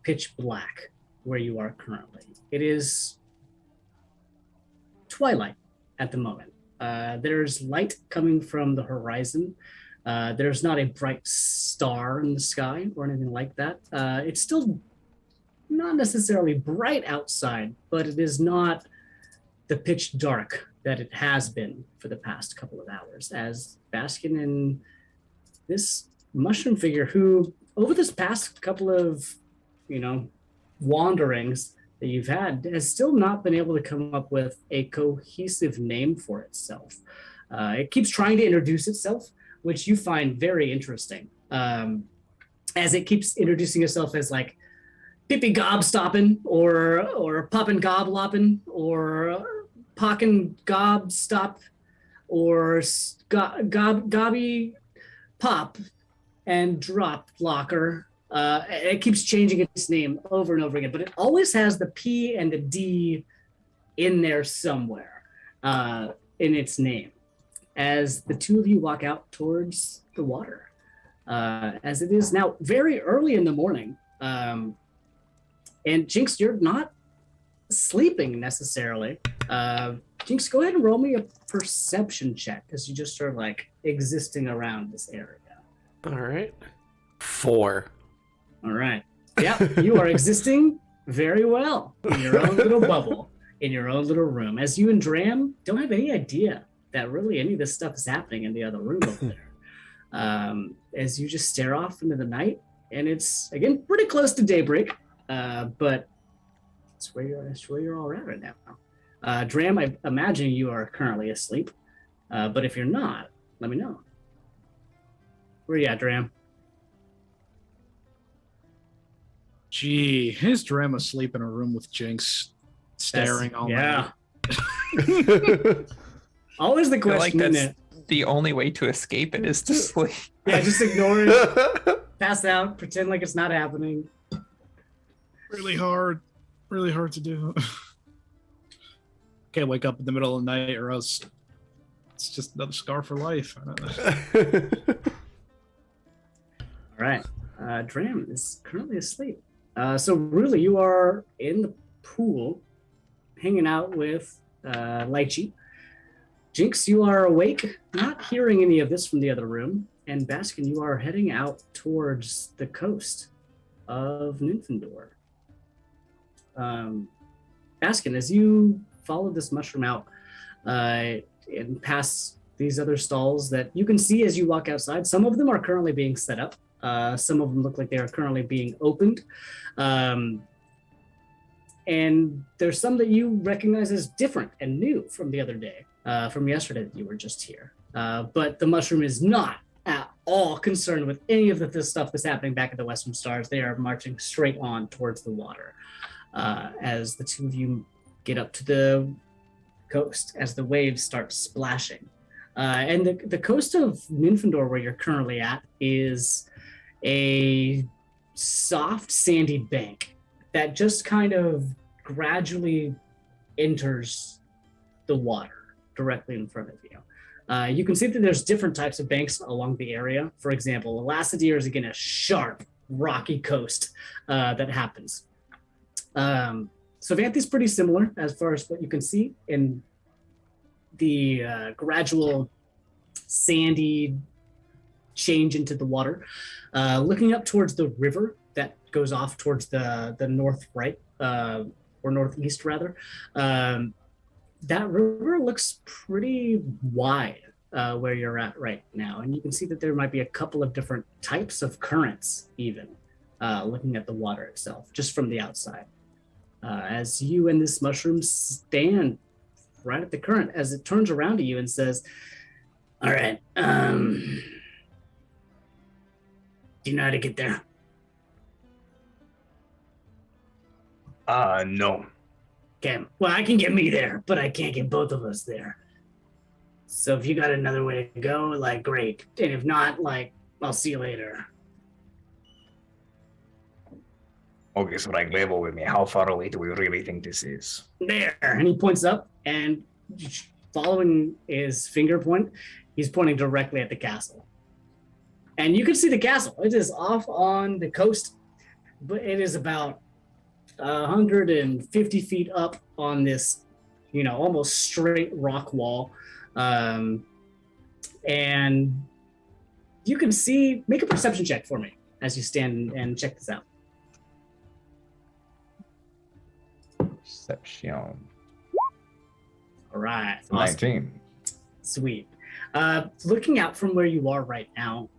pitch black where you are currently. It is twilight at the moment. There's light coming from the horizon. There's not a bright star in the sky or anything like that. It's still not necessarily bright outside, but it is not the pitch dark that it has been for the past couple of hours, as Baskin and this mushroom figure, who over this past couple of, wanderings that you've had, has still not been able to come up with a cohesive name for itself. It keeps trying to introduce itself, which you find very interesting, as it keeps introducing itself as like Pippy Gobstoppin' or Poppin' Gobloppin' or Pockin' Gobstop or Gobby Pop and Drop Locker. It keeps changing its name over and over again, but it always has the P and the D in there somewhere in its name. As the two of you walk out towards the water, as it is now very early in the morning, And Jinx, you're not sleeping necessarily. Jinx, go ahead and roll me a perception check because you just sort of like existing around this area. All right. 4. All right. Yeah, you are existing very well in your own little bubble, in your own little room. As you and Dram don't have any idea that really any of this stuff is happening in the other room over there. As you just stare off into the night, and it's, again, pretty close to daybreak, but it's where you're all at right now. Dram, I imagine you are currently asleep, but if you're not, let me know. Where you at, Dram? Gee, is Dram asleep in a room with Jinx staring all night? Always the I feel like question, isn't that's it? the only way to escape it is to sleep. Yeah, just ignore it, pass out, pretend like it's not happening. Really hard to do. Can't wake up in the middle of the night or else it's just another scar for life. I don't know. All right. Dram is currently asleep. So really, you are in the pool, hanging out with Lychee. Jinx, you are awake, not hearing any of this from the other room. And Baskin, you are heading out towards the coast of Nymphindor. Baskin, as you follow this mushroom out and past these other stalls that you can see as you walk outside, some of them are currently being set up. Some of them look like they are currently being opened. And there's some that you recognize as different and new from the other day, from yesterday that you were just here. But the mushroom is not at all concerned with any of this stuff that's happening back at the Western Stars. They are marching straight on towards the water as the two of you get up to the coast, as the waves start splashing. And the coast of Nymphindor, where you're currently at, is a soft sandy bank that just kind of gradually enters the water directly in front of you. You can see that there's different types of banks along the area. For example, Elassidir is again a sharp, rocky coast that happens. So Vanthy's pretty similar as far as what you can see in the gradual sandy change into the water. Looking up towards the river that goes off towards the north right, or northeast rather, that river looks pretty wide where you're at right now. And you can see that there might be a couple of different types of currents even, looking at the water itself, just from the outside. As you and this mushroom stand right at the current, as it turns around to you and says, all right, do you know how to get there? No. Okay, well, I can get me there, but I can't get both of us there. So if you got another way to go, like, great. And if not, like, I'll see you later. Okay, so like level with me. How far away do we really think this is? There. And he points up, and following his finger point, he's pointing directly at the castle. And you can see the castle. It is off on the coast, but it is about 150 feet up on this, almost straight rock wall. And you can see, make a perception check for me as you stand and check this out. Perception. All right. Awesome. 19. Sweet. Looking out from where you are right now,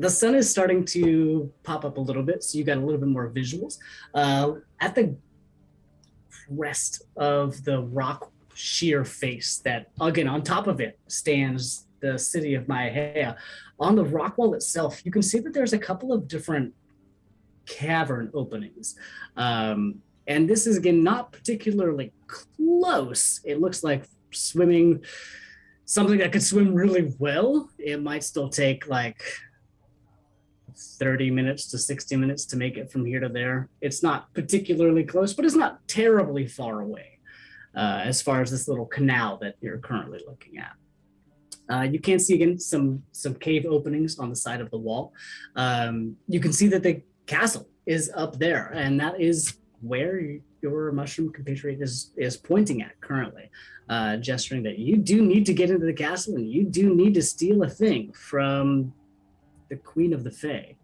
the sun is starting to pop up a little bit, so you got a little bit more visuals. At the crest of the rock sheer face that, again, on top of it stands the city of Maihea. On the rock wall itself, you can see that there's a couple of different cavern openings. And this is, again, not particularly close. It looks like swimming, something that could swim really well. It might still take like 30 minutes to 60 minutes to make it from here to there. It's not particularly close, but it's not terribly far away as far as this little canal that you're currently looking at. You can see, again, some cave openings on the side of the wall. You can see that the castle is up there, and that is where your mushroom compatriot is pointing at currently, gesturing that you do need to get into the castle and you do need to steal a thing from the Queen of the Fae,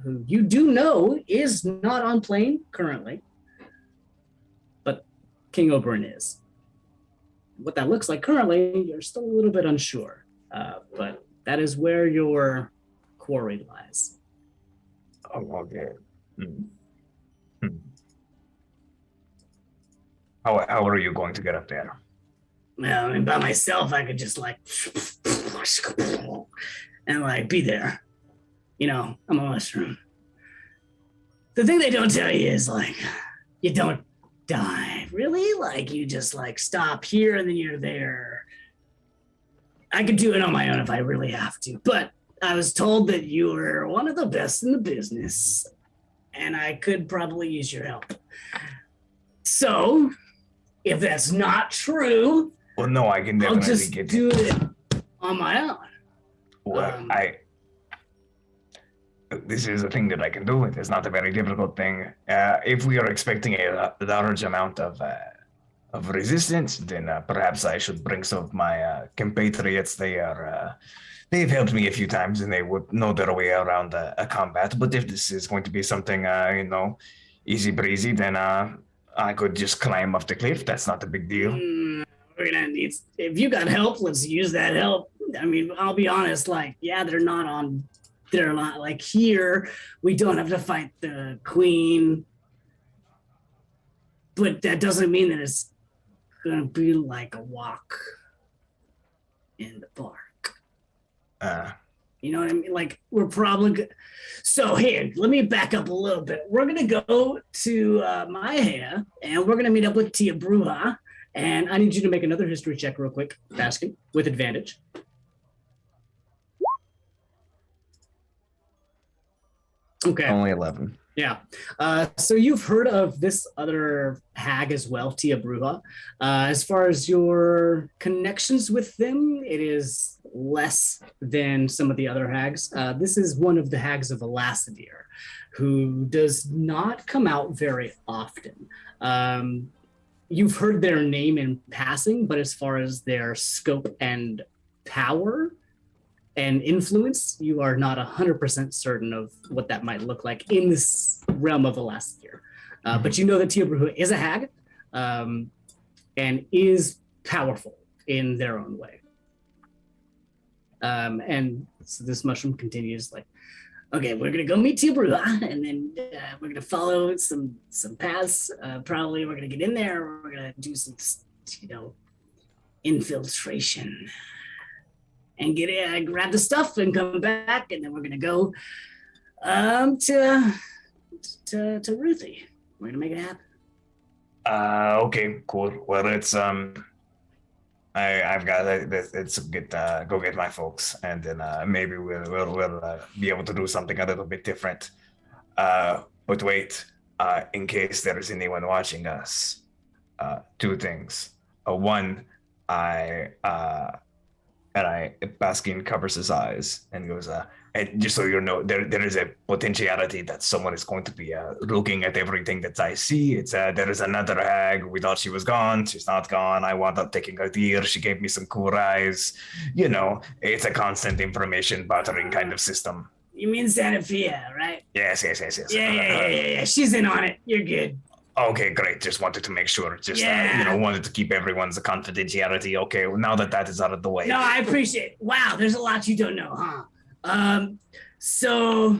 who you do know is not on plane currently, but King Oberyn is. What that looks like currently, you're still a little bit unsure, but that is where your quarry lies. Oh, okay. How are you going to get up there? Well, I mean, by myself, I could just like and like be there. You know, I'm a mushroom. The thing they don't tell you is like, you don't die. Really? Like, you just like stop here and then you're there. I could do it on my own if I really have to, but I was told that you were one of the best in the business and I could probably use your help. So, if that's not true, Well, no, I can I'll definitely just get do it on my own. Well, this is a thing that I can do. It is not a very difficult thing. If we are expecting a large amount of resistance, then perhaps I should bring some of my compatriots. They've helped me a few times, and they would know their way around a combat. But if this is going to be something, easy breezy, then I could just climb off the cliff. That's not a big deal. We're gonna need. If you got help, let's use that help. I mean, I'll be honest. Like, yeah, they're not like here. We don't have to fight the queen, but that doesn't mean that it's gonna be like a walk in the park. You know what I mean? Like, we're probably so here, let me back up a little bit. We're gonna go to Maya, and we're gonna meet up with Tia Bruja, and I need you to make another history check real quick, Baskin, with advantage. Okay. Only 11. Yeah. So you've heard of this other hag as well, Tia Bruja. As far as your connections with them, it is less than some of the other hags. This is one of the hags of Elassidir, who does not come out very often. You've heard their name in passing, but as far as their scope and power and influence, you are not 100% certain of what that might look like in this realm of Elassidir. But you know that Tia Bruja is a hag and is powerful in their own way. And so this mushroom continues like, okay, we're gonna go meet Tia Bruja, and then we're gonna follow some paths. Probably we're gonna get in there. We're gonna do some, infiltration, and get in, grab the stuff, and come back, and then we're gonna go to Ruthie. We're gonna make it happen. Okay, cool. Well, it's I've got it's go get my folks, and then maybe we'll be able to do something a little bit different. But wait, in case there's anyone watching us, two things. One, Baskin covers his eyes and goes, and just so you know, there is a potentiality that someone is going to be looking at everything that I see. It's there is another hag. We thought she was gone. She's not gone. I wound up taking her deer. She gave me some cool eyes. It's a constant information bartering kind of system. You mean Santa Fia, right? Yes. Yeah. She's in on it. You're good. Okay, great. Just wanted to make sure. Just wanted to keep everyone's confidentiality. Okay, well, now that is out of the way. No, I appreciate it. Wow, there's a lot you don't know, huh? So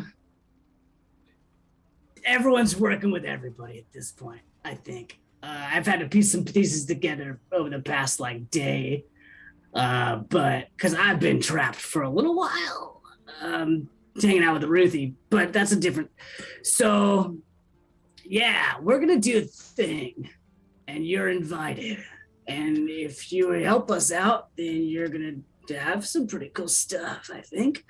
everyone's working with everybody at this point, I think. I've had to piece some pieces together over the past day, but because I've been trapped for a little while, hanging out with Ruthie, but that's a different. So yeah, we're gonna do a thing, and you're invited. And if you help us out, then you're gonna have some pretty cool stuff, I think.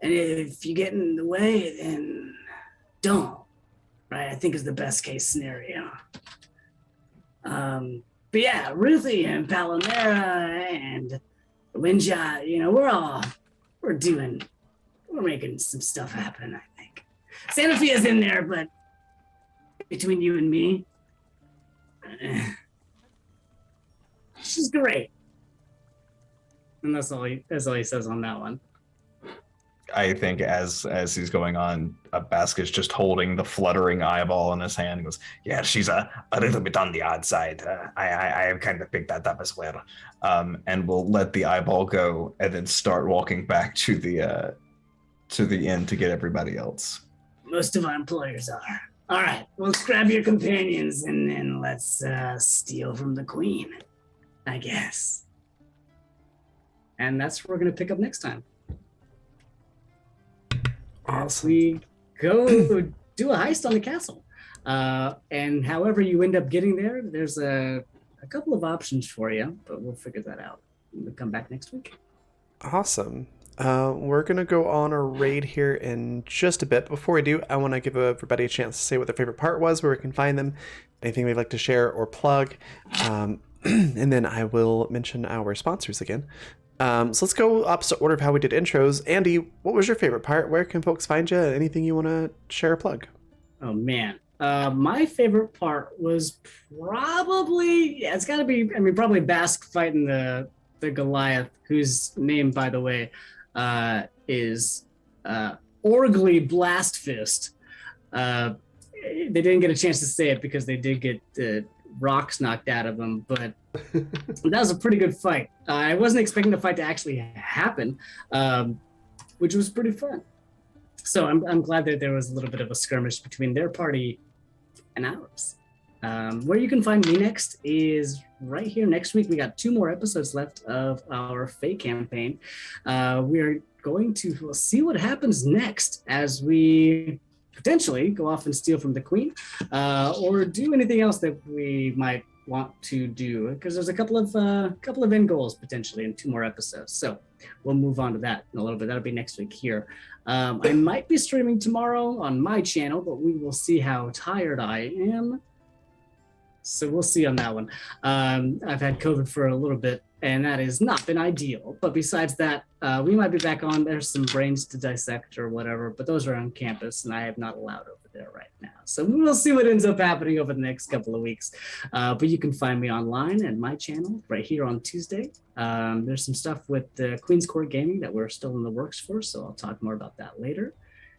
And if you get in the way, then don't. Right? I think is the best case scenario. But yeah, Ruthie and Palomera and Winja, we're making some stuff happen, I think. Santa Fia's in there, but between you and me, she's great. And that's all he says on that one. I think as he's going on, Basket's just holding the fluttering eyeball in his hand. He goes, Yeah, she's a little bit on the odd side. I have kind of picked that up as well. and we'll let the eyeball go, and then start walking back to the inn to get everybody else. Most of our employers are. All right, well, let's grab your companions and then let's steal from the queen, I guess. And that's what we're going to pick up next time. As we go do a heist on the castle. And however you end up getting there, there's a couple of options for you, but we'll figure that out. We'll come back next week. Awesome. We're going to go on a raid here in just a bit. Before we do, I want to give everybody a chance to say what their favorite part was, where we can find them, anything they'd like to share or plug. And then I will mention our sponsors again. So let's go opposite order of how we did intros. Andy, what was your favorite part? Where can folks find you? Anything you want to share or plug? Oh, man. My favorite part was probably, it's got to be, probably Bask fighting the Goliath, whose name, by the way, is Orgly Blastfist. They didn't get a chance to say it because they did get rocks knocked out of them, but that was a pretty good fight. I wasn't expecting the fight to actually happen, which was pretty fun. So I'm glad that there was a little bit of a skirmish between their party and ours. Where you can find me next is right here next week. We got 2 more episodes left of our Fae campaign. We're going to see what happens next as we potentially go off and steal from the queen, or do anything else that we might want to do, because there's a couple of end goals potentially in 2 more episodes. So we'll move on to that in a little bit. That'll be next week here. I might be streaming tomorrow on my channel, but we will see how tired I am. So we'll see on that one. I've had COVID for a little bit, and that has not been ideal. But besides that, we might be back on. There's some brains to dissect or whatever, but those are on campus, and I am not allowed over there right now. So we'll see what ends up happening over the next couple of weeks. But you can find me online at my channel right here on Tuesday. There's some stuff with Queen's Court Gaming that we're still in the works for, so I'll talk more about that later.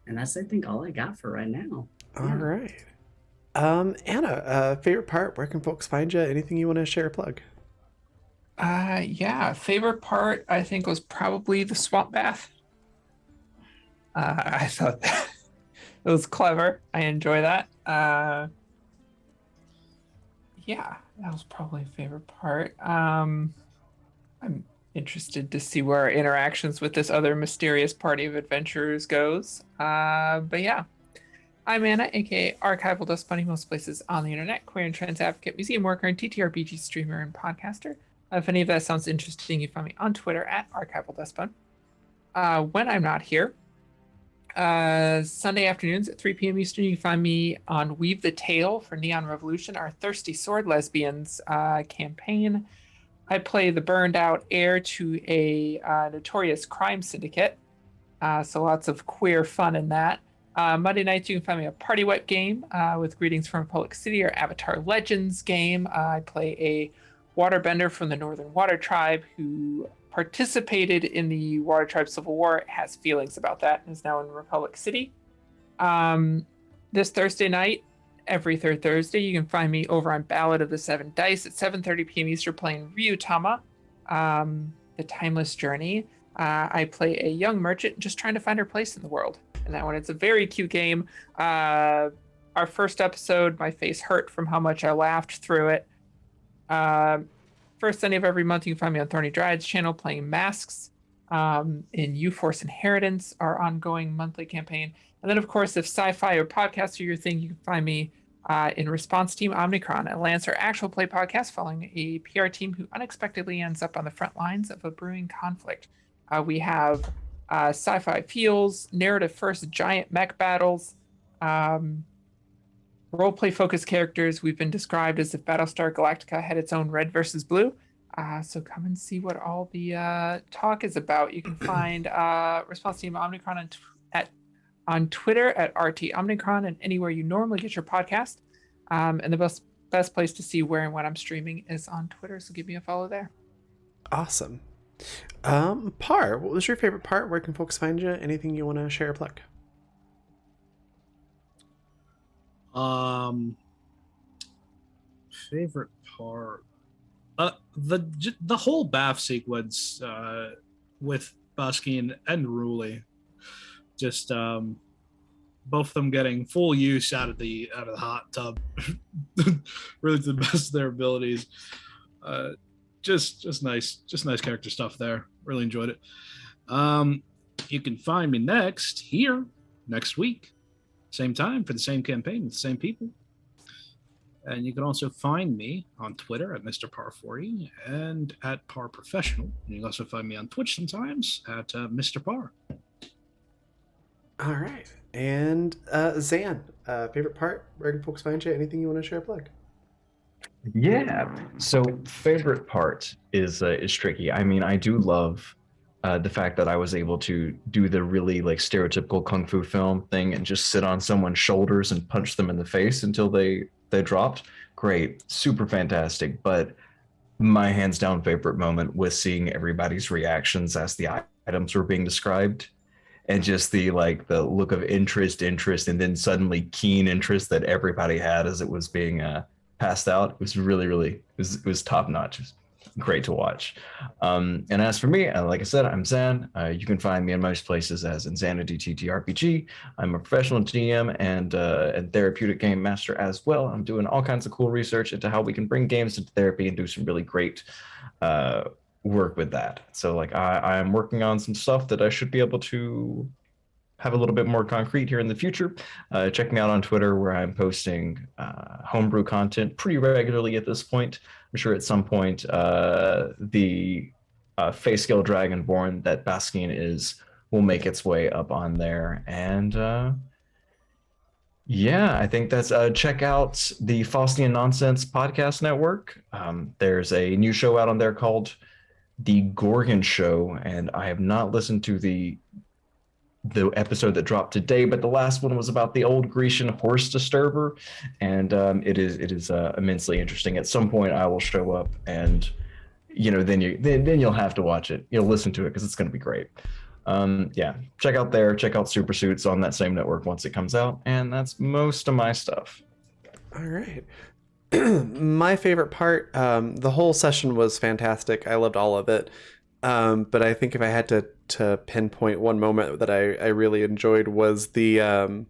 And that's, I think, all I got for right now. All right. Anna, favorite part, where can folks find you? Anything you want to share or plug? Yeah, favorite part I think was probably the swamp bath. I thought that it was clever. I enjoy that. Yeah, that was probably a favorite part. I'm interested to see where our interactions with this other mysterious party of adventurers goes. But yeah. I'm Anna, aka Archival Dust Bunny, most places on the internet, queer and trans advocate, museum worker, and TTRPG streamer and podcaster. If any of that sounds interesting, you find me on Twitter at Archival Dust Bunny. When I'm not here, Sunday afternoons at 3 p.m. Eastern, you can find me on Weave the Tale for Neon Revolution, our Thirsty Sword Lesbians campaign. I play the burned out heir to a notorious crime syndicate, so lots of queer fun in that. Monday nights, you can find me a Party Wet game with Greetings from Republic City, or Avatar Legends game. I play a waterbender from the Northern Water Tribe who participated in the Water Tribe Civil War, has feelings about that, and is now in Republic City. This Thursday night, every third Thursday, you can find me over on Ballad of the Seven Dice at 7:30 p.m. Eastern, playing Ryutama, The Timeless Journey. I play a young merchant just trying to find her place in the world. And that one, it's a very cute game. Our first episode, my face hurt from how much I laughed through it. First Sunday of every month, you can find me on Thorny Dryad's channel playing Masks in U-Force Inheritance, our ongoing monthly campaign. And then, of course, if sci-fi or podcasts are your thing, you can find me in Response Team Omnicron, a Lancer actual play podcast following a PR team who unexpectedly ends up on the front lines of a brewing conflict. We have sci-fi feels, narrative first giant mech battles, roleplay focused characters. We've been described as if Battlestar Galactica had its own red versus blue. So come and see what all the talk is about. You can find Response Team Omnicron on Twitter at RT Omnicron, and anywhere you normally get your podcast. And the best place to see where and when I'm streaming is on Twitter, so give me a follow there. Awesome. Par, what was your favorite part? Where can folks find you? Anything you want to share or plug? Favorite part. The whole bath sequence with Baskin and Ruli, just both of them getting full use out of the hot tub, really to the best of their abilities. Just nice character stuff there. Really enjoyed it. You can find me next week, same time for the same campaign with the same people. And you can also find me on Twitter at Mr. Par40 and at Par Professional. And you can also find me on Twitch sometimes at Mr. Par. All right. And Zan, favorite part? Where can folks find you? Anything you want to share or plug? Yeah. So favorite part is tricky. I mean, I do love the fact that I was able to do the really like stereotypical kung fu film thing and just sit on someone's shoulders and punch them in the face until they dropped. Great, super fantastic. But my hands down favorite moment was seeing everybody's reactions as the items were being described, and just the look of interest, and then suddenly keen interest that everybody had as it was being passed out. It was really it was top notch. It was great to watch. And as for me, like I said, I'm Zan. You can find me in most places as Insanity TTRPG. I'm a professional GM and therapeutic game master as well. I'm doing all kinds of cool research into how we can bring games into therapy and do some really great work with that. So like I am working on some stuff that I should be able to have a little bit more concrete here in the future. Check me out on Twitter, where I'm posting homebrew content pretty regularly at this point. I'm sure at some point the Fayscale Dragonborn that Baskin is will make its way up on there. And yeah, I think that's check out the Faustian Nonsense Podcast Network. There's a new show out on there called The Gorgon Show, and I have not listened to the episode that dropped today, but the last one was about the old Grecian horse disturber, and it is immensely interesting. At some point, I will show up, and then you'll have to watch it. You'll listen to it because it's going to be great. Yeah, check out Super Suits on that same network once it comes out, and that's most of my stuff. All right. My favorite part, the whole session was fantastic. I loved all of it. But I think if I had to pinpoint one moment that I really enjoyed was the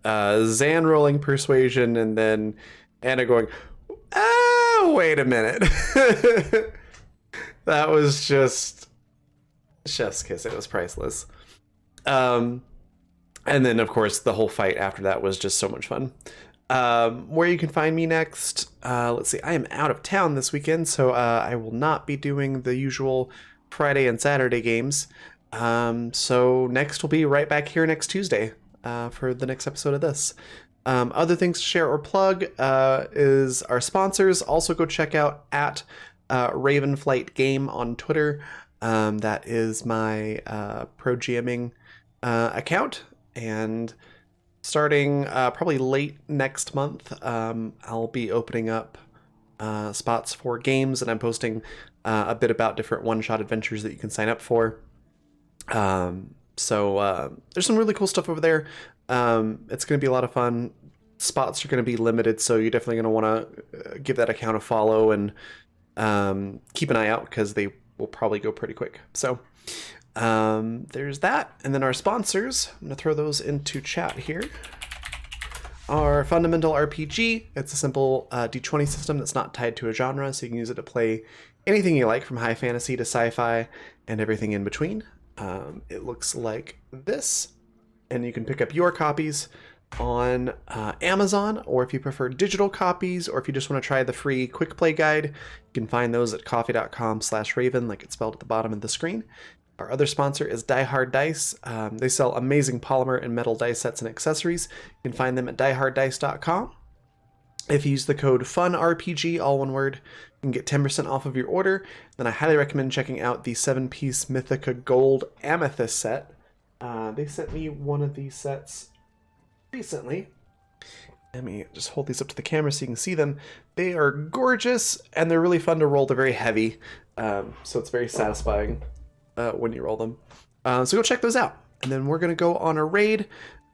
Zan rolling persuasion and then Anna going, "Oh, wait a minute." That was just chef's kiss. It was priceless. And then, of course, the whole fight after that was just so much fun. Where you can find me next, let's see, I am out of town this weekend, so I will not be doing the usual Friday and Saturday games. So next will be right back here next Tuesday for the next episode of this. Other things to share or plug is our sponsors. Also go check out at Ravenflight Game on Twitter. That is my pro GMing account, and starting probably late next month, I'll be opening up spots for games, and I'm posting a bit about different one-shot adventures that you can sign up for. So there's some really cool stuff over there. It's going to be a lot of fun. Spots are going to be limited, so you're definitely going to want to give that account a follow and keep an eye out, because they will probably go pretty quick. So there's that. And then our sponsors, I'm going to throw those into chat here. Our Fundamental RPG, it's a simple D20 system that's not tied to a genre, so you can use it to play anything you like, from high fantasy to sci-fi and everything in between. It looks like this, and you can pick up your copies on Amazon, or if you prefer digital copies, or if you just want to try the free quick play guide, you can find those at coffee.com/raven, like it's spelled at the bottom of the screen. Our other sponsor is Die Hard Dice. They sell amazing polymer and metal dice sets and accessories. You can find them at dieharddice.com. If you use the code FUNRPG, all one word, you can get 10% off of your order. Then I highly recommend checking out the 7-piece Mythica Gold Amethyst set. They sent me one of these sets recently, Let me just hold these up to the camera so you can see them. They are gorgeous, and they're really fun to roll. They're very heavy, so it's very satisfying when you roll them. So go check those out. And then we're going to go on a raid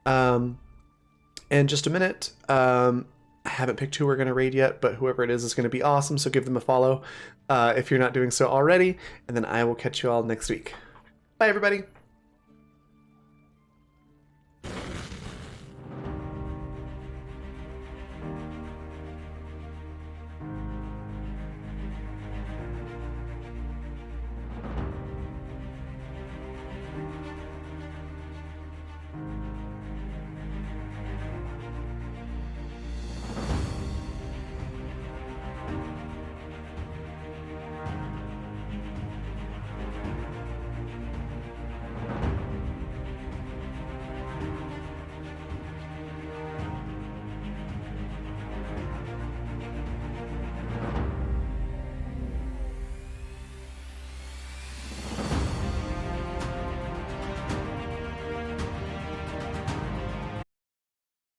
in just a minute. I haven't picked who we're going to raid yet, but whoever it is going to be awesome, so give them a follow if you're not doing so already. And then I will catch you all next week. Bye, everybody.